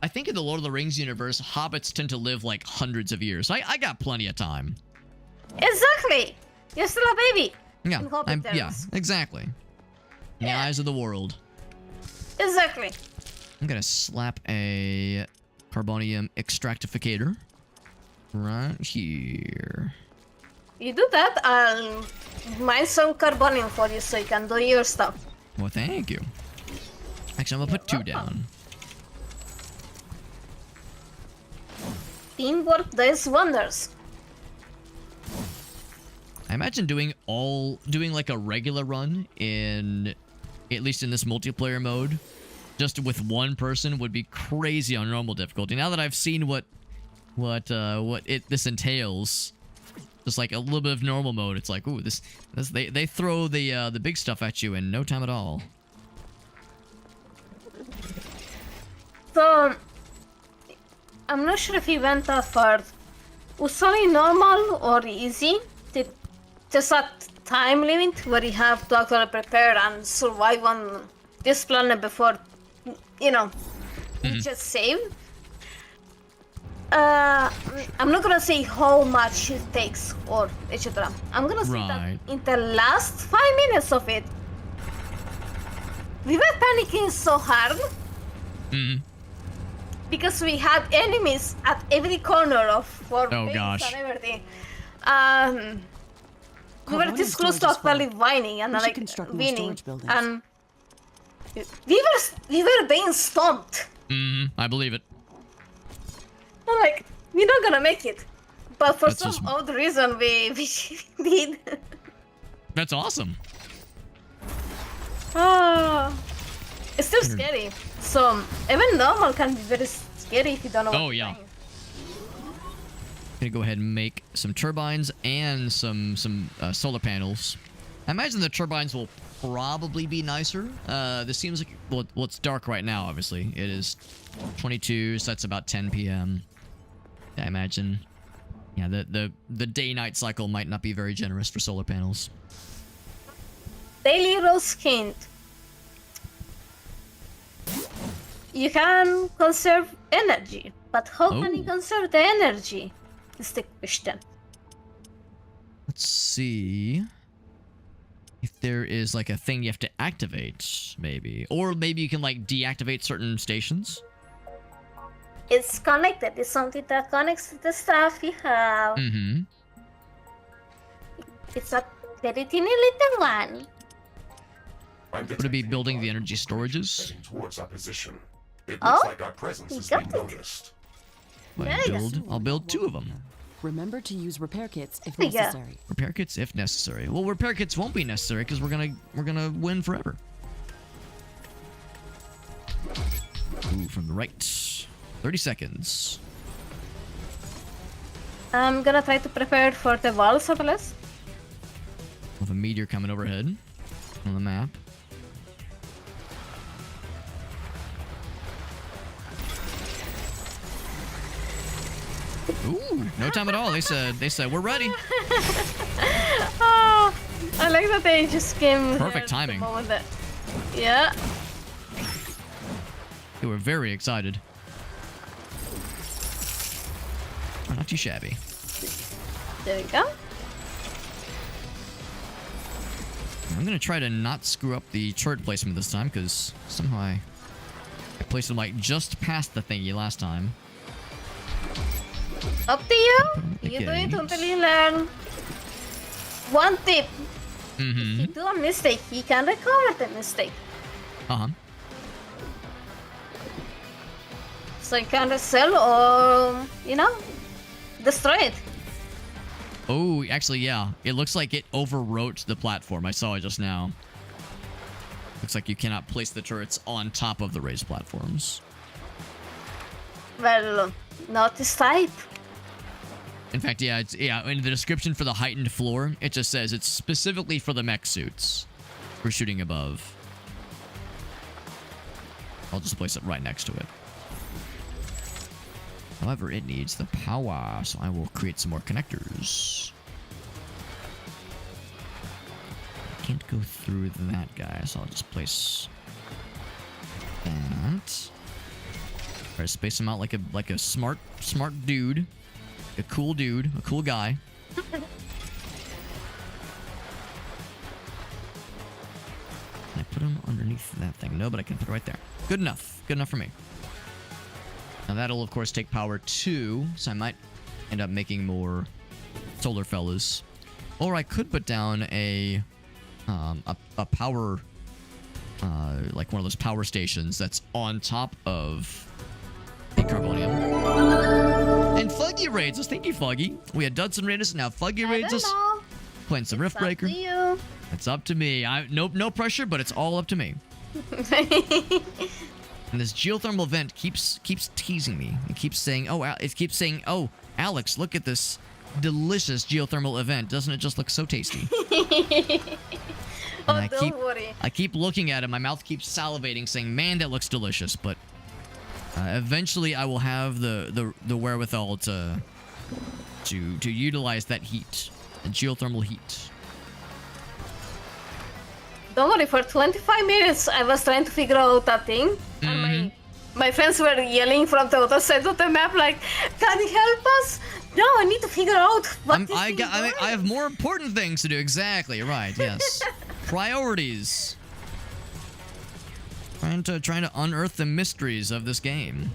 I think in the Lord of the Rings universe, hobbits tend to live like hundreds of years. I got plenty of time. Exactly. You're still a baby. Yeah, in hobbit terms. yeah, exactly. In the eyes of the world. Exactly. I'm gonna slap a carbonium extractificator right here. You do that, I'll mine some carbonium for you so you can do your stuff. Well, thank you. Actually, I'm gonna put 2 down. Teamwork does wonders. I imagine doing like a regular run in, at least in this multiplayer mode, just with one person would be crazy on normal difficulty. Now that I've seen what this entails, just like a little bit of normal mode, it's like, ooh, this they throw the big stuff at you in no time at all. So, I'm not sure if he went that far. Was only normal or easy? Did just a time limit where you have to actually prepare and survive on this planet before, you just save? I'm not gonna say how much it takes or etc. I'm gonna say that in the last 5 minutes of it, we were panicking so hard. Because we had enemies at every corner of our base and everything. We were this close to actually whining and like winning, and we were being stomped. I believe it. I'm like, we're not gonna make it, but for some odd reason we did. That's awesome. It's still scary. So even normal can be very scary if you don't know what you're doing. Gonna go ahead and make some turbines and some solar panels. I imagine the turbines will probably be nicer. This seems like, well, it's dark right now, obviously. It is 22, so that's about 10 p.m. I imagine. Yeah, the day-night cycle might not be very generous for solar panels. Daily roast hint. You can conserve energy, but how can you conserve the energy? Is the question. Let's see if there is like a thing you have to activate, maybe. Or maybe you can like deactivate certain stations. It's connected. It's something that connects to the stuff you have. It's a very teeny little one. Would it be building the energy storages? Towards our position. It looks like our presence is being noticed. I'll build 2 of them. Remember to use repair kits if necessary. Repair kits if necessary. Well, repair kits won't be necessary because we're gonna win forever. Ooh, from the right. 30 seconds. I'm gonna try to prepare for the walls of less. With a meteor coming overhead on the map. Ooh, no time at all. They said we're ready. Oh, I like that they just came. Perfect timing. Yeah. They were very excited. Oh, not too shabby. There we go. I'm gonna try to not screw up the turret placement this time because somehow I placed them like just past the thingy last time. Up to you. You do it until you learn. One tip. If you do a mistake, you can recover the mistake. So you can resell or, destroy it. Oh, actually, yeah. It looks like it overwrote the platform. I saw it just now. Looks like you cannot place the turrets on top of the raised platforms. Well, notice type. In fact, yeah, in the description for the heightened floor, it just says it's specifically for the mech suits for shooting above. I'll just place it right next to it. However, it needs the power, so I will create some more connectors. I can't go through that guy, so I'll just place that. Try to space him out like a smart dude. A cool dude, a cool guy. Can I put him underneath that thing? No, but I can put it right there. Good enough. Good enough for me. Now that'll, of course, take power too, so I might end up making more solar fellas. Or I could put down a power, like one of those power stations that's on top of a carbonium. And Fuggy raids us. Thank you, Fuggy. We had Dudson raid us, now Fuggy raids us. Playing some Riftbreaker. It's up to me. No pressure, but it's all up to me. And this geothermal vent keeps teasing me. It keeps saying, "Oh, Alex, look at this delicious geothermal event. Doesn't it just look so tasty?" And don't worry. I keep looking at it. My mouth keeps salivating, saying, "Man, that looks delicious." But eventually, I will have the wherewithal to utilize that heat, the geothermal heat. Don't worry, for 25 minutes I was trying to figure out that thing, and my friends were yelling from the other side of the map like, "Can you help us?" No, I need to figure out what I have more important things to do. Exactly, right, yes. Priorities. Trying to unearth the mysteries of this game.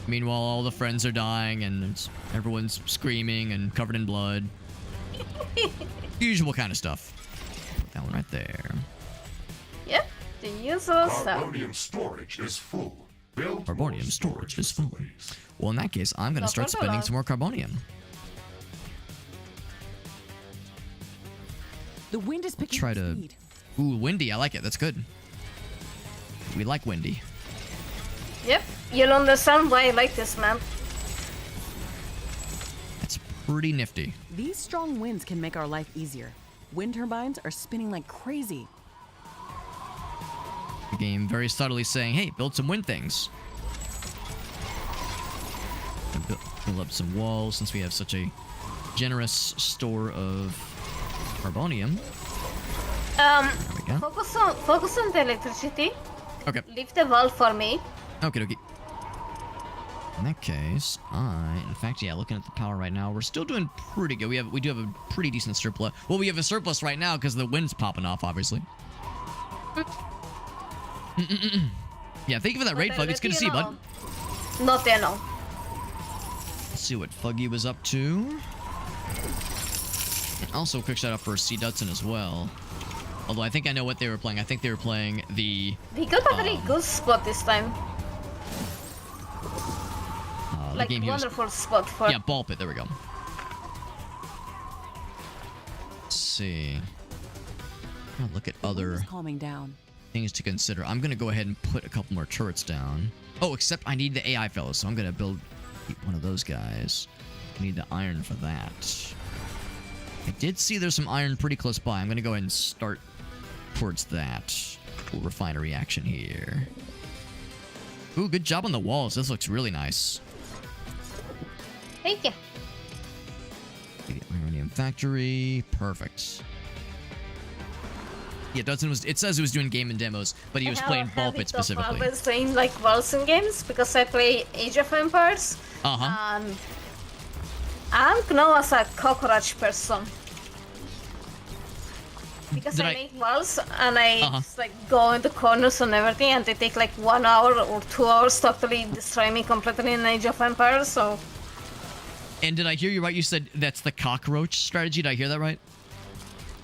Meanwhile, all the friends are dying and everyone's screaming and covered in blood. Usual kind of stuff. Put that one right there. Yep, the usual stuff. Carbonium storage is full. Build Carbonium more storage is full. facilities. Well, in that case, I'm going to start spending some more carbonium. The wind is picking Try up to... speed. Ooh, windy. I like it. That's good. We like windy. Yep, you'll understand why I like this map. That's pretty nifty. These strong winds can make our life easier. Wind turbines are spinning like crazy. The game very subtly saying, hey, build some wind things. Build up some walls since we have such a generous store of carbonium. There we go. Focus on the electricity. Okay. Leave the valve for me. Okay. In that case, in fact, yeah, looking at the power right now, we're still doing pretty good. We do have a pretty decent surplus. Well, we have a surplus right now because the wind's popping off, obviously. Yeah, thank you for that raid, Fug. It's good to see you, bud. Not there, no. Let's see what Fuggy was up to. And also, a quick shout out for C. Dudson as well. Although I think I know what they were playing. I think they were playing the... We got a very good spot this time. Like, the game wonderful spot for... Yeah, ball pit. There we go. Let's see. I'll look at other Calming down. things to consider. I'm going to go ahead and put a couple more turrets down. Oh, except I need the AI fellows, so I'm going to build one of those guys. I need the iron for that. I did see there's some iron pretty close by. I'm going to go ahead and start towards that. Cool refinery action here. Ooh, good job on the walls. This looks really nice. Thank you. The Ironium factory. Perfect. Yeah, Dudson was... It says he was doing game and demos, but he was playing ball pit specifically. I was playing like Wilson games because I play Age of Empires. Uh-huh. I'm known as a cockroach person. Because I make walls and I just like go into corners and everything, and they take like 1 hour or 2 hours to actually destroy me completely in Age of Empires, so... And did I hear you right? You said that's the cockroach strategy. Did I hear that right?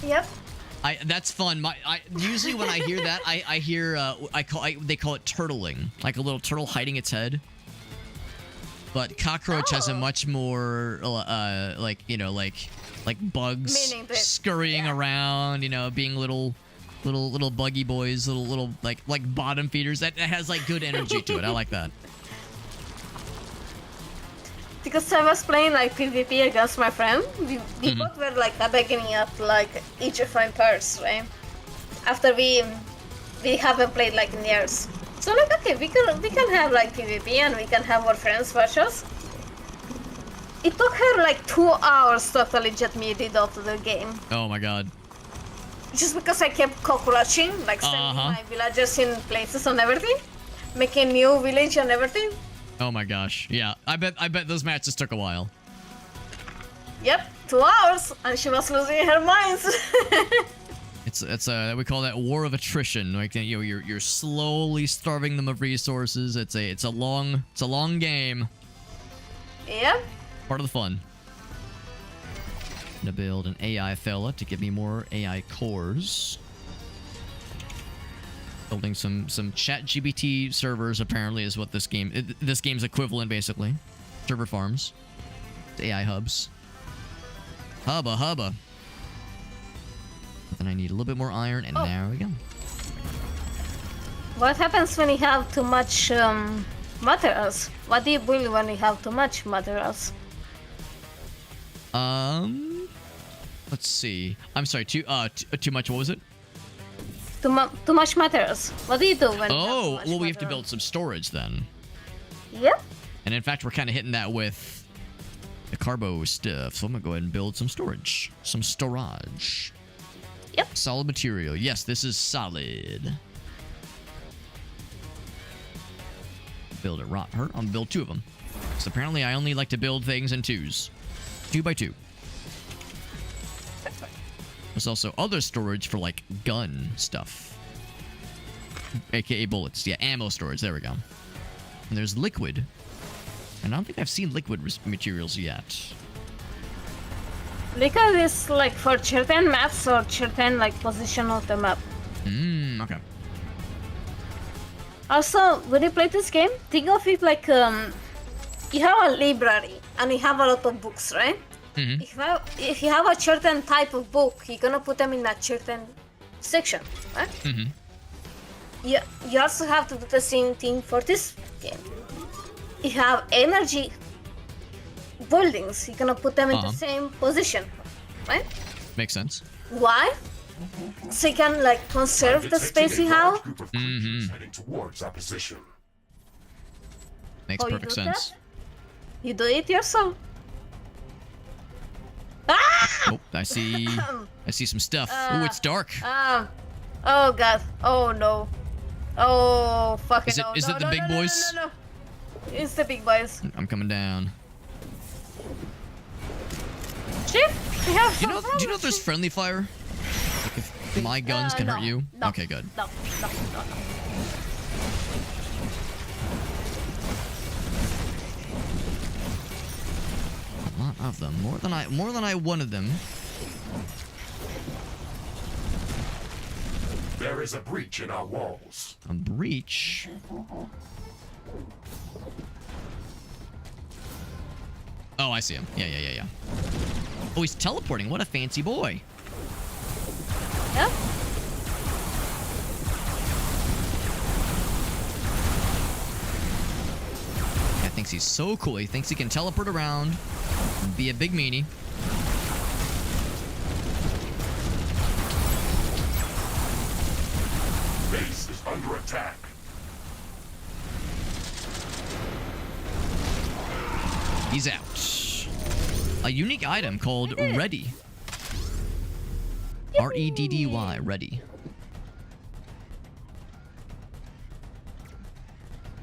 Yep. That's fun. Usually when I hear that, I hear they call it turtling, like a little turtle hiding its head. But cockroach has a much more like bugs scurrying around, being little buggy boys, little like bottom feeders. That has like good energy to it. I like that. because I was playing like PvP against my friend. We both were like beginning at like each of our pairs, right? After we haven't played like in years. So like okay, we can have like PvP and we can have our friends versus. It took her like 2 hours to actually get me rid of the game. Oh my god. Just because I kept cockroaching, like sending my villagers in places and everything, making new village and everything. Oh my gosh. Yeah, I bet those matches took a while. Yep, 2 hours, and she was losing her mind. It's we call that war of attrition. Like you're slowly starving them of resources. It's a long game. Yep. Part of the fun. To build an AI fella to give me more AI cores. Building some ChatGPT servers apparently is what this game's equivalent basically. Server farms, AI hubs. Hubba. Then I need a little bit more iron, and there we go. What happens when you have too much materials? What do you build when you have too much materials? Let's see. I'm sorry. Too much. What was it? Too much materials. What do you do when? Oh, well, we have to build some storage then. Yep. And in fact, we're kind of hitting that with the carbo stuff. So I'm gonna go ahead and build some storage. Some storage. Yep. Solid material. Yes, this is solid. Build it. I'm gonna build 2 of them. So apparently, I only like to build things in 2s. 2 by 2. There's also other storage for like gun stuff, aka bullets. Yeah, ammo storage. There we go. And there's liquid, and I don't think I've seen liquid materials yet. Liquid is like for certain maps or certain like position of the map. Okay. Also, when you play this game, think of it like you have a library and you have a lot of books, right? If you have a certain type of book, you're gonna put them in a certain section, right? You also have to do the same thing for this game. If you have energy buildings, you're gonna put them in the same position, right? Makes sense. Why? So you can like conserve the space you have. Heading towards our position. Makes perfect sense. You do it yourself. Oh, I see some stuff. Ooh, it's dark. Oh god. Oh no. Oh fucking no. Is it the big boys? No. It's the big boys. I'm coming down. Chief, we have Do you know if there's friendly fire? Like if my guns can hurt you? No, okay, good. No. A lot of them. More than I wanted them. There is a breach in our walls. A breach? Oh, I see him. Yeah. Oh, he's teleporting. What a fancy boy. Yep. Guy thinks he's so cool. He thinks he can teleport around and be a big meanie. Base is under attack. He's out. A unique item called Ready. R-E-D-D-Y, Ready.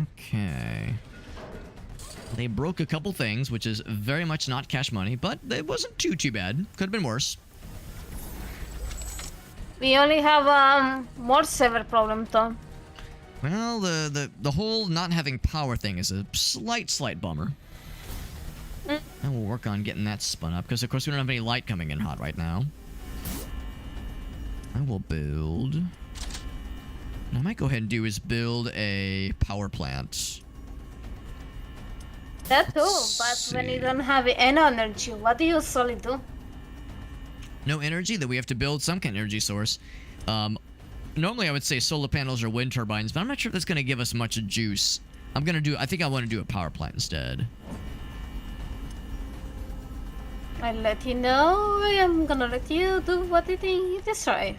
Okay. They broke a couple things, which is very much not cash money, but it wasn't too bad. Could have been worse. We only have more server problem though. Well, the whole not having power thing is a slight bummer. And we'll work on getting that spun up, because of course we don't have any light coming in hot right now. I will build... What I might go ahead and do is build a power plant. That too, but when you don't have any energy, what do you usually do? No energy, that we have to build some kind of energy source. Normally I would say solar panels or wind turbines, but I'm not sure if that's going to give us much juice. I think I want to do a power plant instead. I'll let you know. I'm gonna let you do what you think you destroy.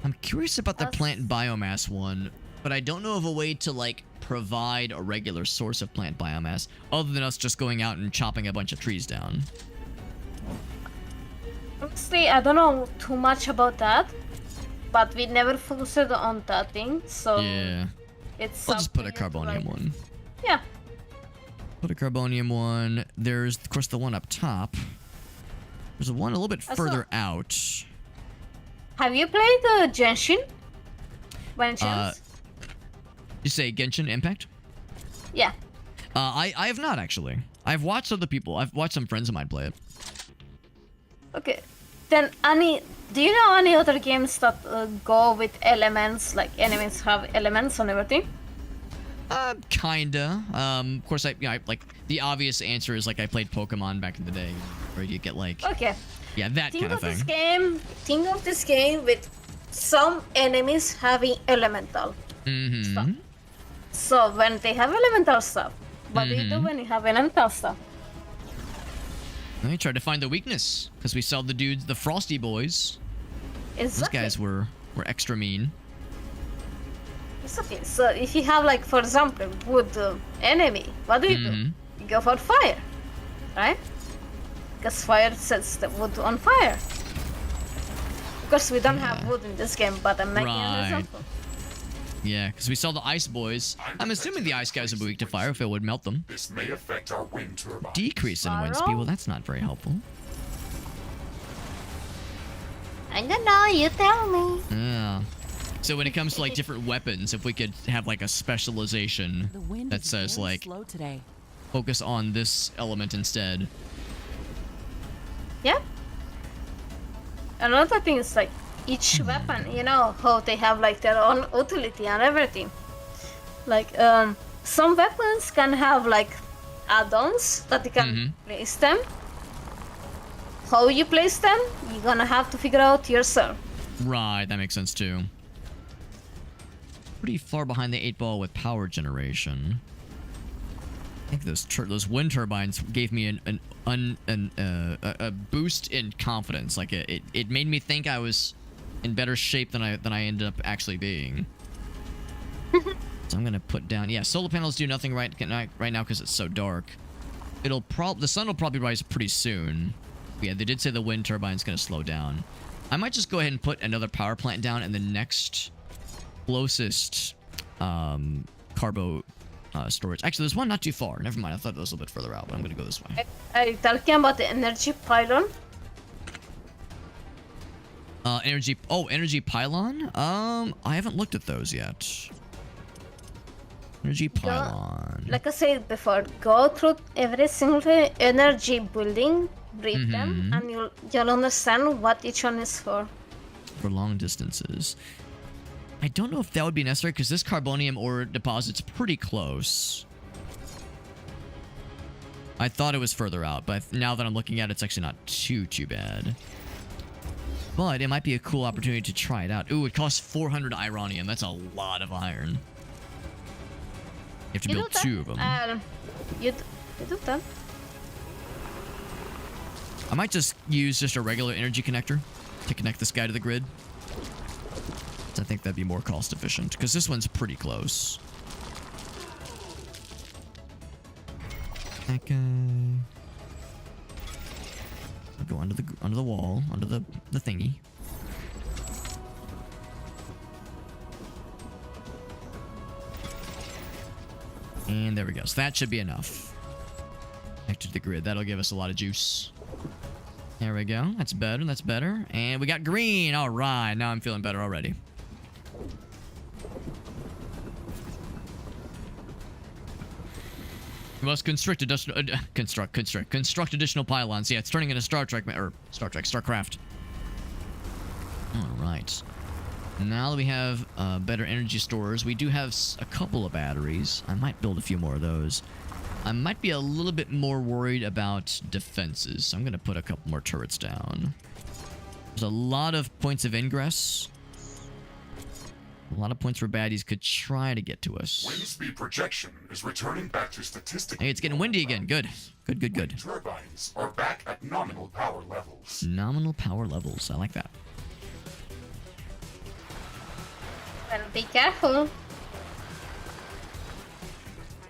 I'm curious about the plant biomass one, but I don't know of a way to like provide a regular source of plant biomass other than us just going out and chopping a bunch of trees down. Honestly, I don't know too much about that, but we never focused on that thing, so Yeah. it's. I'll just put a carbonium one. Yeah. Put a carbonium one. There's, of course, the one up top. There's one a little bit further out. Have you played Genshin? By any chance? You say Genshin Impact? Yeah. I have not, actually. I've watched other people. I've watched some friends of mine play it. Okay. Then, do you know any other games that go with elements, like enemies have elements and everything? Kinda. Of course, I like the obvious answer is like I played Pokemon back in the day, where you get like yeah, that kind of thing. Think of this game with some enemies having elemental stuff. So when they have elemental stuff, what do you do when you have elemental stuff? I tried to find the weakness because we saw the dudes, the Frosty Boys. Exactly. Those guys were extra mean. It's okay. So if you have, like, for example, wood enemy, what do you do? You go for fire, right? Because fire sets the wood on fire. Of course, we don't have wood in this game, but I'm making an example. Yeah, because we saw the Ice Boys. I'm assuming the Ice guys would be weak to fire if it would melt them. This may affect our wind turbine. Decrease in wind speed. Well, that's not very helpful. I don't know. You tell me. Yeah. So when it comes to like different weapons, if we could have like a specialization that says like focus on this element instead. Yeah. Another thing is like each weapon, you know how they have like their own utility and everything. Like some weapons can have like add-ons that you can place them. How you place them, you're gonna have to figure out yourself. Right, that makes sense too. Pretty far behind the 8-ball with power generation. I think those wind turbines gave me a boost in confidence. Like it made me think I was in better shape than I ended up actually being. So I'm gonna put down. Yeah, solar panels do nothing right now because it's so dark. The sun will probably rise pretty soon. Yeah, they did say the wind turbine's gonna slow down. I might just go ahead and put another power plant down in the next closest carbo storage. Actually, there's one not too far. Never mind. I thought it was a little bit further out, but I'm gonna go this way. Are you talking about the energy pylon? Energy pylon? I haven't looked at those yet. Energy pylon. Like I said before, go through every single energy building, read them, and you'll understand what each one is for. For long distances. I don't know if that would be necessary because this carbonium ore deposit's pretty close. I thought it was further out, but now that I'm looking at it, it's actually not too bad. But it might be a cool opportunity to try it out. Ooh, it costs 400 ironium. That's a lot of iron. You have to build 2 of them. You do that. I might just use just a regular energy connector to connect this guy to the grid. I think that'd be more cost efficient because this one's pretty close. That guy. I'll go under the wall, under the thingy. And there we go. So that should be enough. Connected to the grid. That'll give us a lot of juice. There we go. That's better. That's better. And we got green. All right. Now I'm feeling better already. We must construct additional pylons. Yeah, it's turning into StarCraft. All right. Now that we have better energy stores, we do have a couple of batteries. I might build a few more of those. I might be a little bit more worried about defenses, so I'm going to put a couple more turrets down. There's a lot of points of ingress. A lot of points where baddies could try to get to us. Wind speed projection is returning back to statistical. Hey, it's getting windy again. Good. Good, good, good. Wind turbines are back at nominal power levels. Nominal power levels. I like that. Well, be careful.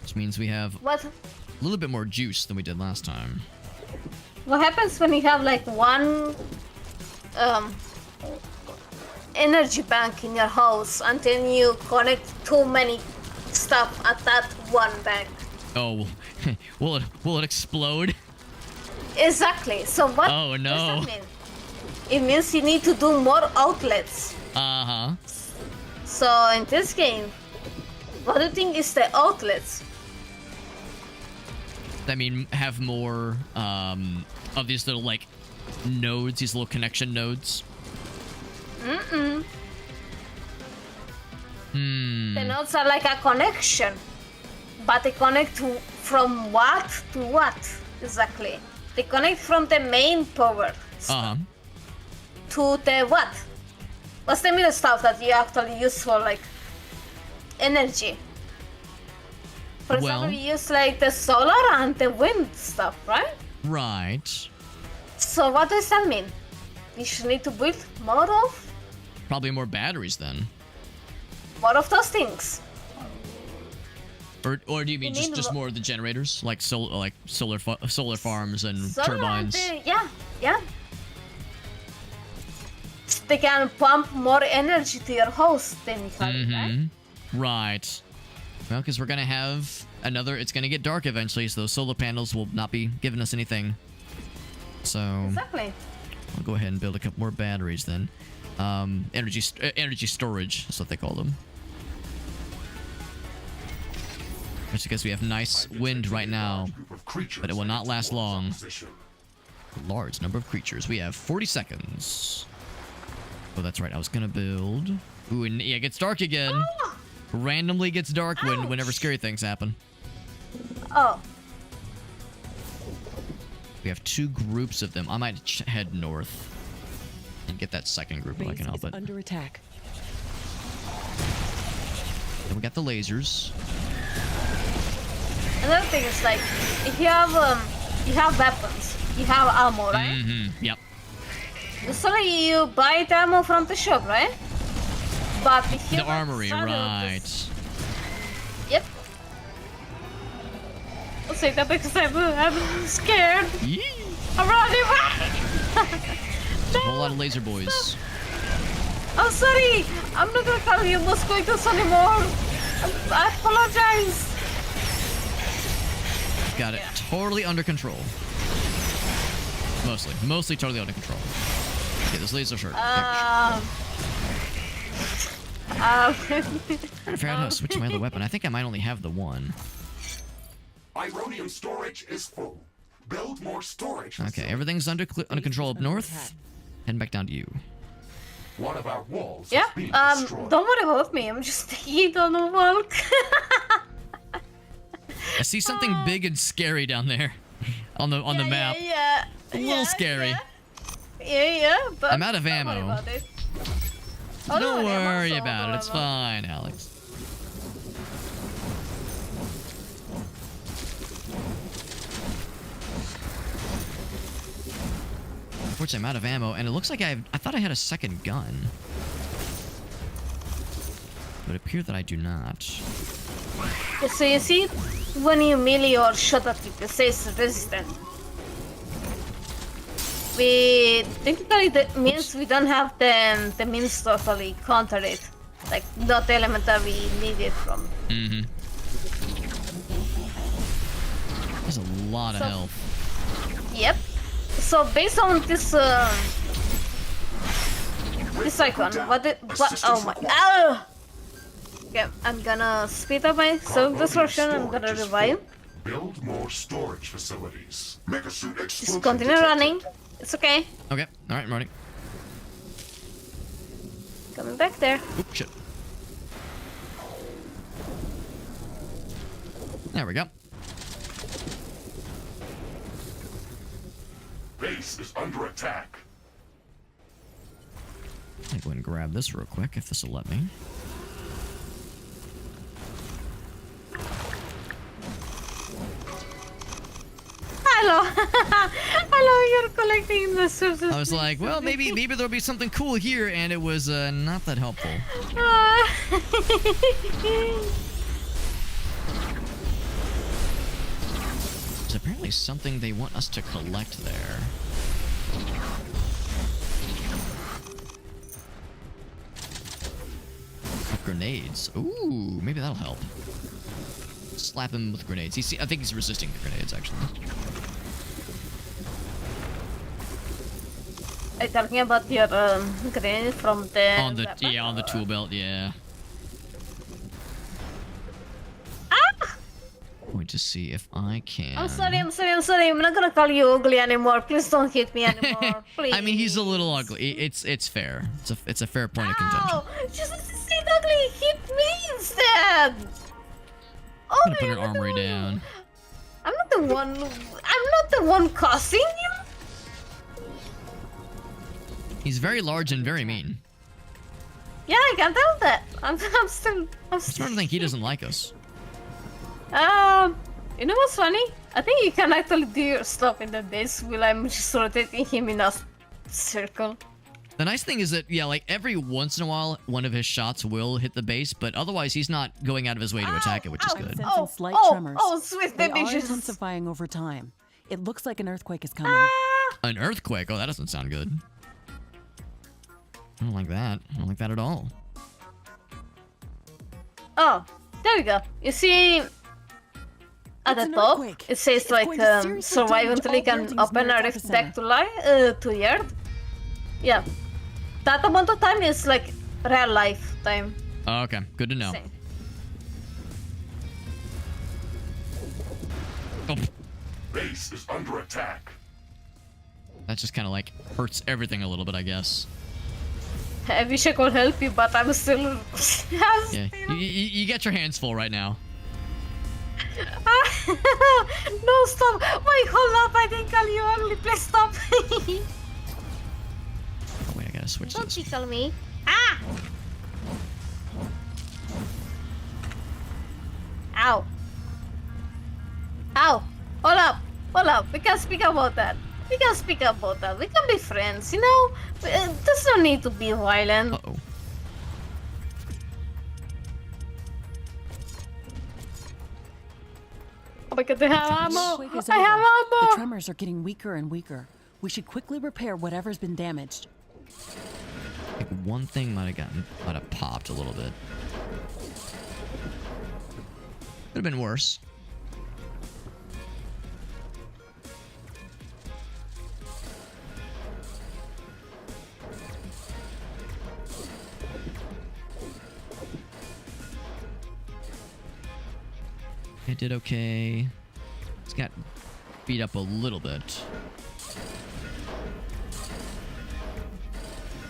Which means we have What a little bit more juice than we did last time. what happens when you have like one energy bank in your house and then you connect too many stuff at that one bank? Oh, will it explode? Exactly. So what Oh, no. does that mean? It means you need to do more outlets. Uh-huh. So in this game, what do you think is the outlets? I mean, have more of these little like nodes, these little connection nodes. The Hmm. nodes are like a connection, but they connect from what to what exactly? They connect from the main power Uh-huh. to the what? What's the middle stuff that you actually use for like energy? For example, Well- you use like the solar and the wind stuff, right? Right. So what does that mean? You should need to build more Probably more batteries then. those things. Or do you mean You need just mo- more of the generators, like solar farms and Solar and turbines? yeah. They can pump more energy to your house than you have, right? Mm-hmm. Right. Well, because we're gonna have another. It's gonna get dark eventually, so those solar panels will not be giving us anything. So Exactly. I'll go ahead and build a couple more batteries then. Energy storage is what they call them. Just because we have nice wind right now, but it will not last long. A large number of creatures. We have 40 seconds. Oh, that's right. I was gonna build. Ooh, and yeah, it gets dark again. Randomly gets dark whenever scary things happen. Oh, We have two groups of them. I might head north and get that second group if I Base can help is it. under attack. Then we got the lasers. another thing is like if you have weapons, you have ammo, right? Mm-hmm. Yep. Usually you buy the ammo from the shop, right? But if you The armory, right. Yep. I'll say that because I'm scared. Yee. I'm running away. There's a whole lot of laser boys. I'm sorry. I'm not gonna call you mosquitoes anymore. I apologize. Got it totally under control. Mostly totally under control. Okay, this laser shirt. Um, Trying to figure out how to switch my other weapon. I think I might only have the one. Ironium storage is full. Build more storage. Okay, everything's under control up north. Heading back down to you. One of our walls yeah. is being destroyed. Don't worry about me. I'm just taking it on a walk. I see something big and scary down there on the map. Yeah. A little scary. Yeah. But I'm out of don't worry ammo. about it. Oh, Don't no, I'm worry also about out it. of It's ammo. fine, Alex. Unfortunately, I'm out of ammo, and it looks like I thought I had a second gun. But it appears that I do not. So you see, when you melee or shot at it, it says resistant. Technically that means we don't have the means to totally counter it. Like, not the element that we need it from. Mm-hmm. There's a lot of So- health. Yep. So based on this icon, oh my, ow! Okay, I'm gonna speed up my self-destruction, I'm gonna revive. Build more storage facilities. Megasuit Just explosion continue detected. running. It's okay. Okay, alright, I'm running. Coming back there. Oop, shit. There we go. Base is under attack. Let me go ahead and grab this real quick, if this will let me. love, I love you're collecting the sources. I was like, well, maybe there'll be something cool here, and it was not that helpful. There's apparently something they want us to collect there. Grenades. Ooh, maybe that'll help. Slap him with grenades. I think he's resisting the grenades, actually. Are you talking about your grenade from the... On the tool belt, yeah. Going to see if I can... I'm sorry. I'm not gonna call you ugly anymore. Please don't hit me anymore. Please. I mean, he's a little ugly. It's fair. It's a fair point of contention. Just say ugly. Hit me instead. Oh, I'm gonna put an armory down. I'm not the one causing you. He's very large and very mean. Yeah, I can tell that. I'm still. I'm starting to think he doesn't like us. You know what's funny? I think you can actually do your stuff in the base while I'm just rotating him in a circle. The nice thing is that, yeah, like every once in a while, one of his shots will hit the base, but otherwise he's not going out of his way to attack it, which is good. Sensing slight tremors. Sweet They baby. are intensifying over time. It looks like an earthquake is coming. An earthquake? Oh, that doesn't sound good. I don't like that. I don't like that at all. Oh, there we go. You see, at the top, it says like survive until you can open a rift back to life to the earth. Yeah, that amount of time is like real life time. Oh, okay, good to know. Same. Oh, Base is under attack. that just kind of like hurts everything a little bit, I guess. I wish I could help you, but I'm still. Yeah, you get your hands full right now. No, stop! Wait, hold up! I didn't call you ugly. Please stop! Oh, wait, I gotta switch Don't this. tickle me! Ah! Ow! Ow! Hold up! We can speak about that. We can be friends, you know? There's no need to be violent. Uh-oh. Oh my god, they have ammo! Earthquake is I have over. The ammo! tremors are getting weaker and weaker. We should quickly repair whatever's been damaged. Like one thing might have popped a little bit. Could have been worse. I did okay. It's got beat up a little bit.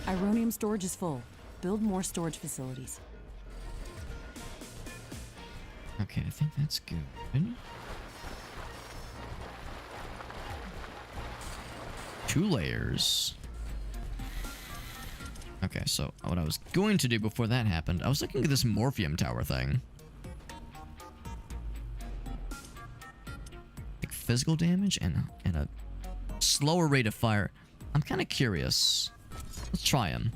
Ironium storage is full. Build more storage facilities. Okay, I think that's good. 2 layers. Okay, so what I was going to do before that happened, I was looking at this Morphium Tower thing. Like physical damage and a slower rate of fire. I'm kind of curious. Let's try them.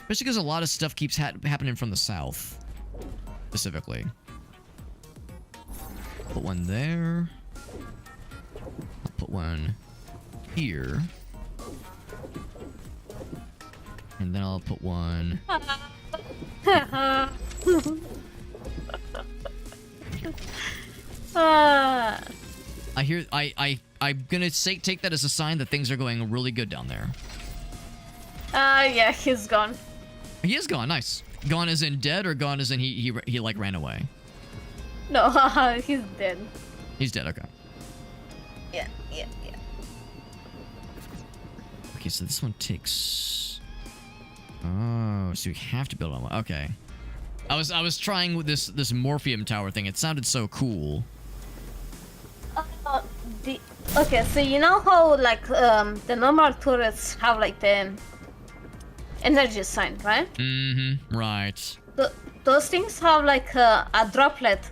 Especially because a lot of stuff keeps happening from the south. Specifically. Put one there. I'll put one here. And then I'll put one... I'm gonna take that as a sign that things are going really good down there. Yeah, he's gone. He is gone, nice. Gone as in dead, or gone as in he like ran away? No, he's dead. He's dead, okay. Yeah. Okay, so this one takes... Oh, so you have to build on one. Okay. I was trying with this Morphium Tower thing. It sounded so cool. Okay, so you know how like the normal turrets have like the energy sign, right? Mm-hmm. Right. Those things have like a droplet,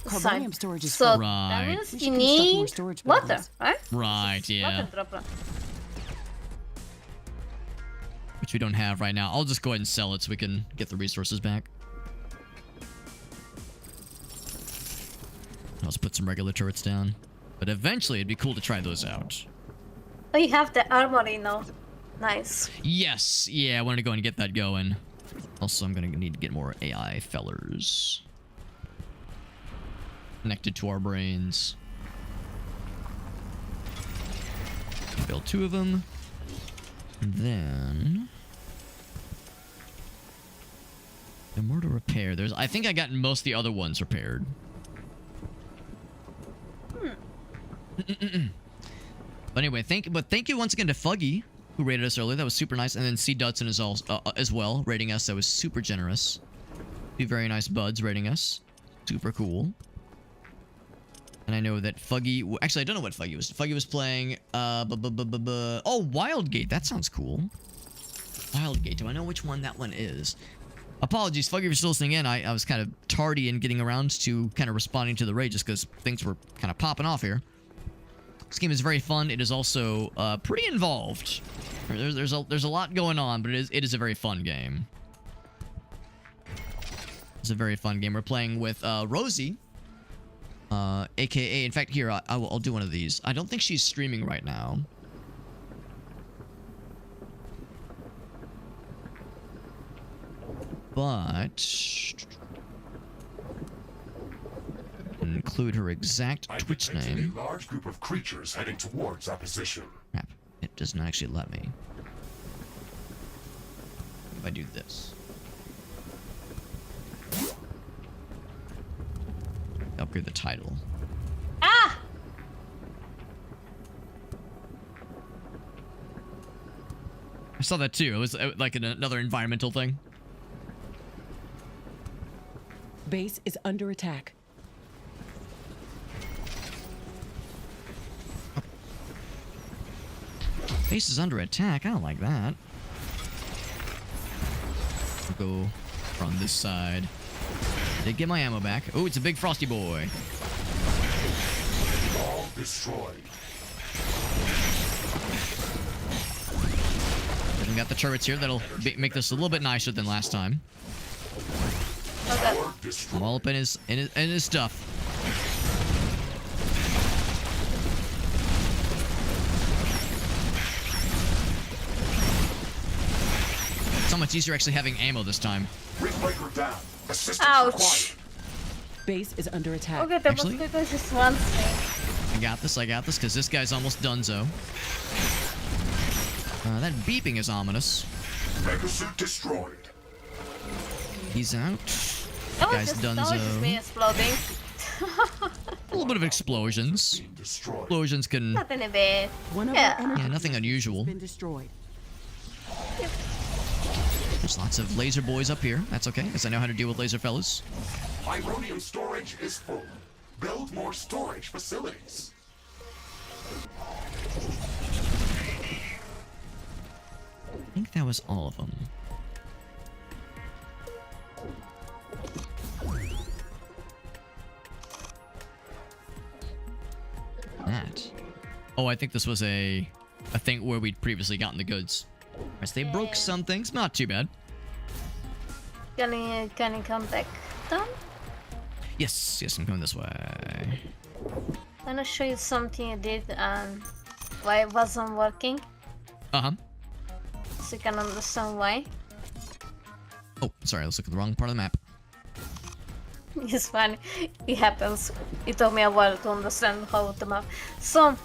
sign. Carbonium storage is So full. Right. that means We you should construct more need storage water, buildings. right? Right, yeah. Water dropper. Which we don't have right now. I'll just go ahead and sell it so we can get the resources back. I'll just put some regular turrets down. But eventually it'd be cool to try those out. Oh, you have the armory now. Nice. Yes, yeah, I wanted to go and get that going. Also, I'm gonna need to get more AI fellers connected to our brains. Build 2 of them. And then more to repair. I think I got most of the other ones repaired. But anyway, thank you once again to Fuggy, who rated us earlier. That was super nice. And then C. Dudson is as well, rating us. That was super generous. 2 very nice buds rating us. Super cool. And I know that Fuggy... Actually, I don't know what Fuggy was. Fuggy was playing... Oh, Wildgate. That sounds cool. Wildgate. Do I know which one that one is? Apologies, Fuggy, for still listening in. I was kind of tardy in getting around to kind of responding to the raid just because things were kind of popping off here. This game is very fun. It is also pretty involved. There's a lot going on, but it is a very fun game. It's a very fun game. We're playing with Rosie. AKA, in fact, here, I'll do one of these. I don't think she's streaming right now. But... include her exact I Twitch detected name. a large group of creatures heading towards our position. Crap. It doesn't actually let me. If I do this. Upgrade the title. Ah! I saw that too. It was like another environmental thing. Base is under attack. Base is under attack. I don't like that. We'll go from this side. Did get my ammo back. Oh, it's a big frosty boy. All destroyed. And we got the turrets here. That'll make this a little bit nicer than last time. Okay. Tower destroyed. All up in his stuff. So much easier actually having ammo this time. Riftbreaker down. Assistance Ouch. required. Base is under attack. Okay, the Actually- mosquito just wants me. I got this, because this guy's almost donezo. That beeping is ominous. Megasuit destroyed. He's out. That Guy's was just me donezo. exploding. A little bit of explosions. Being destroyed. Explosions can... Nothing a bit. One of Yeah. our energy Yeah, nothing systems unusual. has been destroyed. There's lots of laser boys up here. That's okay, because I know how to deal with laser fellas. Ironium storage is full. Build more storage facilities. I think that was all of them. That. Oh, I think this was a thing where we'd previously gotten the goods. As they broke some things, not too bad. Can you come back down? Yes, I'm coming this way. I'm gonna show you something I did and why it wasn't working, Uh-huh. so you can understand why. Oh, sorry, let's look at the wrong part of the map. It's funny. It happens. It took me a while to understand how to map. So,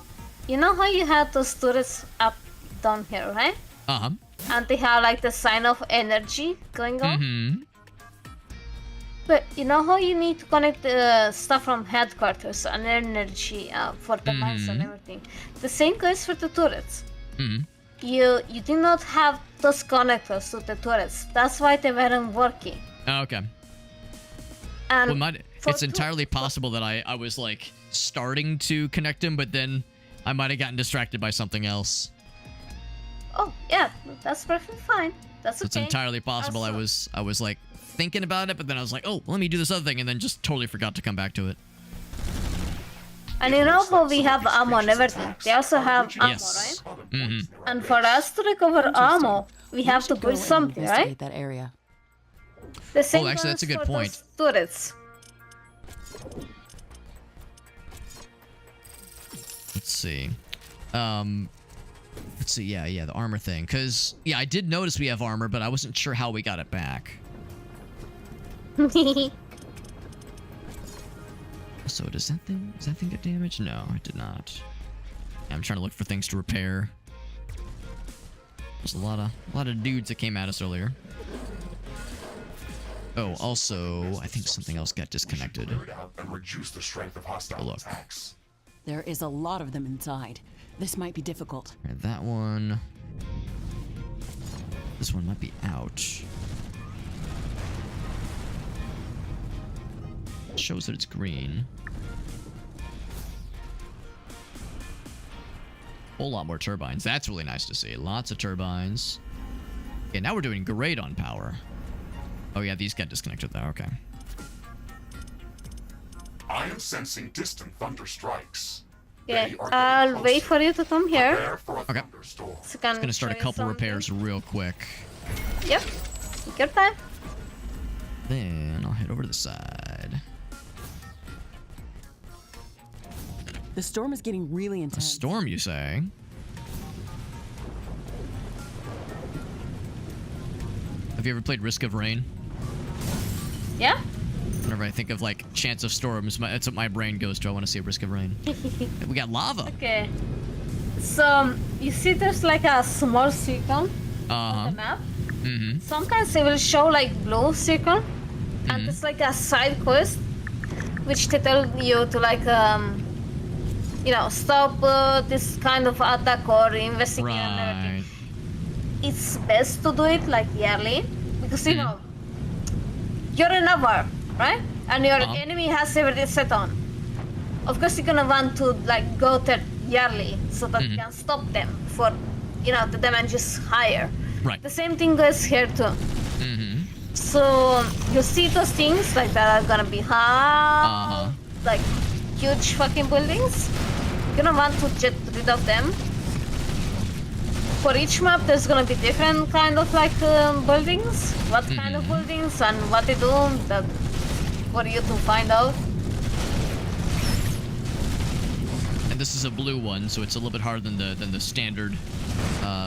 you know how you had those turrets up down here, right? Uh-huh. And they have like the sign of energy going on. Mm-hmm. But you know how you need to connect the stuff from headquarters and energy for the mines and everything. The same goes for the turrets. Mm-hmm. You did not have those connectors to the turrets. That's why they weren't working. Oh, okay. And Well, for it's entirely possible that I was like starting to connect them, but then I might have gotten distracted by something else. Oh yeah, that's perfectly fine. That's So okay. it's entirely possible Also- I was like thinking about it, but then I was like, oh, let me do this other thing, and then just totally forgot to come back to it. And you know how we have ammo and everything. They also have ammo, Yes. right? Mm-hmm. And for us to recover ammo, we have to Go build and something, right? investigate that area. The same actually, that's a goes good for point. those turrets. Let's see. Let's see. Yeah, the armor thing. Cause yeah, I did notice we have armor, but I wasn't sure how we got it back. So does that thing get damaged? No, it did not. I'm trying to look for things to repair. There's a lot of dudes that came at us earlier. Oh, also, I think something else got disconnected. Clear it out and reduce the strength of hostile Look. attacks. There is a lot of them inside. This might be difficult. Alright, that one. This one might be out. It shows that it's green. Whole lot more turbines. That's really nice to see. Lots of turbines. Okay, now we're doing great on power. Oh yeah, these got disconnected though. Okay. I am sensing distant thunder strikes. Okay, They are getting I'll wait closer. for you to come here. Prepare for a Okay. thunderstorm. So can Gonna start a show you couple something. repairs real quick. Yep. Take your time. Then I'll head over to the side. The storm is getting really A intense. storm, you say? Have you ever played Risk of Rain? Yeah? Whenever I think of like chance of storms, that's what my brain goes to. I want to see a Risk of Rain. We got lava. Okay. So, you see there's like a small circle on the map? Mm-hmm. Sometimes they will show like blue circle. And it's like a side quest which they tell you to like stop this kind of attack or investigate and everything. Right. It's best to do it like yearly because you know you're in a war, right? And your enemy has everything set on. Of course, you're gonna want to like go there yearly so that you can stop them before the damage is higher. Right. The same thing goes here too. Mm-hmm. So you see those things like that are gonna be high, like huge fucking buildings. You're gonna want to get rid of them. For each map, there's gonna be different kind of like buildings. What kind of buildings and what they do, that for you to find out. And this is a blue one, so it's a little bit harder than the standard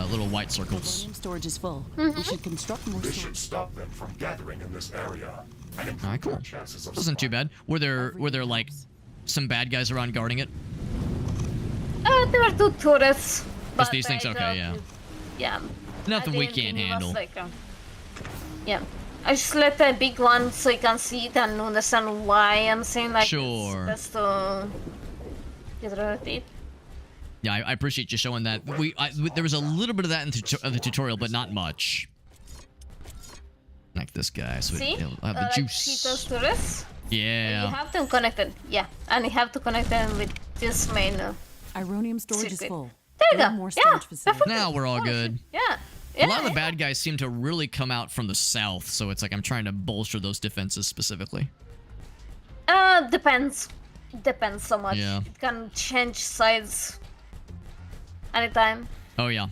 little white circles. Uranium storage is full. We should construct more This storage. should stop them from gathering in this area and improve Alright, cool. their chances of Wasn't too survival. bad. Were there like some bad guys around guarding it? There were two turrets. Just but these things? I Okay, don't- yeah. Yeah. Nothing I we didn't can't think it was handle. like yeah. I just let the big one so you can see it and understand why I'm saying like Sure. it's best to get rid of it. Yeah, I appreciate you showing that. There was a little bit of that in the tutorial, but not much. Like this guy, so See? it'll have the Like, see those juice. turrets? You Yeah. have them connected. Yeah. And you have to connect them with this main. Uranium storage is Secret. full. There you Build go. more Yeah. storage facilities. Now we're all good. Yeah. A lot of the yeah. bad guys seem to really come out from the south, so it's like I'm trying to bolster those defenses specifically. Depends. Depends so much. Yeah. It can change sides anytime. Oh yeah.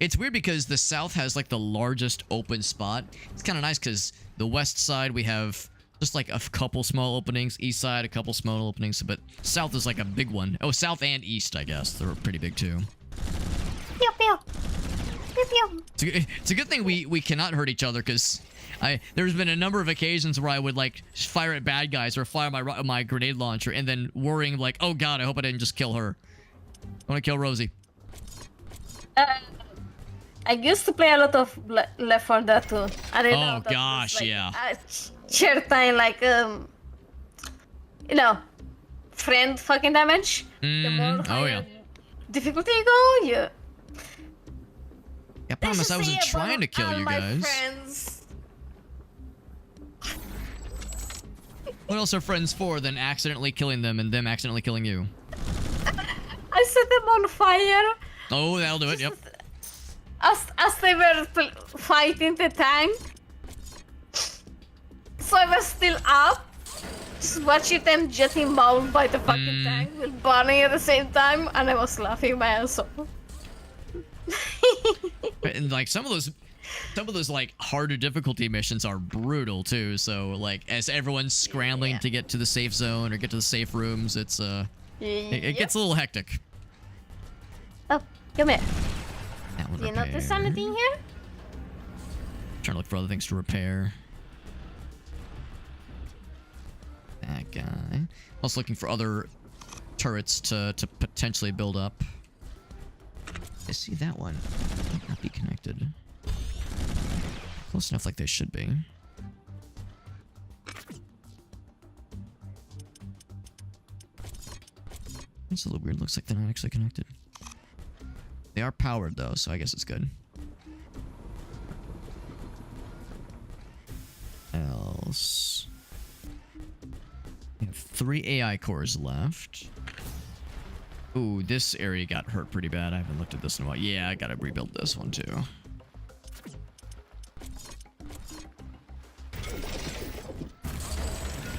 It's weird because the south has like the largest open spot. It's kind of nice because the west side we have just like a couple small openings, east side a couple small openings, but south is like a big one. Oh, south and east, I guess. They're pretty big too. Pew pew. Pew pew. It's a good thing we cannot hurt each other because there's been a number of occasions where I would like fire at bad guys or fire my grenade launcher and then worrying like, oh god, I hope I didn't just kill her. I want to kill Rosie. I used to play a lot of Left 4 Dead too. I don't know. Oh gosh, yeah. Share time like friend fucking damage. The more Oh, yeah. higher difficulty you go, you. I promise I wasn't trying to kill you my guys. Friends. What else are friends for than accidentally killing them and them accidentally killing you? I set them on fire. Oh, that'll do it. Yep. As they were fighting the tank. So I was still up. just watching them getting mauled by the fucking tank with Barney at the same time, and I was laughing my ass off. And like some of those like harder difficulty missions are brutal too. So like as everyone's scrambling to get to the safe zone or get to the safe rooms, it's it gets a little hectic. Oh, come here. That one Do you notice anything here? Trying to look for other things to repair. That guy. Also looking for other turrets to potentially build up. I see that one. Might not be connected. Close enough like they should be. It's a little weird. Looks like they're not actually connected. They are powered though, so I guess it's good. Else. We have 3 AI cores left. Ooh, this area got hurt pretty bad. I haven't looked at this in a while. Yeah, I gotta rebuild this one too.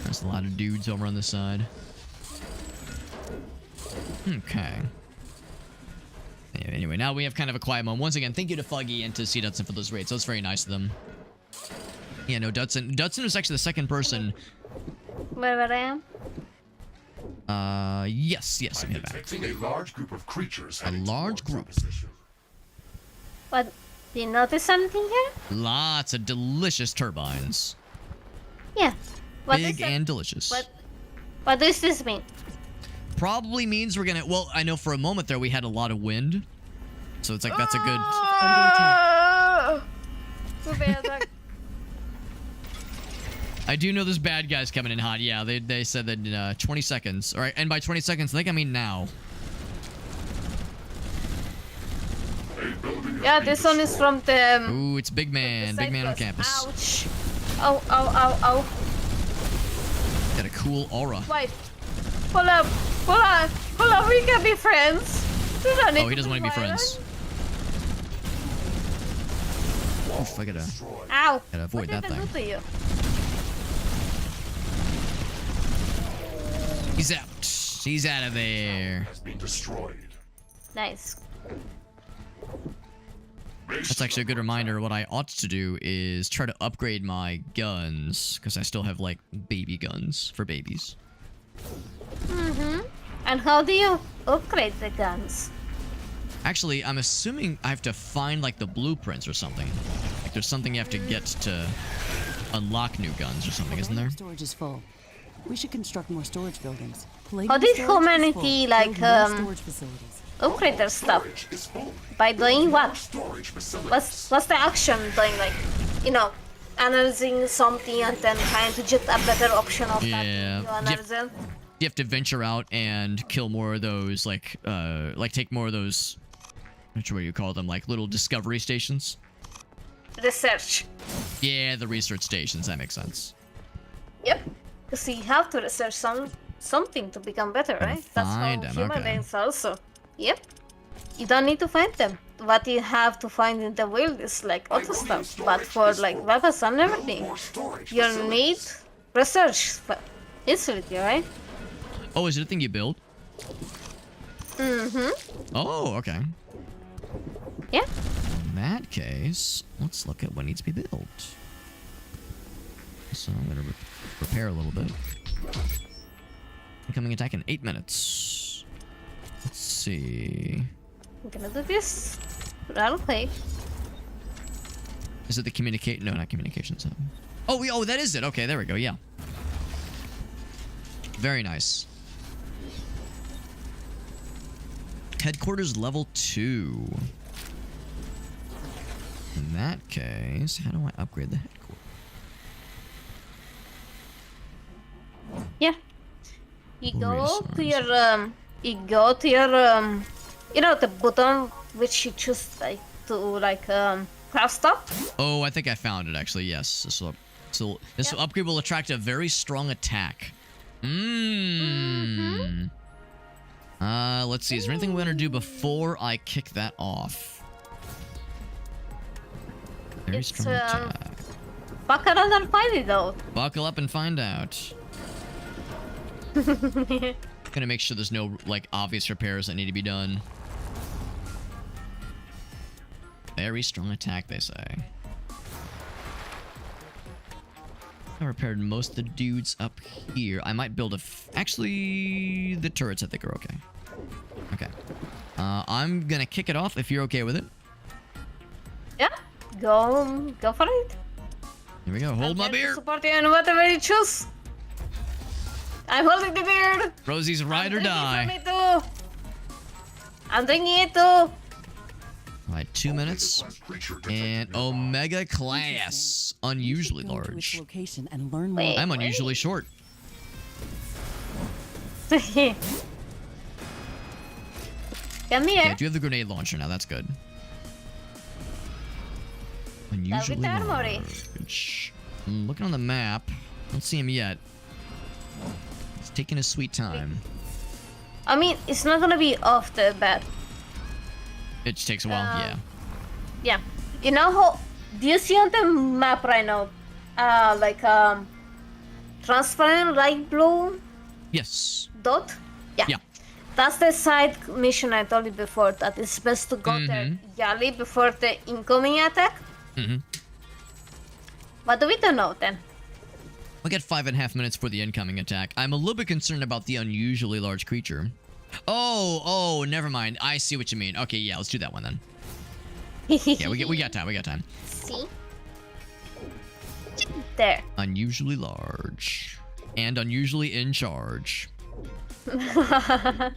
There's a lot of dudes over on this side. Okay. Anyway, now we have kind of a quiet moment. Once again, thank you to Fuggy and to C. Dutson for those rates. That's very nice of them. Yeah, no, Dutson was actually the second person. Where I am? Yes, I'm detecting a large group of creatures. A large group. What? Do you notice anything here? Lots of delicious turbines. Yeah. What Big is and delicious. What does this mean? Probably means we're gonna. Well, I know for a moment there we had a lot of wind, so it's like that's a good. I do know there's bad guys coming in hot. Yeah, they said that in 20 seconds. All right, and by 20 seconds, I think I mean now. Yeah, this one is from the. Ooh, it's Big Man. Big Man on campus. Ouch. Ow, ow, ow, ow. Got a cool aura. Wait. Hold up. Hold on. Hold on. We can be friends. Oh, he doesn't want to be friends. Oof, I gotta. Ow. Gotta avoid that thing. He's out. He's out of there. Has been destroyed. Nice. That's actually a good reminder. What I ought to do is try to upgrade my guns, because I still have, like, baby guns for babies. Mm-hmm. And how do you upgrade the guns? Actually, I'm assuming I have to find, like, the blueprints or something. Like, there's something you have to get to unlock new guns or something, isn't there? Storage is full. We should construct more storage buildings. How did humanity, like, storage facilities. upgrade their stuff? By doing what? What's the action doing? Like, you know, analyzing something and then trying to get a better option of that thing to analyze it? You have to venture out and kill more of those, like take more of those, I'm not sure what you call them, like little discovery stations. Research. Yeah, the research stations, that makes sense. Yep. Because you have to research something to become better, right? That's how human beings also. Yep. You don't need to find them. What you have to find in the world is like other stuff. But for like weapons and everything, you need research facility, right? Oh, is it a thing you build? Mm-hmm. Oh, okay. Yeah. In that case, let's look at what needs to be built. So I'm gonna repair a little bit. Incoming attack in 8 minutes. Let's see. I'm gonna do this. That'll play. Is it the communicate? No, not communications. Oh, that is it. Okay, there we go. Yeah. Very nice. Headquarters level 2. In that case, how do I upgrade the headquarters? Yeah. You go to your you know the button which you choose like to craft stuff? Oh, I think I found it actually. Yes. This upgrade will attract a very strong attack. Let's see. Is there anything we're gonna do before I kick that off? Very strong attack. Buckle up and find it out. Buckle up and find out. Gonna make sure there's no, like, obvious repairs that need to be done. Very strong attack, they say. I repaired most of the dudes up here. I might build a... Actually, the turrets I think are okay. Okay. I'm gonna kick it off if you're okay with it. Yeah, go for it. Here we go. Hold my beer. Support you in whatever you choose. I'm holding the beer. Rosie's ride or die. Me too. I'm drinking it too. Alright, 2 minutes. And Omega class. Unusually Go to its large. location and learn more. Wait. I'm unusually short. Come here. Yeah, do you have the grenade launcher now? That's good. Unusually armory. large. I'm looking on the map. Don't see him yet. He's taking his sweet time. I mean, it's not gonna be off the bat. It just takes a while, yeah. Yeah. You know how... Do you see on the map right now? Transparent light blue Yes. dot? Yeah. Yeah. That's the side mission I told you before, that it's best to go there Yali before the incoming attack. What do we don't know then? We'll get 5.5 minutes for the incoming attack. I'm a little bit concerned about the unusually large creature. Oh, never mind. I see what you mean. Okay, yeah, let's do that one then. Yeah, we got time. See? There. Unusually large. And unusually in charge. The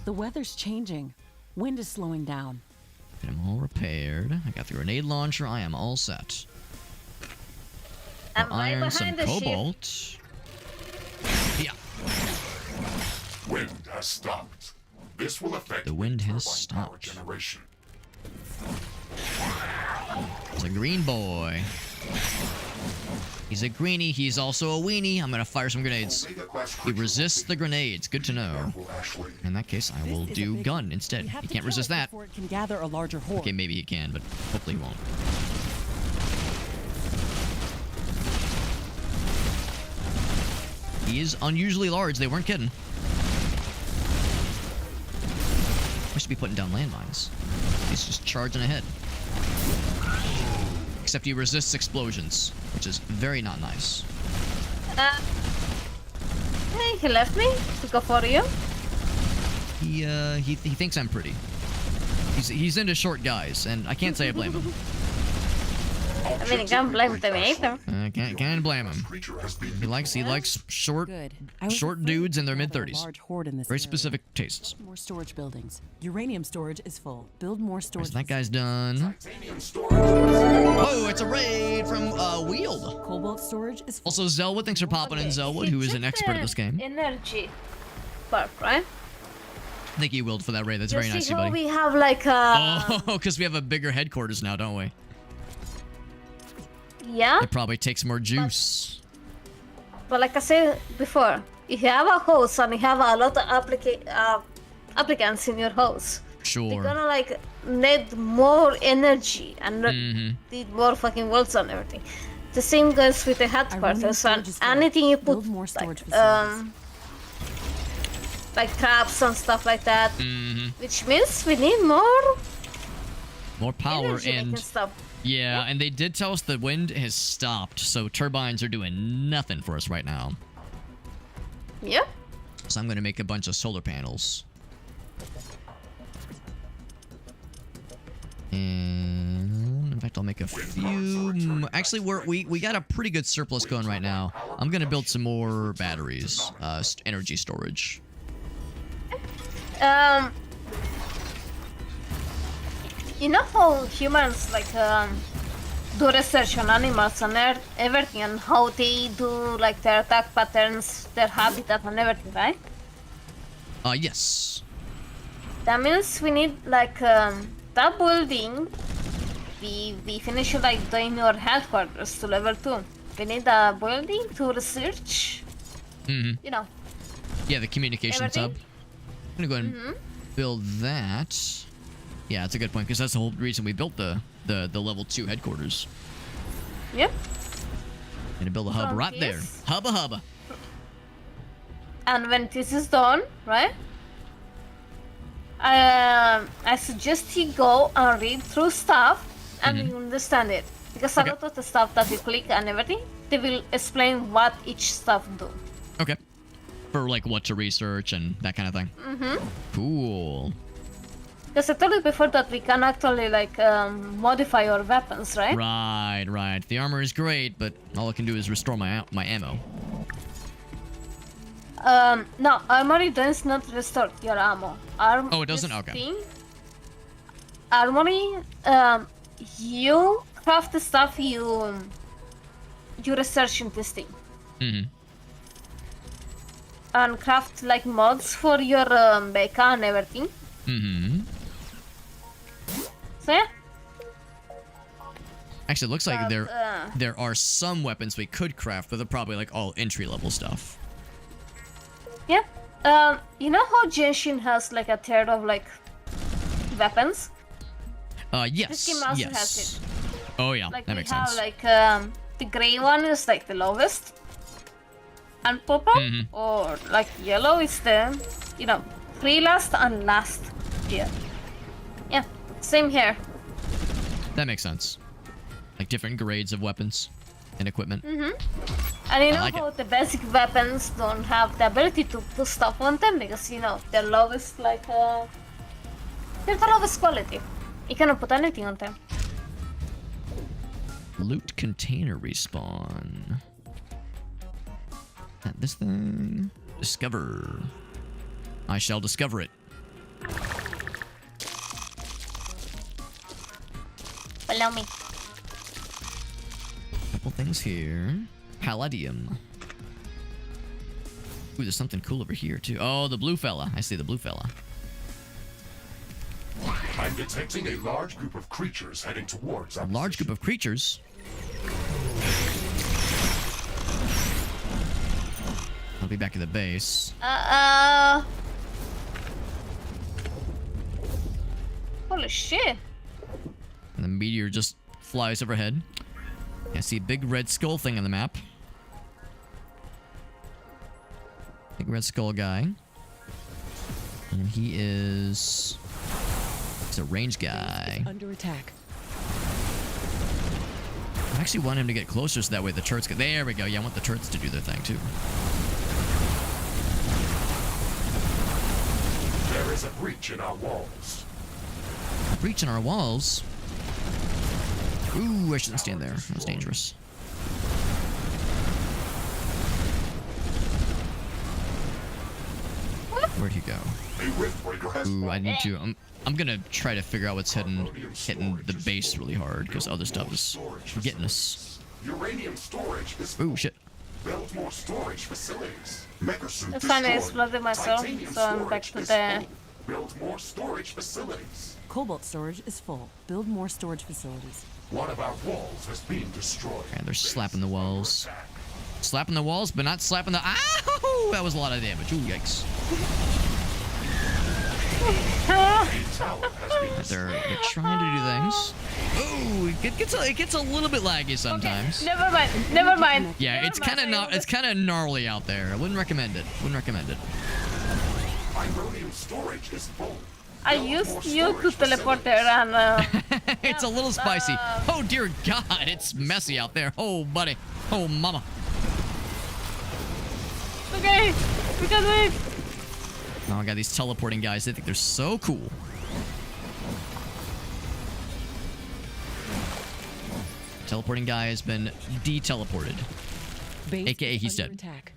weather's changing. Wind is slowing down. Get them all repaired. I got the grenade launcher. I am all set. I'm right Iron, some behind the ship. cobalt. Yeah. Wind has stopped. This will affect The wind has turbine power stopped. generation. It's a green boy. He's a greenie. He's also a weenie. I'm gonna fire some grenades. He resists the grenades. Good to know. In that case, I will This is a do big gun one. instead. We have He to can't kill resist it that. before it can gather a larger horde. Okay, maybe he can, but hopefully he won't. He is unusually large. They weren't kidding. I should be putting down landmines. He's just charging ahead. Except he resists explosions, which is very not nice. Hey, he left me to go for you. He thinks I'm pretty. He's into short guys, and I can't say I blame him. I mean, I can't blame them either. Can't blame him. He likes short Good. I was short afraid dudes in their we'd gather a mid-30s. large horde in this Very area. specific tastes. More storage buildings. Uranium storage is full. Build more storage. That guy's done. Titanium storage. Oh, it's a raid from Wield. Cobalt storage is full. Also, Zelwood, thanks for popping in, Zelwood, who is an expert at this game. Energy park, right? Thank you, Wield, for that raid. That's You very nice, see of how you, buddy. we have like a... Oh, because we have a bigger headquarters now, don't we? Yeah? It probably takes more juice. But like I said before, if you have a host and you have a lot of applicants in your host, Sure. you're gonna like need more energy and not need more fucking walls and everything. The same goes with the headquarters and storage is full. anything you Build put more storage like, facilities. like traps and stuff like that. Which means we need more More power energy making and... stuff. Yeah, and they did tell us the wind has stopped, so turbines are doing nothing for us right now. Yeah. So I'm going to make a bunch of solar panels. And in fact, I'll make a few. Actually, we got a pretty good surplus going right now. I'm going to build some more batteries, energy storage. You know how humans like do research on animals and everything, and how they do like their attack patterns, their habitat, and everything, right? Yes. That means we need like that building. We finish like doing your headquarters to level 2. We need a building to research. You know. Yeah, the communications hub. Everything? I'm gonna go ahead and build that. Yeah, that's a good point, because that's the whole reason we built the level 2 headquarters. Yep. Gonna build a hub From right there. this? Hubba hubba. And when this is done, right? I suggest you go and read through stuff and you understand it. Because a lot of the stuff that you click and everything, they will explain what each stuff do. Okay. For like what to research and that kind of thing. Cool. Because I told you before that we can actually like modify our weapons, right? Right. The armor is great, but all it can do is restore my ammo. No, armory does not restore your ammo. Oh, it doesn't? Okay. Armory, you craft the stuff you research in this thing. And craft like mods for your mecha and everything. So yeah. Actually, it looks like there are some weapons we could craft, but they're probably like all entry-level stuff. Yeah. You know how Genshin has like a third of like weapons? Yes. This game also has it. Oh yeah, Like that we makes have sense. like the gray one is like the lowest, and purple or like yellow is the pre-last and last tier. Yeah, same here. That makes sense. Like different grades of weapons and equipment. And you know like how the basic weapons don't have the ability to put stuff on them because they're lowest like they're the lowest quality. You cannot put anything on them. Loot container respawn. At this thing. Discover. I shall discover it. Follow me. Couple things here. Palladium. Ooh, there's something cool over here too. Oh, the blue fella. I see the blue fella. I'm detecting a large group of creatures heading towards our Large group of creatures. I'll be back at the base. Holy shit. And the meteor just flies overhead. I see a big red skull thing on the map. Big red skull guy. And he is... He's a range guy. Under attack. I actually want him to get closer so that way the turrets get... There we go. Yeah, I want the turrets to do their thing too. There is a breach in our walls. A breach in our walls? Ooh, I shouldn't stand there. That was dangerous. Where'd he go? A Riftbreaker has Ooh, I need to... I'm gonna try to figure out what's hitting the base really hard, because other stuff is getting us. uranium storage is Ooh, shit. build more storage facilities. Megasuit It's fine, I destroyed. exploded myself, Titanium so I'm back storage to is the... full. Build more storage facilities. Cobalt storage is full. Build more storage facilities. One of our walls has been destroyed. Okay, they're slapping the walls. Slapping the walls, but not slapping the... Ow! That was a lot of damage. Ooh, yikes. They're trying to do things. Oh, it gets a little bit laggy sometimes. Never mind. Never mind. Yeah, Never it's mind. kind of gnarly out there. I wouldn't recommend it. Ironium storage is full. I used you to teleport there and It's a little spicy. Oh dear God, it's messy out there. Oh buddy. Oh mama. okay, we can wait. Oh, I got these teleporting guys. They think they're so cool. Teleporting guy has been de-teleported. Base AKA he's under dead. attack.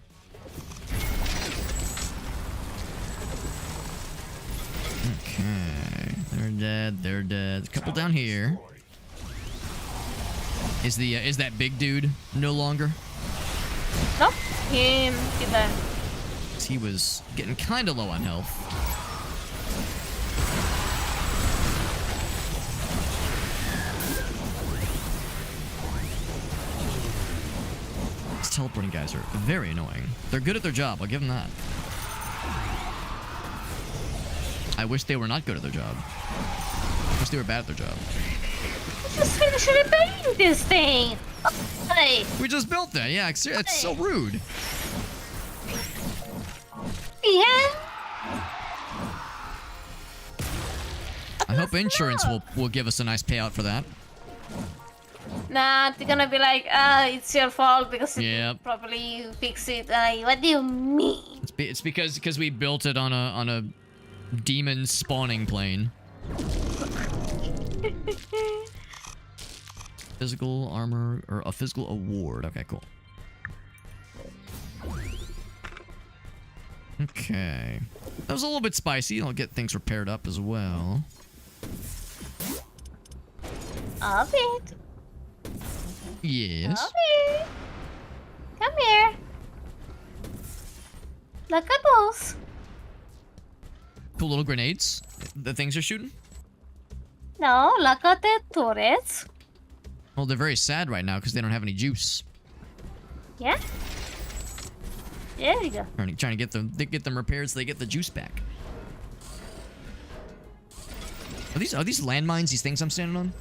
Okay. They're dead. A couple down here. Is that big dude no longer? No, he died. He was getting kind of low on health. These teleporting guys are very annoying. They're good at their job, I'll give them that. I wish they were not good at their job. I wish they were bad at their job. Just finish repairing this thing. Hey. We just built that, yeah, it's so rude. bien. I hope insurance will give us a nice payout for that. Nah, they're gonna be like, it's your fault because you Yep. didn't properly fix it. What do you mean? It's because we built it on a demon spawning plane. Physical armor or a physical award. Okay, cool. Okay. That was a little bit spicy. I'll get things repaired up as well. A bit. Yes. Okay. Come here. Look at those. Cool little grenades. The things are shooting. No, look at the turrets. Well, they're very sad right now because they don't have any juice. Yeah. There we go. Trying to get them repaired so they get the juice back. Are these landmines? These things I'm standing on?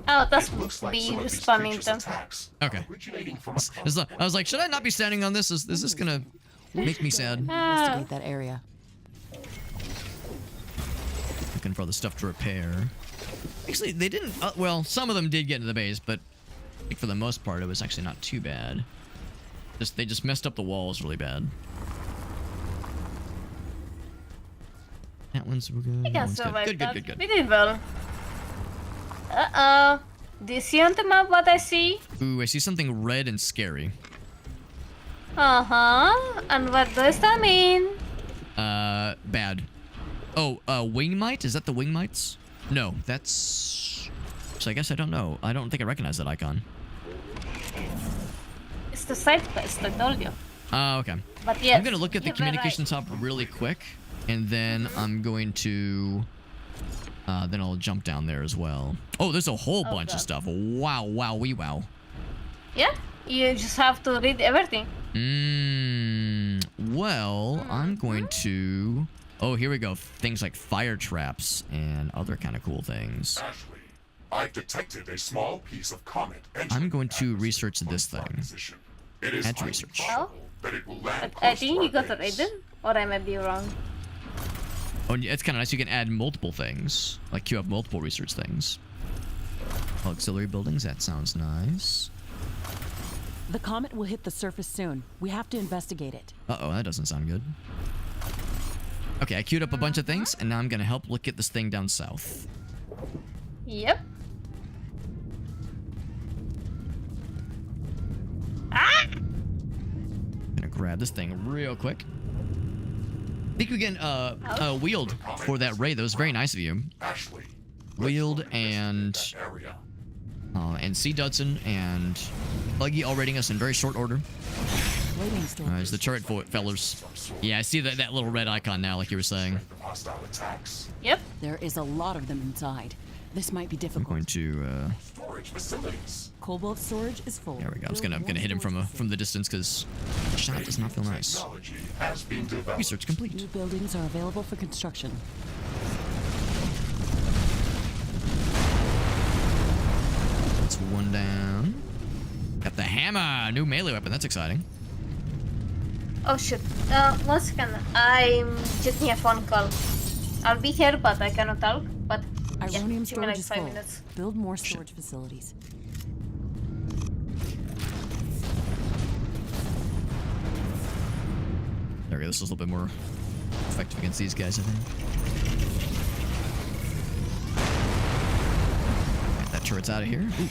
Oh, that's Looks like be some of these spamming creatures' them. attacks Okay. originating from a I was like, should I not be standing on this? Is this gonna make me sad? Investigate that area. Looking for the stuff to repair. Actually, they didn't. Well, some of them did get into the base, but I think for the most part, it was actually not too bad. They just messed up the walls really bad. That one's good. I That can one's survive good. that. Good. We did well. Uh-oh. Do you see on the map what I see? Ooh, I see something red and scary. Uh-huh. And what does that mean? Bad. Oh, wing mite? Is that the wing mites? No, that's... So I guess I don't know. I don't think I recognize that icon. It's the side quest, I told you. Oh, okay. But yes, I'm gonna look at the you're very communications right. hub really quick, and then I'm going to... then I'll jump down there as well. Oh, there's a whole bunch of stuff. Wow. Yeah, you just have to read everything. Well, I'm going to... Oh, here we go. Things like fire traps and other kind of cool things. Ashley, I've detected a small piece of comet. I'm going to research this thing. Position. It is Add to highly research. probable that it will land But I close think to you got our it base. right, or I might be wrong. Oh, and it's kind of nice. You can add multiple things. Like, queue up multiple research things. Auxiliary buildings. That sounds nice. The comet will hit the surface soon. We have to investigate it. Uh-oh, that doesn't sound good. Okay, I queued up a bunch of things, and now I'm going to help look at this thing down south. Yep. Ah! Gonna grab this thing real quick. I think we can wheeled for that raid. That was very nice of you. Ashley, Wheeled let's go investigate and that area. and C. Dudson and Buggy all raiding us in very short order. Waiting storage. There's the turret fellers. Yeah, I see that little red icon now, like you were saying. Strength of hostile attacks. Yep. There is a lot of them inside. This might be I'm difficult. going to. Storage facilities. Cobalt storage is full. There we go. I'm Build gonna more hit him storage from the distance because shot does not feel nice. Technology has been developed. Research complete. New buildings are available for construction. That's one down. Got the hammer, new melee weapon. That's exciting. Oh shit. 1 second. I'm getting a phone call. I'll be here, but I cannot talk. But yeah, Ironium give me storage like is 5 full. minutes. Build more storage facilities. There we go. This is a little bit more effective against these guys, I think. Get that turret's out of here. Ooh.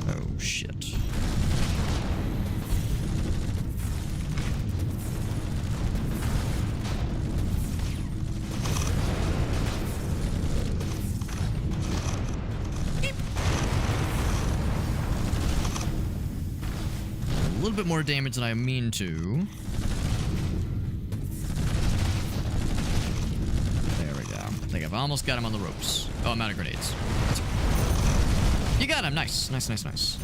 Oh, shit. A little bit more damage than I mean to. There we go. I think I've almost got him on the ropes. Oh, I'm out of grenades. You got him. Nice. Nice.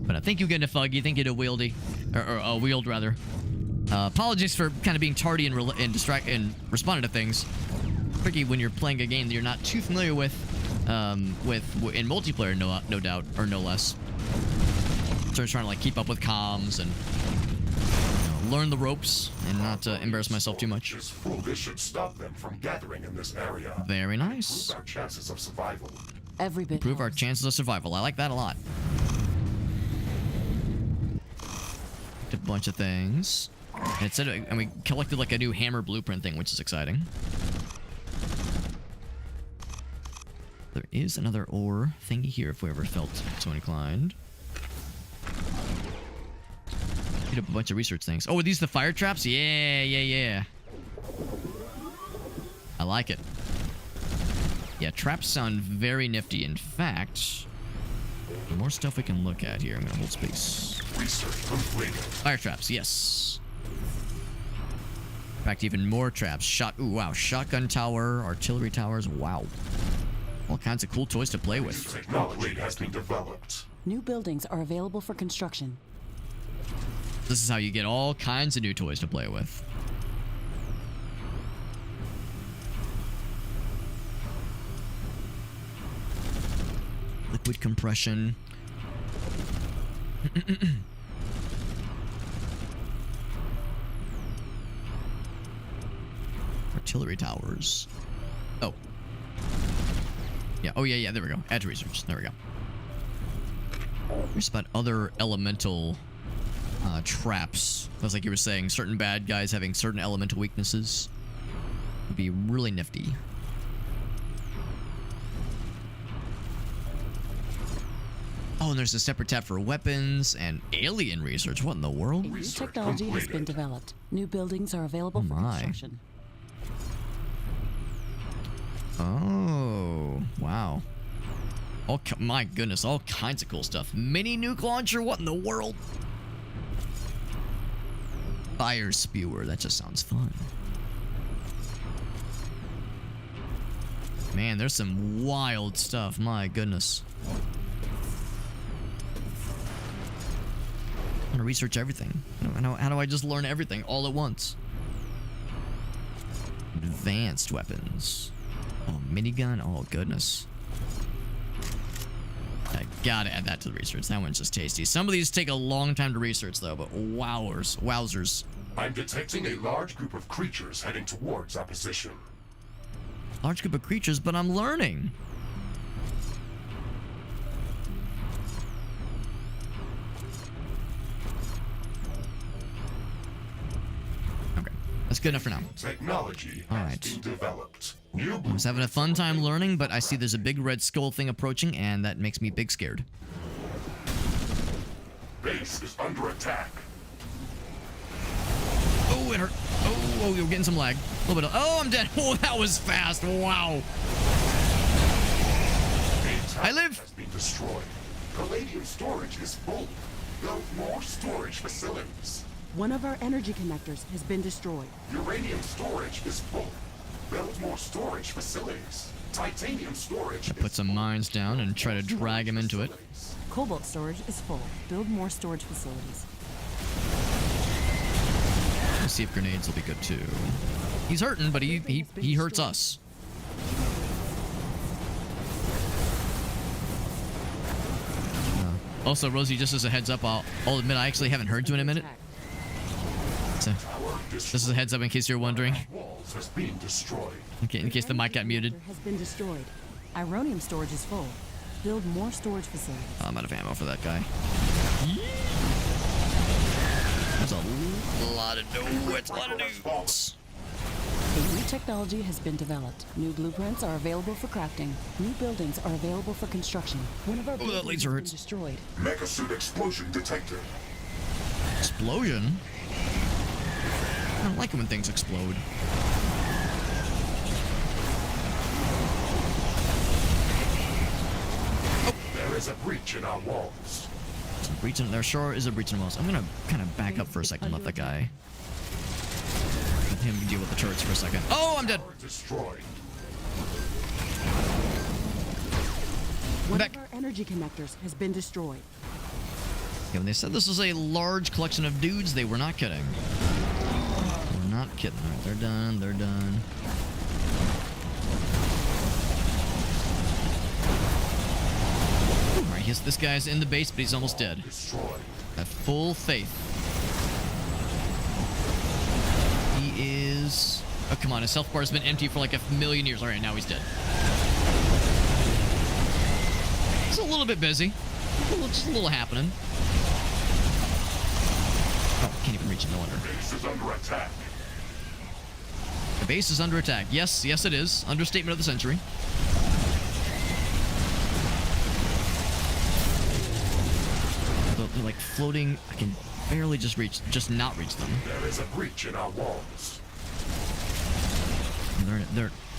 But I think you get a Fuggy. Think you get a Wieldy. Or Wield, rather. Apologies for kind of being tardy and responding to things. tricky when you're playing a game that you're not too familiar with in multiplayer, no doubt, or no less. So I'm trying to like keep up with comms and learn the ropes and not embarrass myself too much. This should stop them from gathering in this area. Very nice. Improve our chances of survival. Every bit. Improve our chances of survival. I like that a lot. A bunch of things. And we collected like a new hammer blueprint thing, which is exciting. There is another ore thingy here if we ever felt so inclined. Get up a bunch of research things. Oh, are these the fire traps? Yeah. I like it. Yeah, traps sound very nifty. In fact, more stuff we can look at here. I'm gonna hold space. Research completed. Fire traps, yes. In fact, even more traps. Ooh, wow. Shotgun tower, artillery towers. Wow. All kinds of cool toys to play with. Technology has been developed. New buildings are available for construction. This is how you get all kinds of new toys to play with. Liquid compression. Artillery towers. Oh. Yeah, oh yeah, there we go. Add to research. There we go. Here's about other elemental traps. Because like you were saying, certain bad guys having certain elemental weaknesses would be really nifty. Oh, and there's a separate tab for weapons and alien research. What in the world? New technology has been developed. New buildings are available for construction. Oh, wow. My goodness, all kinds of cool stuff. Mini nuke launcher? What in the world? Fire spewer. That just sounds fun. Man, there's some wild stuff. My goodness. I want to research everything. How do I just learn everything all at once? Advanced weapons. Oh, minigun. Oh, goodness. I gotta add that to the research. That one's just tasty. Some of these take a long time to research, though, but wowzers. I'm detecting a large group of creatures heading towards our position. Large group of creatures, but I'm learning. Okay, that's good enough for now. Technology has been developed. I was having a fun time learning, but I see there's a big red skull thing approaching, and that makes me big scared. Base is under attack. Oh, it hurt. Oh, you're getting some lag. A little bit of... Oh, I'm dead. Oh, that was fast. Wow. I live. Has been destroyed. Palladium storage is full. Build more storage facilities. One of our energy connectors has been destroyed. Uranium storage is full. Build more storage facilities. Titanium storage. I put some mines down and try to drag him into it. Cobalt storage is full. Build more storage facilities. Let's see if grenades will be good too. He's hurting, but he hurts us. Also, Rosie, just as a heads up, I'll admit I actually haven't heard you in a minute. So, this is a heads up in case you're wondering. Okay, in case the mic got muted. Has been destroyed. Ironium storage is full. Build more storage facilities. Oh, I'm out of ammo for that guy. There's a lot of dudes. A lot of dudes. A new technology has been developed. New blueprints are available for crafting. New buildings are available for construction. One of our buildings has been destroyed. Megasuit explosion detected. Explosion? I don't like it when things explode. Oh. There is a breach in our walls. There sure is a breach in the walls. I'm gonna kind of back up for a second, let that guy. Let him deal with the turrets for a second. Oh, I'm dead. Destroyed. One of our energy connectors has been destroyed. Yeah, when they said this was a large collection of dudes, they were not kidding. They were not kidding. All right, they're done. They're done. Alright, this guy's in the base, but he's almost dead. I have full faith. He is... Oh, come on. His health bar has been empty for like a million years. Alright, now he's dead. It's a little bit busy. Just a little happening. Oh, can't even reach him, no wonder. The base is under attack. The base is under attack. Yes, yes it is. Understatement of the century. They're like floating. I can barely just not reach them. There is a breach in our walls.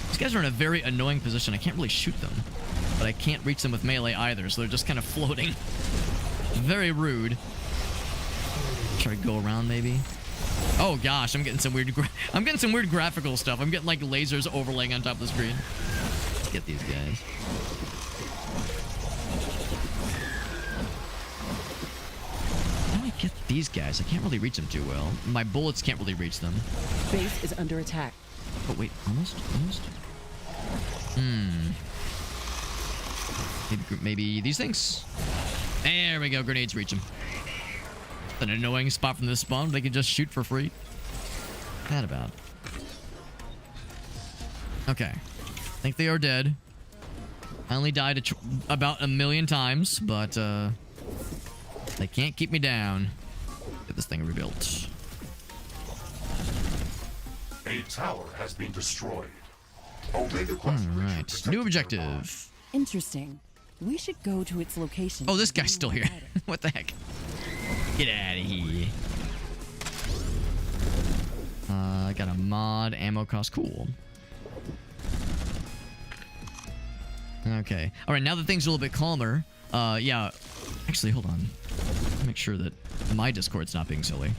These guys are in a very annoying position. I can't really shoot them, but I can't reach them with melee either, so they're just kind of floating. Very rude. Try to go around maybe. Oh gosh, I'm getting some weird graphical stuff. I'm getting like lasers overlaying on top of the screen. Let's get these guys. How do I get these guys? I can't really reach them too well. My bullets can't really reach them. Base is under attack. Oh wait, almost. Maybe these things. There we go. Grenades reach them. An annoying spot from this spawn. They can just shoot for free. That about. Okay. I think they are dead. I only died about a million times, but they can't keep me down. Get this thing rebuilt. A tower has been destroyed. Omega Alright. New objective. Interesting. We should go to its location. Oh, this guy's still here. What the heck? Get out of here. I got a mod. Ammo cost. Cool. Okay. Alright, now that things are a little bit calmer. Yeah. Actually, hold on. Make sure that my Discord's not being silly.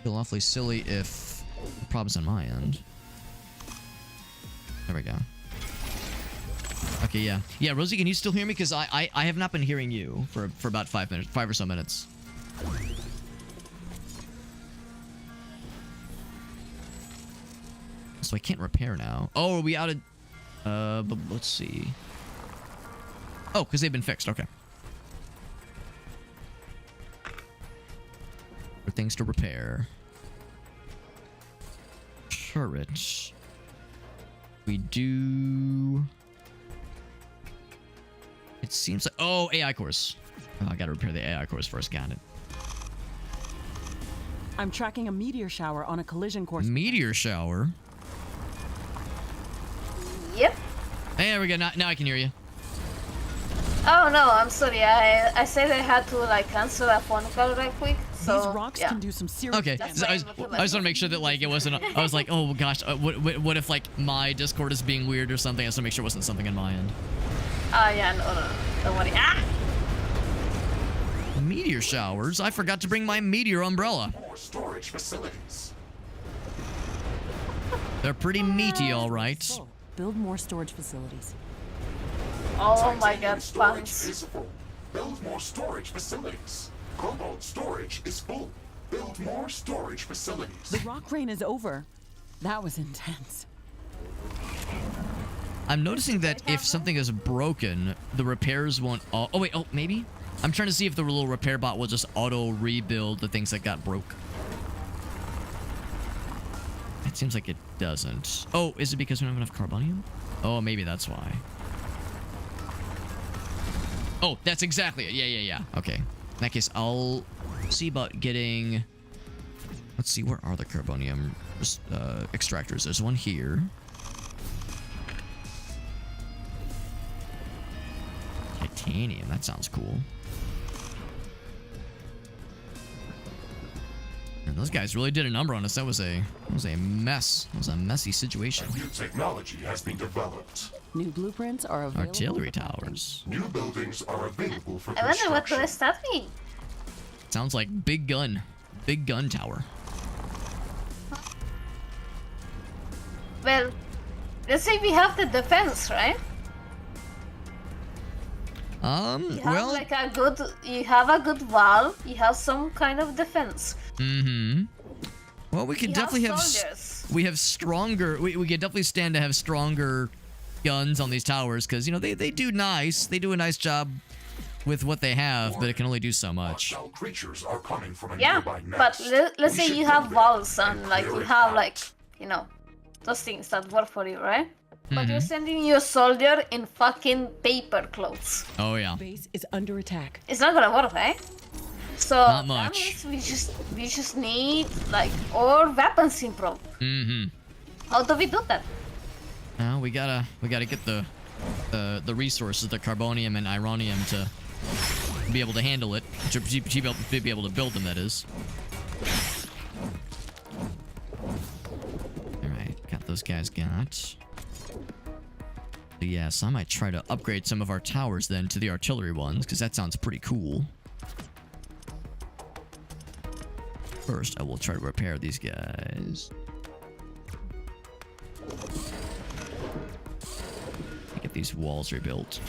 Feel awfully silly if the problem's on my end. There we go. Okay, yeah. Yeah, Rosie, can you still hear me? Because I have not been hearing you for about 5 minutes. 5 or so minutes. So I can't repair now. Oh, are we out of... but let's see. Oh, because they've been fixed. Okay. For things to repair. Turret. We do... It seems like... Oh, AI cores. Oh, I gotta repair the AI cores first. Got it. I'm tracking a meteor shower on a collision course. Meteor shower? Yep. There we go. Now I can hear you. Oh no, I'm sorry. I said I had to like answer a phone call right quick. So These rocks yeah. can do some serious. Okay, so I just want to make sure that like it wasn't. I was like, oh gosh, what if like my Discord is being weird or something? I just want to make sure it wasn't something on my end. Yeah, no, don't worry. Ah! Meteor showers? I forgot to bring my meteor umbrella. More storage facilities. They're pretty meaty, all right. So, build more storage facilities. Oh my Titanium god, storage pants. is full. Build more storage facilities. Cobalt storage is full. Build more storage facilities. The rock rain is over. That was intense. I'm noticing that if something is broken, the repairs won't... Oh, wait. Oh, maybe? I'm trying to see if the little repair bot will just auto-rebuild the things that got broke. It seems like it doesn't. Oh, is it because we don't have enough carbonium? Oh, maybe that's why. Oh, that's exactly it. Yeah. Okay. In that case, I'll see about getting... Let's see, where are the carbonium extractors? There's one here. Titanium, that sounds cool. And those guys really did a number on us. That was a mess. It was a messy situation. New technology has been developed. New blueprints are available. Artillery towers. New buildings are available for I wonder what construction. does that mean? Sounds like big gun. Big gun tower. Well, let's say we have the defense, right? You have well... like you have a good wall, you have some kind of defense. Mm-hmm. Well, we could You definitely have... soldiers. we have stronger. We can definitely stand to have stronger guns on these towers because they do nice. They do a nice job with what they have, but it can only do so much. Creatures are coming from a Yeah, nearby but nest. let's We say should you go have there walls and and like clear you it have out. like those things that work for you, right? But you're sending your soldier in fucking paper clothes. Oh yeah. Base is under attack. It's not gonna work, right? So Not that much. means we just need like our weapons improved. How do we do that? Well, we gotta get the resources, the carbonium and ironium, to be able to handle it, to be able to build them. That is. All right, got those guys. Got. Yeah, so I might try to upgrade some of our towers then to the artillery ones, because that sounds pretty cool. First, I will try to repair these guys. Get these walls rebuilt.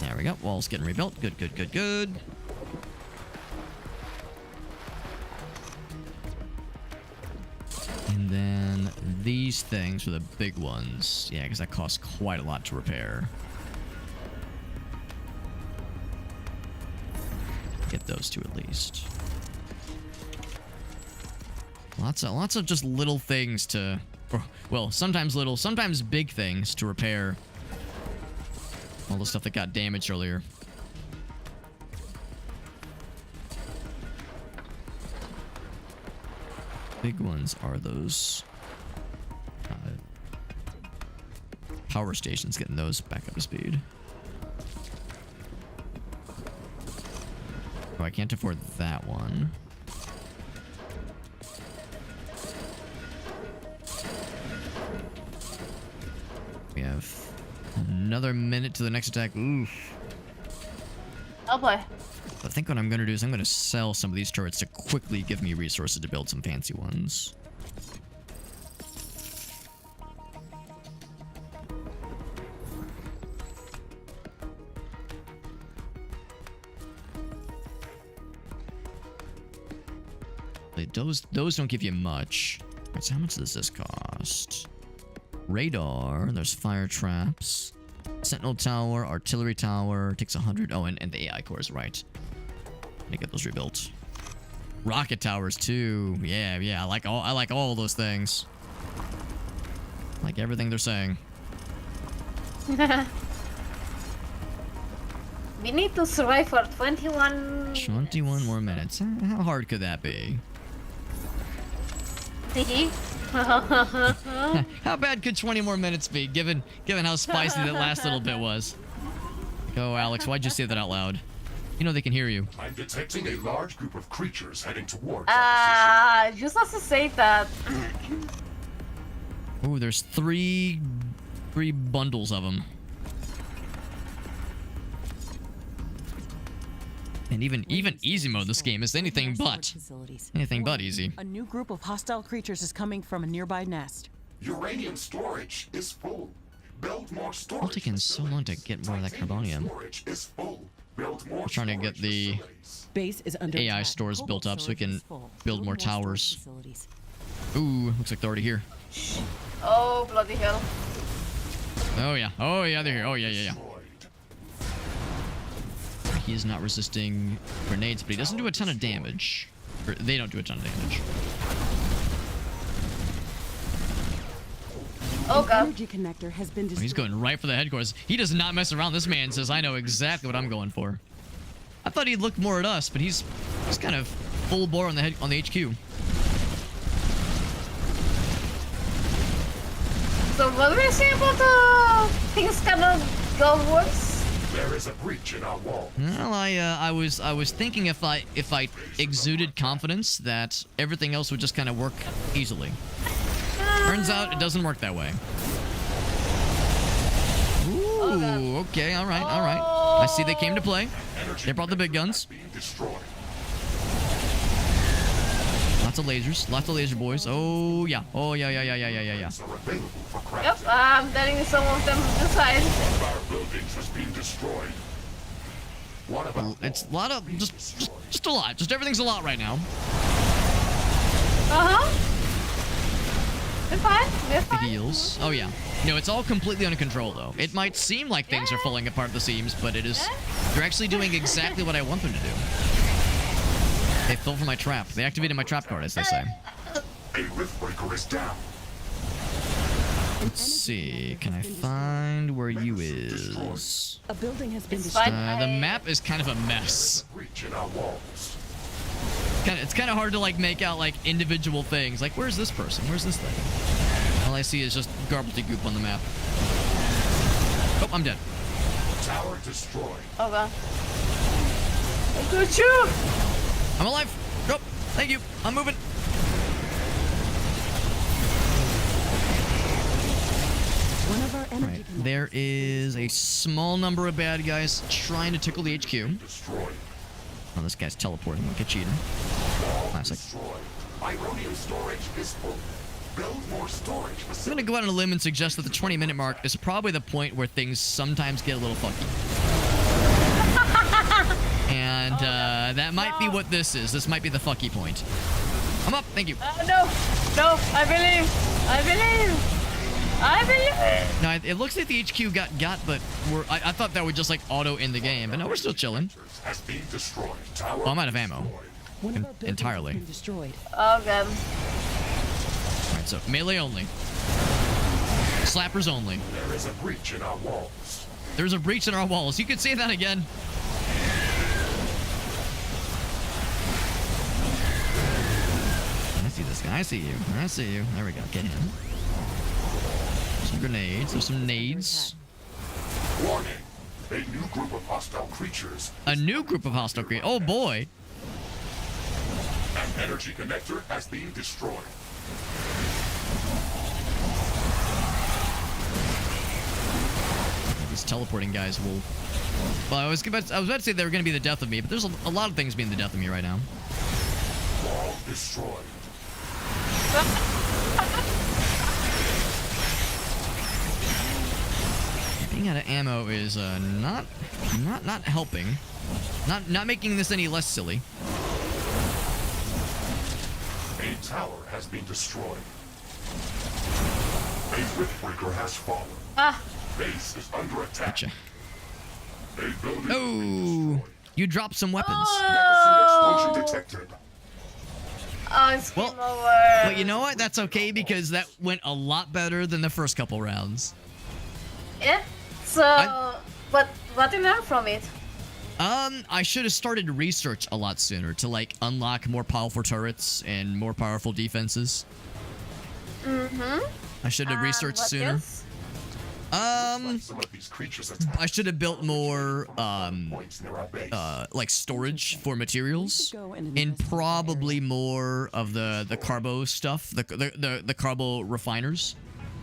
There we go. Walls getting rebuilt. Good, good, good, good. And then these things are the big ones. Yeah, because that costs quite a lot to repair. Get those two at least. Lots of just little things to, well, sometimes little, sometimes big things to repair all the stuff that got damaged earlier. Big ones are those power stations, getting those back up to speed. Oh, I can't afford that one. We have another minute to the next attack. Oof. Oh boy. I think what I'm going to do is I'm going to sell some of these turrets to quickly give me resources to build some fancy ones. Those don't give you much. Right, so how much does this cost? Radar, there's fire traps. Sentinel tower, artillery tower, takes 100. Oh, and the AI cores, right. Let me get those rebuilt. Rocket towers too. Yeah, I like all those things. Like everything they're saying. We need to survive for 21 21 more minutes. How hard could that be? How bad could 20 more minutes be, given how spicy that last little bit was? Oh, Alex, why'd you say that out loud? You know they can hear you. I'm detecting a large group of creatures heading towards just have to say that. Oh, there's three bundles of them. And even easy mode this game is anything but easy. A new group of hostile creatures is coming from a nearby nest. Uranium storage is full. Build more storage. It's taking so long to get more of that carbonium. Storage is full. Build more I'm trying to get the Base is under AI attack. stores Cobalt built up so we storage can is full. build more storage towers. facilities. Ooh, looks like they're already here. Oh bloody hell. Oh yeah, they're here. Oh yeah. destroyed. He is not resisting grenades, but he doesn't do a ton of damage. Or they don't do a ton of damage. Oh An god. energy connector has been Oh, destroyed. he's going right for the headquarters. He does not mess around. This man says, I know exactly what I'm going for. I thought he'd look more at us, but he's kind of full bore on the HQ. So what were you saying about things cannot go worse? There is a breach in our wall. Well, I was thinking if I exuded confidence that everything else would just kind of work easily. Turns out it doesn't work that way. Ooh, okay, all right. I see they came to play. They brought the big guns. Being destroyed. Lots of laser boys. Oh yeah. Are available for crafting. Yep, I'm letting some of them decide. One of our buildings was being destroyed. It's a lot of just a lot. Just everything's a lot right now. We're fine. We're The fine. heals. Oh yeah. No, it's all completely under control though. It might seem like things are falling apart at the seams, but it is. They're actually doing exactly what I want them to do. They fell for my trap. They activated my trap card, as they say. A Riftbreaker is down. Let's see. Can I find where you is? A building has been It's destroyed. fine. The map is kind of a mess. Breach in our walls. It's kind of hard to like make out like individual things. Like, where's this person? Where's this thing? All I see is just goop on the map. Oh, I'm dead. Tower destroyed. Oh god. I got you. I'm alive. Oh, thank you. I'm moving. One of our energy Right. connectors. There is a small number of bad guys trying to tickle the HQ. Destroyed. Oh, this guy's teleporting like a cheater. Classic. Destroyed. Ironium storage is full. Build more storage I'm facilities. gonna go out on a limb and suggest that the 20-minute mark is probably the point where things sometimes get a little funky. And that might be what this is. This might be the fucky point. I'm up. Thank you. No. No. I believe. I believe. I believe. No, it looks like the HQ got, but I thought that would just like auto end the game, but no, we're still chilling. Has been destroyed. Tower Oh, I'm out of ammo. destroyed. One of our buildings Entirely. has been destroyed. Oh god. Alright, so melee only. Slappers only. There is a breach in our walls. There's a breach in our walls. You could say that again. I see this guy. I see you. I see you. There we go. Get him. Some grenades. There's some nades. Warning. A new group of hostile creatures. A new group of hostile creatures. Oh boy. An energy connector has been destroyed. These teleporting guys will. Well, I was about to say they were going to be the death of me, but there's a lot of things being the death of me right now. Wall destroyed. Being out of ammo is not helping. Not making this any less silly. A tower has been destroyed. A Riftbreaker has fallen. Base is under attack. Gotcha. A building has been Oh, destroyed. you dropped some weapons. Medicine explosion detected. Oh, it's Well, game over. But you know what? That's okay because that went a lot better than the first couple rounds. Yeah. So, what do you learn from it? I should have started research a lot sooner to like unlock more powerful turrets and more powerful defenses. I should have researched What sooner. else? Some of these creatures attack I should have built more points near our base. like storage for materials Go and and investigate the probably more of the carbo stuff, the carbo refiners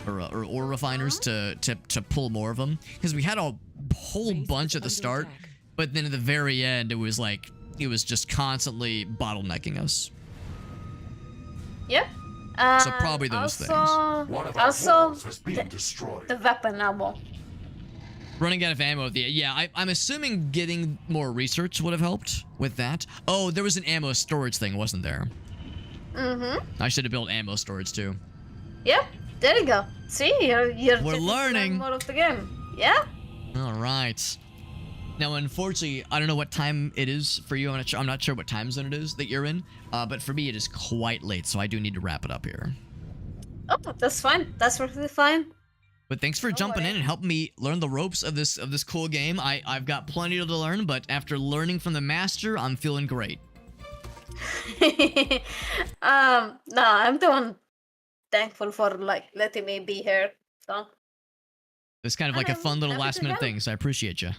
or ore refiners to pull more of them because we had a whole Base bunch is at the under start, attack. but then at the very end it was just constantly bottlenecking us. Yep. So probably those things. One of our Also, walls has been destroyed. the weapon ammo. Running out of ammo. I'm assuming getting more research would have helped with that. Oh, there was an ammo storage thing, wasn't there? I should have built ammo storage too. Yep. There you go. See, you're We're getting learning. more of the game. Yeah. All right. Now, unfortunately, I don't know what time it is for you. I'm not sure what time zone it is that you're in. But for me, it is quite late, so I do need to wrap it up here. Oh, that's fine. That's perfectly fine. But thanks for jumping in and helping me learn the ropes of this cool game. I've got plenty to learn, but after learning from the master, I'm feeling great. No, I'm the one thankful for like letting me be here. So It's kind of like a I'm fun little happy to last minute help. thing, so I appreciate you.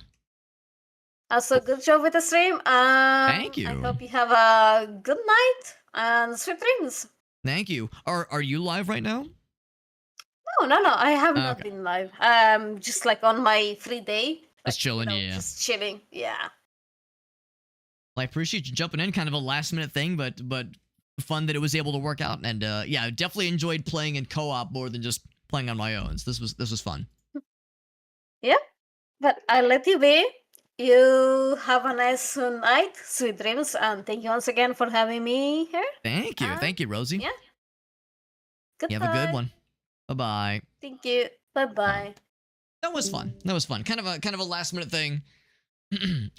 also good job with the stream. Thank you. I hope you have a good night and sweet dreams. Thank you. Are you live right now? No. I have not Okay. been live. Just like on my free day. Just chilling, yeah. Just chilling. Yeah. Well, I appreciate you jumping in. Kind of a last minute thing, but fun that it was able to work out. And yeah, I definitely enjoyed playing in co-op more than just playing on my own. So this was fun. Yeah. But I let you be. You have a nice night, sweet dreams, and thank you once again for having me here. Thank you. Thank you, Rosie. Yeah. You have a good Goodbye. one. Bye-bye. Thank you. Bye bye. That was fun. That was fun. Kind of a last minute thing.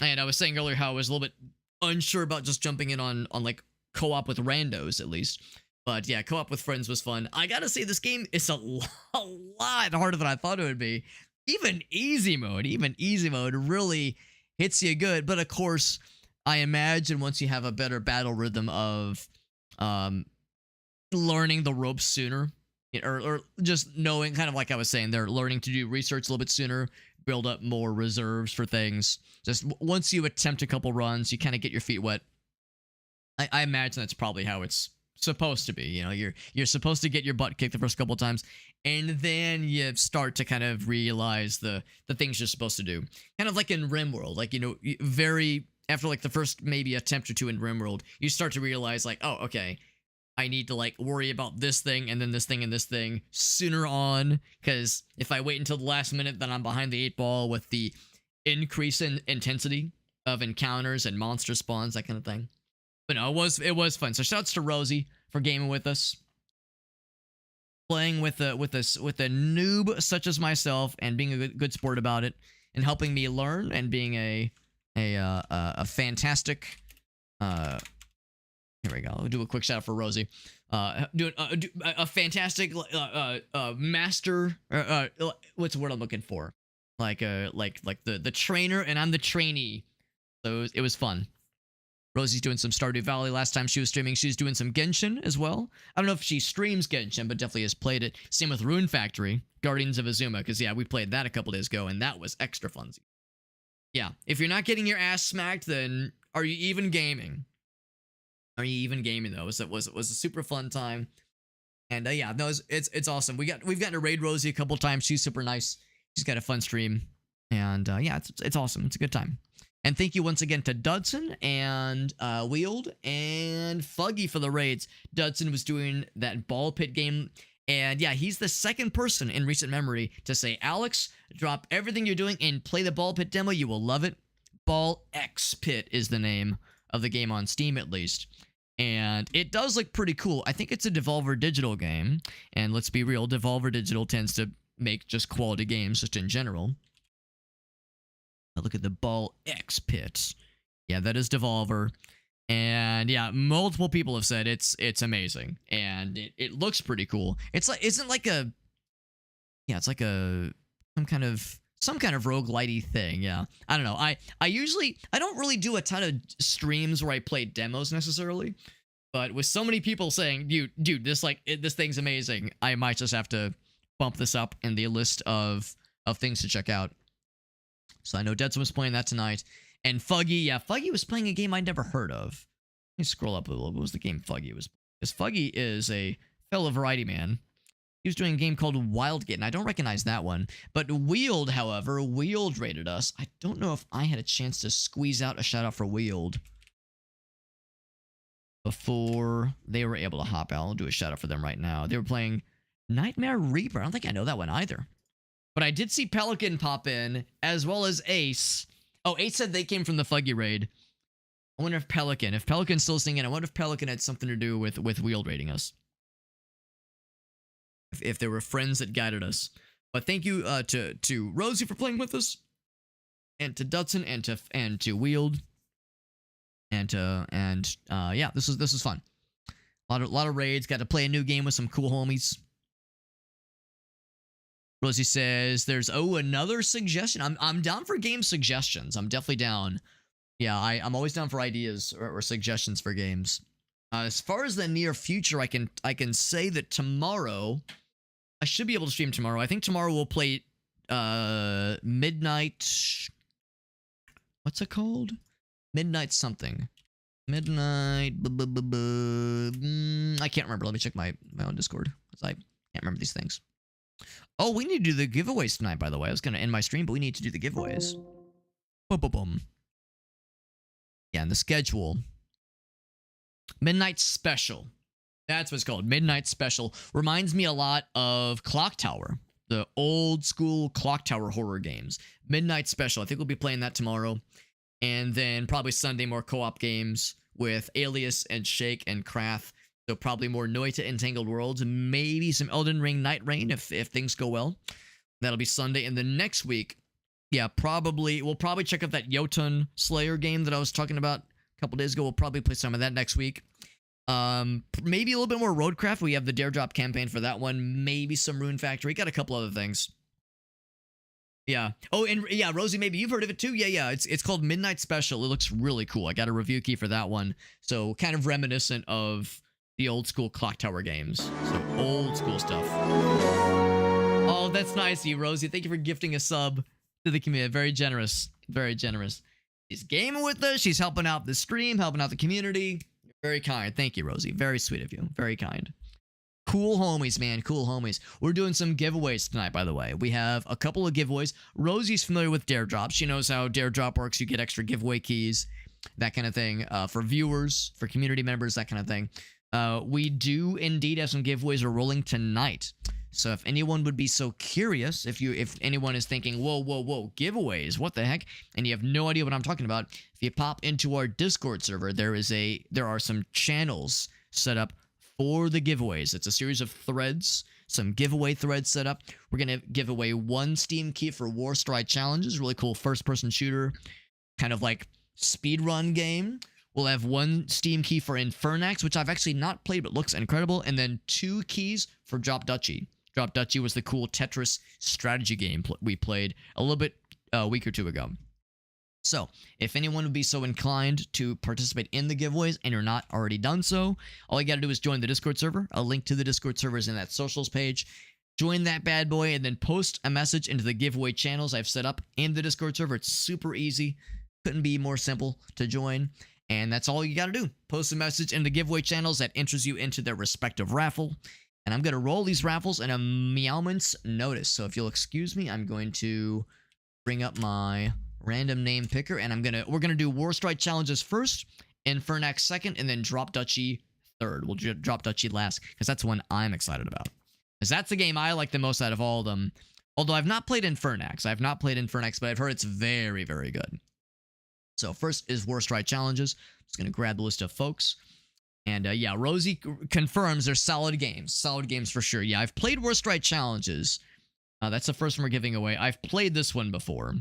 And I was saying earlier how I was a little bit unsure about just jumping in on like co-op with randos at least. But yeah, co-op with friends was fun. I gotta say, this game is a lot harder than I thought it would be. Even easy mode really hits you good. But of course, I imagine once you have a better battle rhythm of learning the ropes sooner, or just knowing, kind of like I was saying, they're learning to do research a little bit sooner, build up more reserves for things. Just once you attempt a couple runs, you kind of get your feet wet. I imagine that's probably how it's supposed to be. You know, you're supposed to get your butt kicked the first couple times, and then you start to kind of realize the things you're supposed to do. Kind of like in RimWorld, like, you know, after like the first maybe attempt or two in RimWorld, you start to realize like, oh, okay, I need to like worry about this thing and then this thing and this thing sooner on, because if I wait until the last minute, then I'm behind the 8 ball with the increase in intensity of encounters and monster spawns, that kind of thing. But no, it was fun. So shouts to Rosie for gaming with us, playing with a noob such as myself, and being a good sport about it, and helping me learn, and being a fantastic. Here we go. I'll do a quick shout out for Rosie. Do a fantastic master. What's the word I'm looking for? Like the trainer, and I'm the trainee. So it was fun. Rosie's doing some Stardew Valley. Last time she was streaming, she was doing some Genshin as well. I don't know if she streams Genshin, but definitely has played it. Same with Rune Factory, Guardians of Azuma, because yeah, we played that a couple days ago, and that was extra fun. Yeah, if you're not getting your ass smacked, then are you even gaming? Are you even gaming though? It was a super fun time, and yeah, no, it's awesome. We've gotten to raid Rosie a couple times. She's super nice. She's got a fun stream, and yeah, it's awesome. It's a good time. And thank you once again to Dudson and Wield and Fuggy for the raids. Dudson was doing that ball pit game, and yeah, he's the second person in recent memory to say, Alex, drop everything you're doing and play the ball pit demo. You will love it. Ball X Pit is the name of the game on Steam, at least. And it does look pretty cool. I think it's a Devolver Digital game. And let's be real, Devolver Digital tends to make just quality games, just in general. Look at the Ball X Pit. Yeah, that is Devolver. And yeah, multiple people have said it's amazing. And it looks pretty cool. It's like, isn't like a, yeah, it's like a, some kind of roguelite-y thing. Yeah, I don't know. I don't really do a ton of streams where I play demos necessarily, but with so many people saying, dude, this thing's amazing, I might just have to bump this up in the list of things to check out. So I know Deadson was playing that tonight, and Fuggy, yeah, Fuggy was playing a game I'd never heard of. Let me scroll up a little. What was the game Fuggy was? Because Fuggy is a fellow variety man. He was doing a game called Wildgate, and I don't recognize that one. But Wield, however, Wield rated us. I don't know if I had a chance to squeeze out a shout-out for Wield before they were able to hop out. I'll do a shout-out for them right now. They were playing Nightmare Reaper. I don't think I know that one either. But I did see Pelican pop in, as well as Ace. Oh, Ace said they came from the Fuggy raid. I wonder if Pelican's still singing, I wonder if Pelican had something to do with Wield rating us. If there were friends that guided us. But thank you to Rosie for playing with us, and to Dudson, and to Wield, and yeah, this was fun. A lot of raids. Got to play a new game with some cool homies. Rosie says there's another suggestion. I'm down for game suggestions. I'm definitely down. Yeah, I'm always down for ideas or suggestions for games. As far as the near future, I can say that tomorrow, I should be able to stream tomorrow. I think tomorrow we'll play Midnight. What's it called? Midnight something. Midnight. I can't remember. Let me check my own Discord, because I can't remember these things. Oh, we need to do the giveaways tonight, by the way. I was going to end my stream, but we need to do the giveaways. Boom, boom, boom. Yeah, and the schedule. Midnight Special. That's what it's called. Midnight Special. Reminds me a lot of Clock Tower. the old school clock tower horror games. Midnight Special. I think we'll be playing that tomorrow. And then probably Sunday more co-op games with Alias and Shake and Krath. So probably more Noita Entangled Worlds. Maybe some Elden Ring Night Rain if things go well. That'll be Sunday. And then next week, yeah, we'll probably check out that Jotun Slayer game that I was talking about a couple days ago. We'll probably play some of that next week. Maybe a little bit more Roadcraft. We have the Dare Drop campaign for that one. Maybe some Rune Factory. Got a couple other things. Yeah. Oh, and yeah, Rosie, maybe you've heard of it too. Yeah. It's called Midnight Special. It looks really cool. I got a review key for that one. So kind of reminiscent of the old school clock tower games. So old school stuff. Oh, that's nice of you, Rosie. Thank you for gifting a sub to the community. Very generous. Very generous. She's gaming with us. She's helping out the stream, helping out the community. Very kind. Thank you, Rosie. Very sweet of you. Very kind. Cool homies, man. Cool homies. We're doing some giveaways tonight, by the way. We have a couple of giveaways. Rosie's familiar with Dare Drop. She knows how Dare Drop works. You get extra giveaway keys, that kind of thing. For viewers, for community members, that kind of thing. We do indeed have some giveaways we're rolling tonight. So if anyone would be so curious, if anyone is thinking, whoa, giveaways, what the heck? And you have no idea what I'm talking about, if you pop into our Discord server, there are some channels set up for the giveaways. It's a series of threads, some giveaway threads set up. We're going to give away 1 Steam key for Warstride Challenges, really cool first-person shooter, kind of like speedrun game. We'll have 1 Steam key for Infernax, which I've actually not played but looks incredible, and then 2 keys for Drop Duchy. Drop Duchy was the cool Tetris strategy game we played a little bit a week or 2 ago. So, if anyone would be so inclined to participate in the giveaways and you're not already done so, all you got to do is join the Discord server. A link to the Discord server is in that socials page. Join that bad boy and then post a message into the giveaway channels I've set up in the Discord server. It's super easy. Couldn't be more simple to join. And that's all you got to do. Post a message in the giveaway channels that enters you into their respective raffle. And I'm going to roll these raffles in a meowments notice. So if you'll excuse me, I'm going to bring up my random name picker, and we're gonna do Warstride Challenges first, Infernax second, and then Drop Duchy third. We'll Drop Duchy last, because that's the one I'm excited about. Because that's the game I like the most out of all of them. Although I've not played Infernax. But I've heard it's very, very good. So first is Warstride Challenges. Just gonna grab the list of folks. And yeah, Rosie confirms they're solid games. Solid games for sure. Yeah, I've played Warstride Challenges. That's the first one we're giving away. I've played this one before.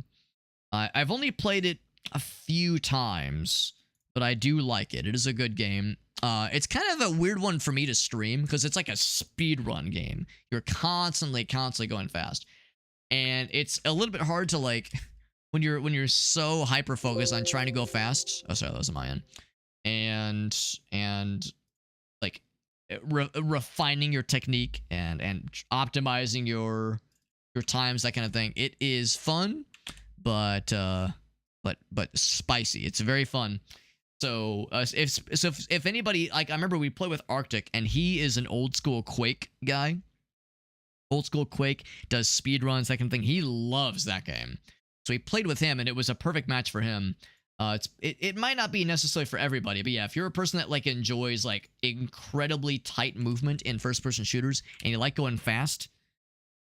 I've only played it a few times, but I do like it. It is a good game. It's kind of a weird one for me to stream because it's like a speedrun game. You're constantly going fast. And it's a little bit hard to like when you're so hyper focused on trying to go fast. Oh, sorry, that was on my end. And like refining your technique and optimizing your times, that kind of thing. It is fun. But spicy. It's very fun. So if anybody, like, I remember we played with Arctic, and he is an old school Quake guy. Old school Quake, does speedruns, that kind of thing. He loves that game. So we played with him, and it was a perfect match for him. It might not be necessarily for everybody, but yeah, if you're a person that like enjoys like incredibly tight movement in first-person shooters, and you like going fast,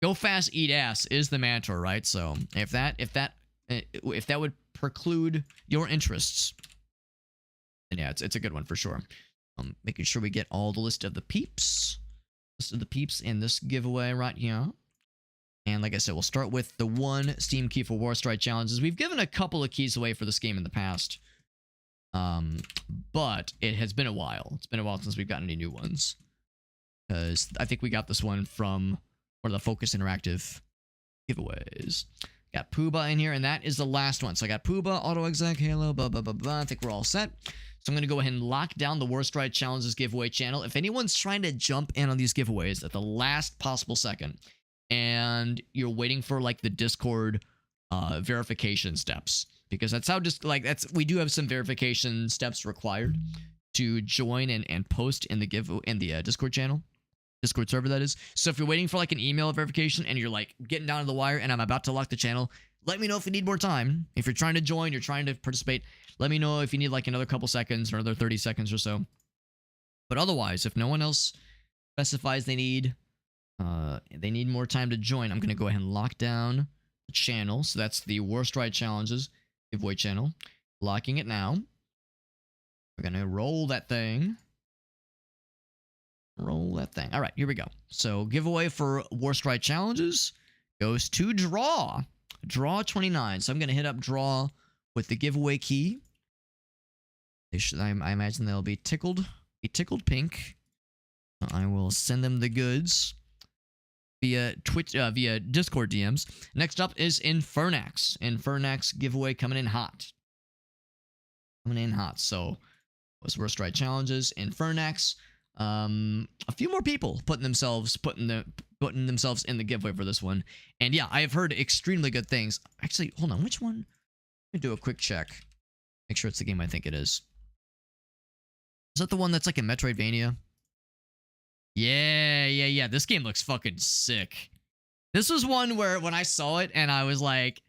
go fast, eat ass is the mantra, right? So if that would preclude your interests, then yeah, it's a good one for sure. Making sure we get all the list of the peeps in this giveaway right here. And like I said, we'll start with the 1 Steam key for Warstride Challenges. We've given a couple of keys away for this game in the past, but it has been a while. It's been a while since we've gotten any new ones, because I think we got this one from one of the Focus Interactive giveaways. Got Pooba in here, and that is the last one. So I got Pooba, Auto Exec, Halo, blah, blah, blah, blah. I think we're all set. So I'm going to go ahead and lock down the Warstride Challenges giveaway channel. If anyone's trying to jump in on these giveaways at the last possible second, and you're waiting for like the Discord verification steps, because that's how we do have some verification steps required to join and post in the Discord channel. Discord server, that is. So if you're waiting for like an email verification and you're like getting down to the wire and I'm about to lock the channel, let me know if you need more time. If you're trying to join, you're trying to participate, let me know if you need like another couple seconds or another 30 seconds or so. But otherwise, if no one else specifies they need They need more time to join. I'm going to go ahead and lock down the channel. So that's the Worst Ride Challenges giveaway channel. Locking it now. We're going to roll that thing. Roll that thing. All right, here we go. So giveaway for Worst Ride Challenges goes to Draw. Draw 29. So I'm going to hit up Draw with the giveaway key. They should, I imagine they'll be tickled pink. I will send them the goods via Twitch, via Discord DMs. Next up is Infernax. Infernax giveaway coming in hot. So was Worst Ride Challenges, Infernax. A few more people putting themselves in the giveaway for this one. And yeah, I have heard extremely good things. Actually, hold on, which one? Let me do a quick check. Make sure it's the game I think it is. Is that the one that's like a Metroidvania? Yeah. This game looks fucking sick. This was one where when I saw it and I was like,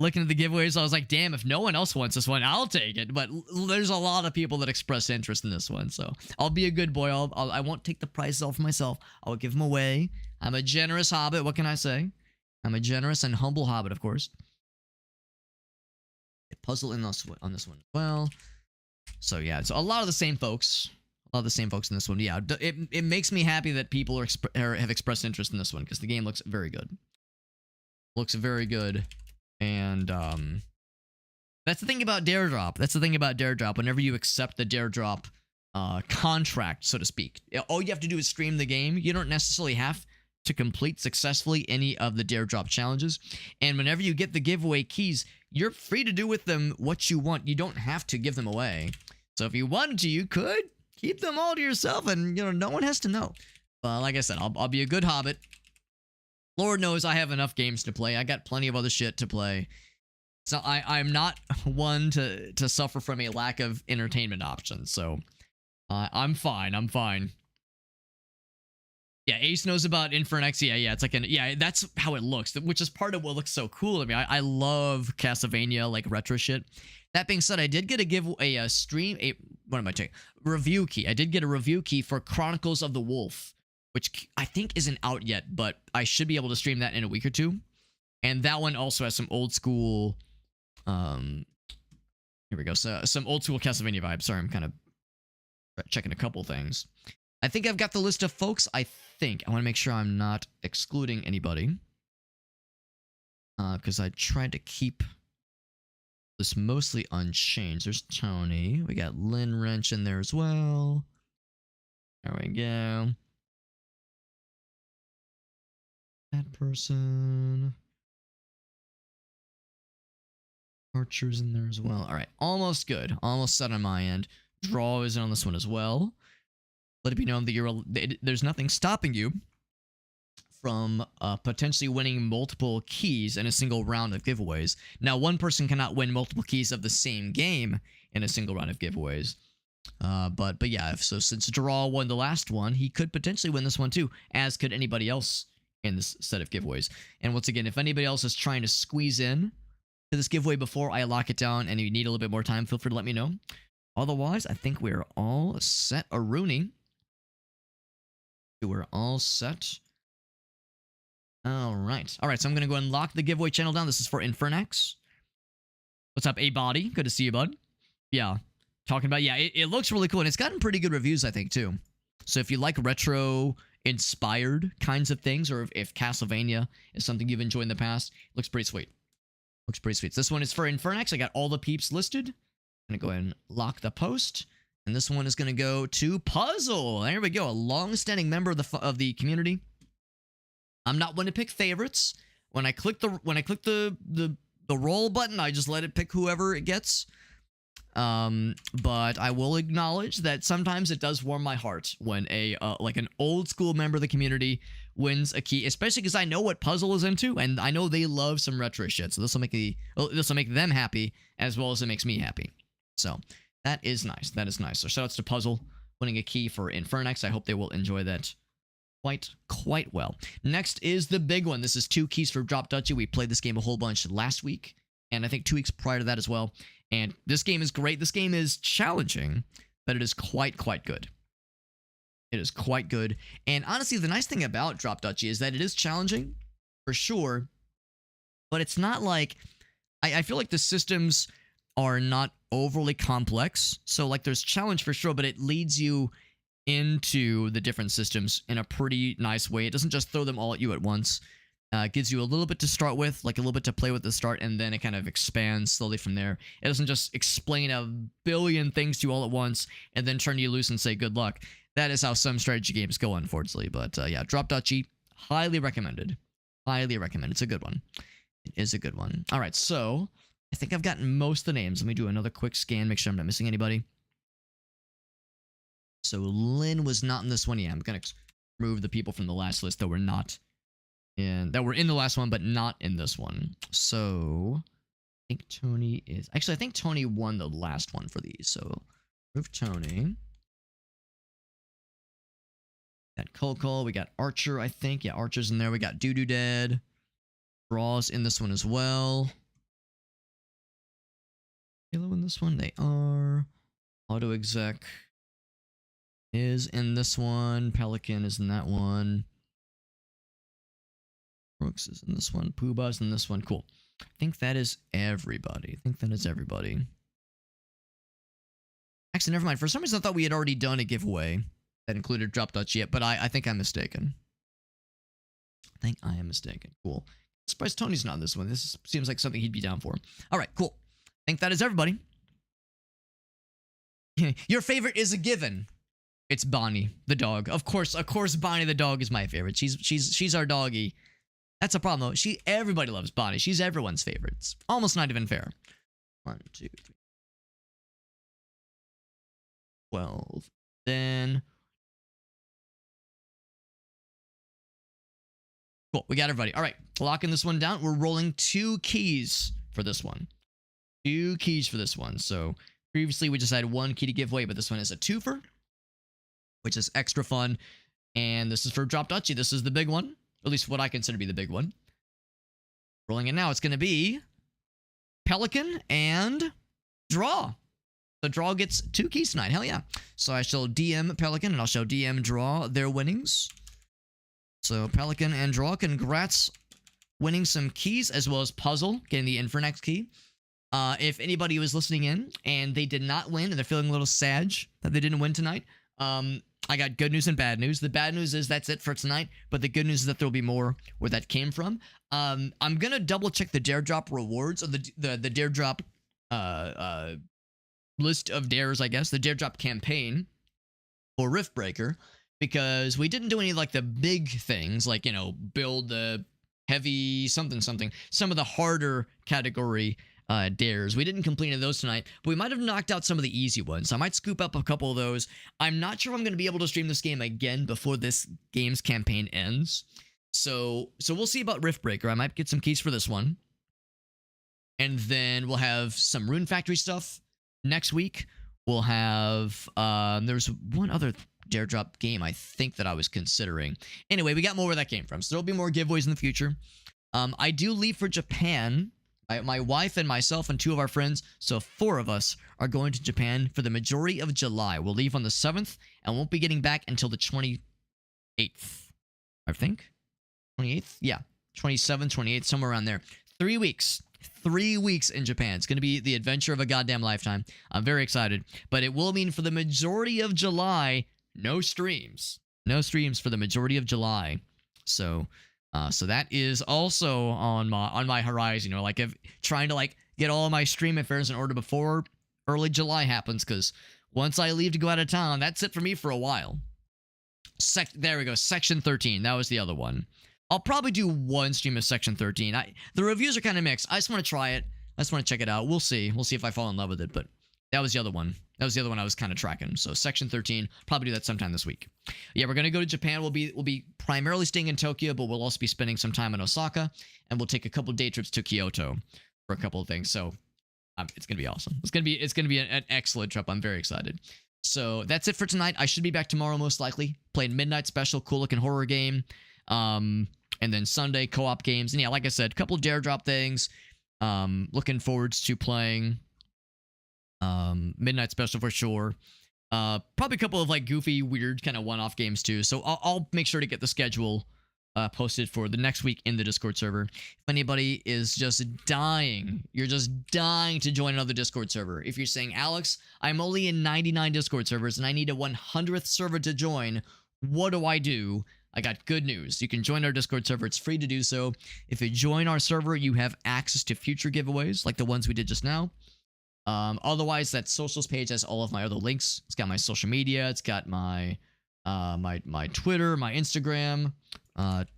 looking at the giveaways, I was like, damn, if no one else wants this one, I'll take it. But there's a lot of people that express interest in this one, so I'll be a good boy. I won't take the prices off myself. I'll give them away. I'm a generous hobbit. What can I say? I'm a generous and humble hobbit, of course. Puzzle in on this one as well. So yeah, it's a lot of the same folks. A lot of the same folks in this one. Yeah, it makes me happy that people have expressed interest in this one because the game looks very good. Looks very good. And that's the thing about Dare Drop. Whenever you accept the Dare Drop contract, so to speak, all you have to do is stream the game. You don't necessarily have to complete successfully any of the Dare Drop challenges. And whenever you get the giveaway keys, you're free to do with them what you want. You don't have to give them away. So if you wanted to, you could keep them all to yourself, and no one has to know. But like I said, I'll be a good hobbit. Lord knows I have enough games to play. I got plenty of other shit to play. So I'm not one to suffer from a lack of entertainment options. So I'm fine. Yeah, Ace knows about Infernax. Yeah, it's like that's how it looks, which is part of what looks so cool. I mean, I love Castlevania, like retro shit. That being said, I did get review key. I did get a review key for Chronicles of the Wolf, which I think isn't out yet, but I should be able to stream that in a week or two. And that one also has some old school, here we go. So some old school Castlevania vibes. Sorry, I'm kind of checking a couple things. I think I've got the list of folks. I want to make sure I'm not excluding anybody. Because I tried to keep this mostly unchanged. There's Tony. We got Lynn Wrench in there as well. There we go. That person. Archer's in there as well. All right, almost good. Almost set on my end. Draw is on this one as well. Let it be known that there's nothing stopping you from potentially winning multiple keys in a single round of giveaways. Now, one person cannot win multiple keys of the same game in a single round of giveaways. But yeah, so since Draw won the last one, he could potentially win this one too, as could anybody else in this set of giveaways. And once again, if anybody else is trying to squeeze in to this giveaway before I lock it down and you need a little bit more time, feel free to let me know. Otherwise, I think we're all set. A Rooney. We're all set. All right, so I'm gonna go and lock the giveaway channel down. This is for Infernax. What's up, A-Body? Good to see you, bud. Yeah, talking about, yeah, it looks really cool, and it's gotten pretty good reviews, I think, too. So if you like retro-inspired kinds of things, or if Castlevania is something you've enjoyed in the past, it looks pretty sweet. Looks pretty sweet. So this one is for Infernax. I got all the peeps listed. I'm gonna go ahead and lock the post. And this one is going to go to Puzzle. There we go. A long-standing member of the community. I'm not one to pick favorites. When I click the roll button, I just let it pick whoever it gets. But I will acknowledge that sometimes it does warm my heart when like an old school member of the community wins a key, especially because I know what Puzzle is into, and I know they love some retro shit. So this will make them happy as well as it makes me happy. So that is nice. That is nice. So shoutouts to Puzzle winning a key for Infernax. I hope they will enjoy that quite well. Next is the big one. This is 2 keys for Drop Duchy. We played this game a whole bunch last week, and I think 2 weeks prior to that as well. And this game is great. This game is challenging, but it is quite good. It is quite good. And honestly, the nice thing about Drop Duchy is that it is challenging, for sure. But it's not like... I feel like the systems are not overly complex. So, like, there's challenge for sure, but it leads you into the different systems in a pretty nice way. It doesn't just throw them all at you at once. It gives you a little bit to start with, like a little bit to play with at the start, and then it kind of expands slowly from there. It doesn't just explain a billion things to you all at once and then turn you loose and say good luck. That is how some strategy games go, unfortunately. But yeah, Drop Duchy, highly recommended. Highly recommended. It's a good one. It is a good one. All right, so I think I've gotten most of the names. Let me do another quick scan, make sure I'm not missing anybody. So Lynn was not in this one. Yeah, I'm going to remove the people from the last list that were not in, that were in the last one, but not in this one. So I think Tony is... Actually, I think Tony won the last one for these. So remove Tony. Got Cole. We got Archer, I think. Yeah, Archer's in there. We got Doo-Doo Dead. Draws in this one as well. Halo in this one. They are. Auto Exec is in this one. Pelican is in that one. Brooks is in this one. Pooba's in this one. Cool. I think that is everybody. Actually, never mind. For some reason, I thought we had already done a giveaway that included Drop Duchy yet, but I think I'm mistaken. Cool. Surprised Tony's not in this one. This seems like something he'd be down for. All right, cool. I think that is everybody. Your favorite is a given. It's Bonnie, the dog. Of course, Bonnie the dog is my favorite. She's our doggy. That's a problem though. Everybody loves Bonnie. She's everyone's favorite. It's almost not even fair. 1, 2, 3. 12. Then. Cool, we got everybody. All right, locking this one down. We're rolling 2 keys for this one. 2 keys for this one. So previously we just had 1 key to give away, but this one is a twofer, which is extra fun. And this is for Drop Duchy. This is the big one, at least what I consider to be the big one. Rolling it now. It's going to be Pelican and Draw. So Draw gets 2 keys tonight. Hell yeah. So I shall DM Pelican and I'll show DM Draw their winnings. So Pelican and Draw, congrats winning some keys as well as Puzzle getting the Infernex key. If anybody was listening in and they did not win and they're feeling a little sad that they didn't win tonight, I got good news and bad news. The bad news is that's it for tonight, but the good news is that there will be more where that came from. I'm gonna double check the dare drop rewards or the dare drop list of dares, I guess, the dare drop campaign for Riftbreaker. Because we didn't do any like the big things, like, you know, build the heavy something, some of the harder category dares. We didn't complete any of those tonight, but we might have knocked out some of the easy ones. So I might scoop up a couple of those. I'm not sure I'm going to be able to stream this game again before this game's campaign ends. So we'll see about Riftbreaker. I might get some keys for this one. And then we'll have some Rune Factory stuff next week. We'll have, there's one other dare drop game I think that I was considering. Anyway, we got more where that came from. So there'll be more giveaways in the future. I do leave for Japan. My wife and myself and 2 of our friends, so 4 of us are going to Japan for the majority of July. We'll leave on the 7th and won't be getting back until the 28th. I think. 28th? Yeah. 27th, 28th, somewhere around there. 3 weeks. 3 weeks in Japan. It's going to be the adventure of a goddamn lifetime. I'm very excited. But it will mean for the majority of July, no streams. No streams for the majority of July. So that is also on my horizon. You know, like trying to like get all of my stream affairs in order before early July happens. Because once I leave to go out of town, that's it for me for a while. There we go. Section 13. That was the other one. I'll probably do 1 stream of Section 13. The reviews are kind of mixed. I just want to try it. I just want to check it out. We'll see. We'll see if I fall in love with it. But that was the other one. That was the other one I was kind of tracking. So Section 13, probably do that sometime this week. Yeah, we're going to go to Japan. We'll be primarily staying in Tokyo, but we'll also be spending some time in Osaka. And we'll take a couple day trips to Kyoto for a couple of things. So it's going to be awesome. It's going to be an excellent trip. I'm very excited. So that's it for tonight. I should be back tomorrow most likely. Playing Midnight Special, cool looking horror game. And then Sunday co-op games. And yeah, like I said, a couple of dare drop things. Looking forward to playing Midnight Special for sure. Probably a couple of like goofy, weird kind of one-off games too. So I'll make sure to get the schedule posted for the next week in the Discord server. If anybody is just dying, you're just dying to join another Discord server. If you're saying, Alex, I'm only in 99 Discord servers and I need a 100th server to join, what do I do? I got good news. You can join our Discord server. It's free to do so. If you join our server, you have access to future giveaways like the ones we did just now. Otherwise, that socials page has all of my other links. It's got my social media. It's got my my Twitter, my Instagram,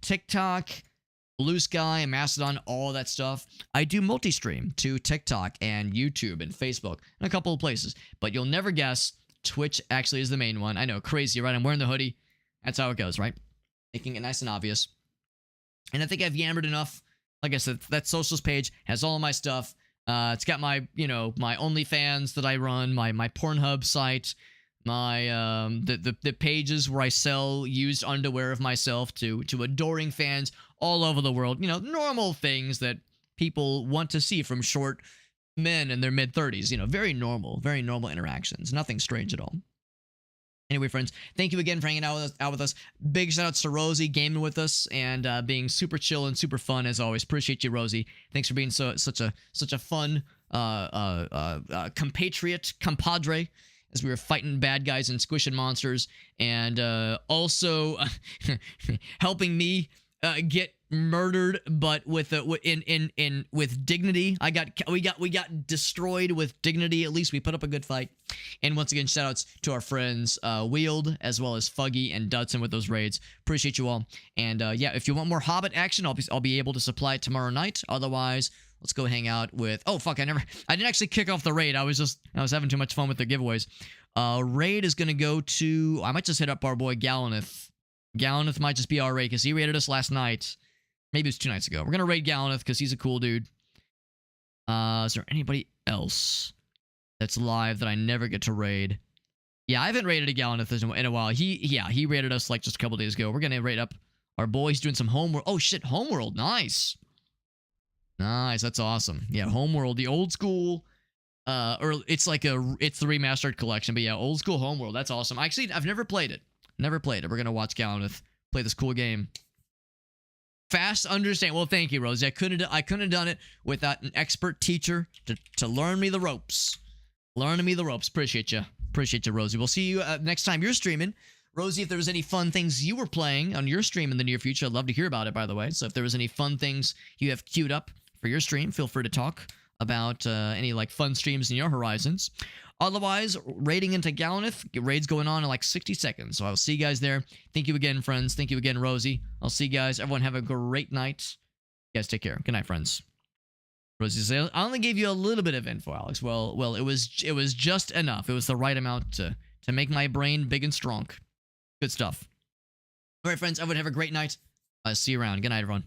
TikTok, Blue Sky, Mastodon, all that stuff. I do multi-stream to TikTok and YouTube and Facebook and a couple of places. But you'll never guess, Twitch actually is the main one. I know, crazy, right? I'm wearing the hoodie. That's how it goes, right? Making it nice and obvious. And I think I've yammered enough. Like I said, that socials page has all of my stuff. It's got my, my OnlyFans that I run, my Pornhub site, my the pages where I sell used underwear of myself to adoring fans all over the world. Normal things that people want to see from short men in their mid-30s. Very normal interactions. Nothing strange at all. Anyway, friends, thank you again for hanging out with us. Big shout-outs to Rosie, gaming with us, and being super chill and super fun, as always. Appreciate you, Rosie. Thanks for being such a fun compadre, as we were fighting bad guys and squishing monsters, and also helping me get murdered, but with dignity. We got destroyed with dignity. At least we put up a good fight. And once again, shoutouts to our friends Wield, as well as Fuggy and Dudson with those raids. Appreciate you all. And yeah, if you want more Hobbit action, I'll be able to supply it tomorrow night. Otherwise, let's go hang out with. Oh fuck! I didn't actually kick off the raid. I was having too much fun with the giveaways. Raid is gonna go to. I might just hit up our boy Gallaneth. Gallaneth might just be our raid because he raided us last night. Maybe it was 2 nights ago. We're gonna raid Gallaneth because he's a cool dude. Is there anybody else that's live that I never get to raid? Yeah, I haven't raided a Gallaneth in a while. He raided us like just a couple days ago. We're gonna raid up our boy. He's doing some homeworld. Oh shit, homeworld. Nice. Nice, that's awesome. Yeah, Homeworld, the old school, or it's the remastered collection, but yeah, old school Homeworld, that's awesome. Actually, I've never played it. We're gonna watch Gallaneth play this cool game. Fast understand. Well, thank you, Rosie. I couldn't have done it without an expert teacher to learn me the ropes. Appreciate you, Rosie. We'll see you next time you're streaming. Rosie, if there was any fun things you were playing on your stream in the near future, I'd love to hear about it, by the way. So if there was any fun things you have queued up for your stream, feel free to talk about any fun streams in your horizons. Otherwise, raiding into Gallaneth, raid's going on in 60 seconds. So I'll see you guys there. Thank you again, friends. Thank you again, Rosie. I'll see you guys. Everyone have a great night. You guys take care. Good night, friends. Rosie says, I only gave you a little bit of info, Alex. Well, it was just enough. It was the right amount to make my brain big and strong. Good stuff. All right, friends. Everyone have a great night. See you around. Good night, everyone.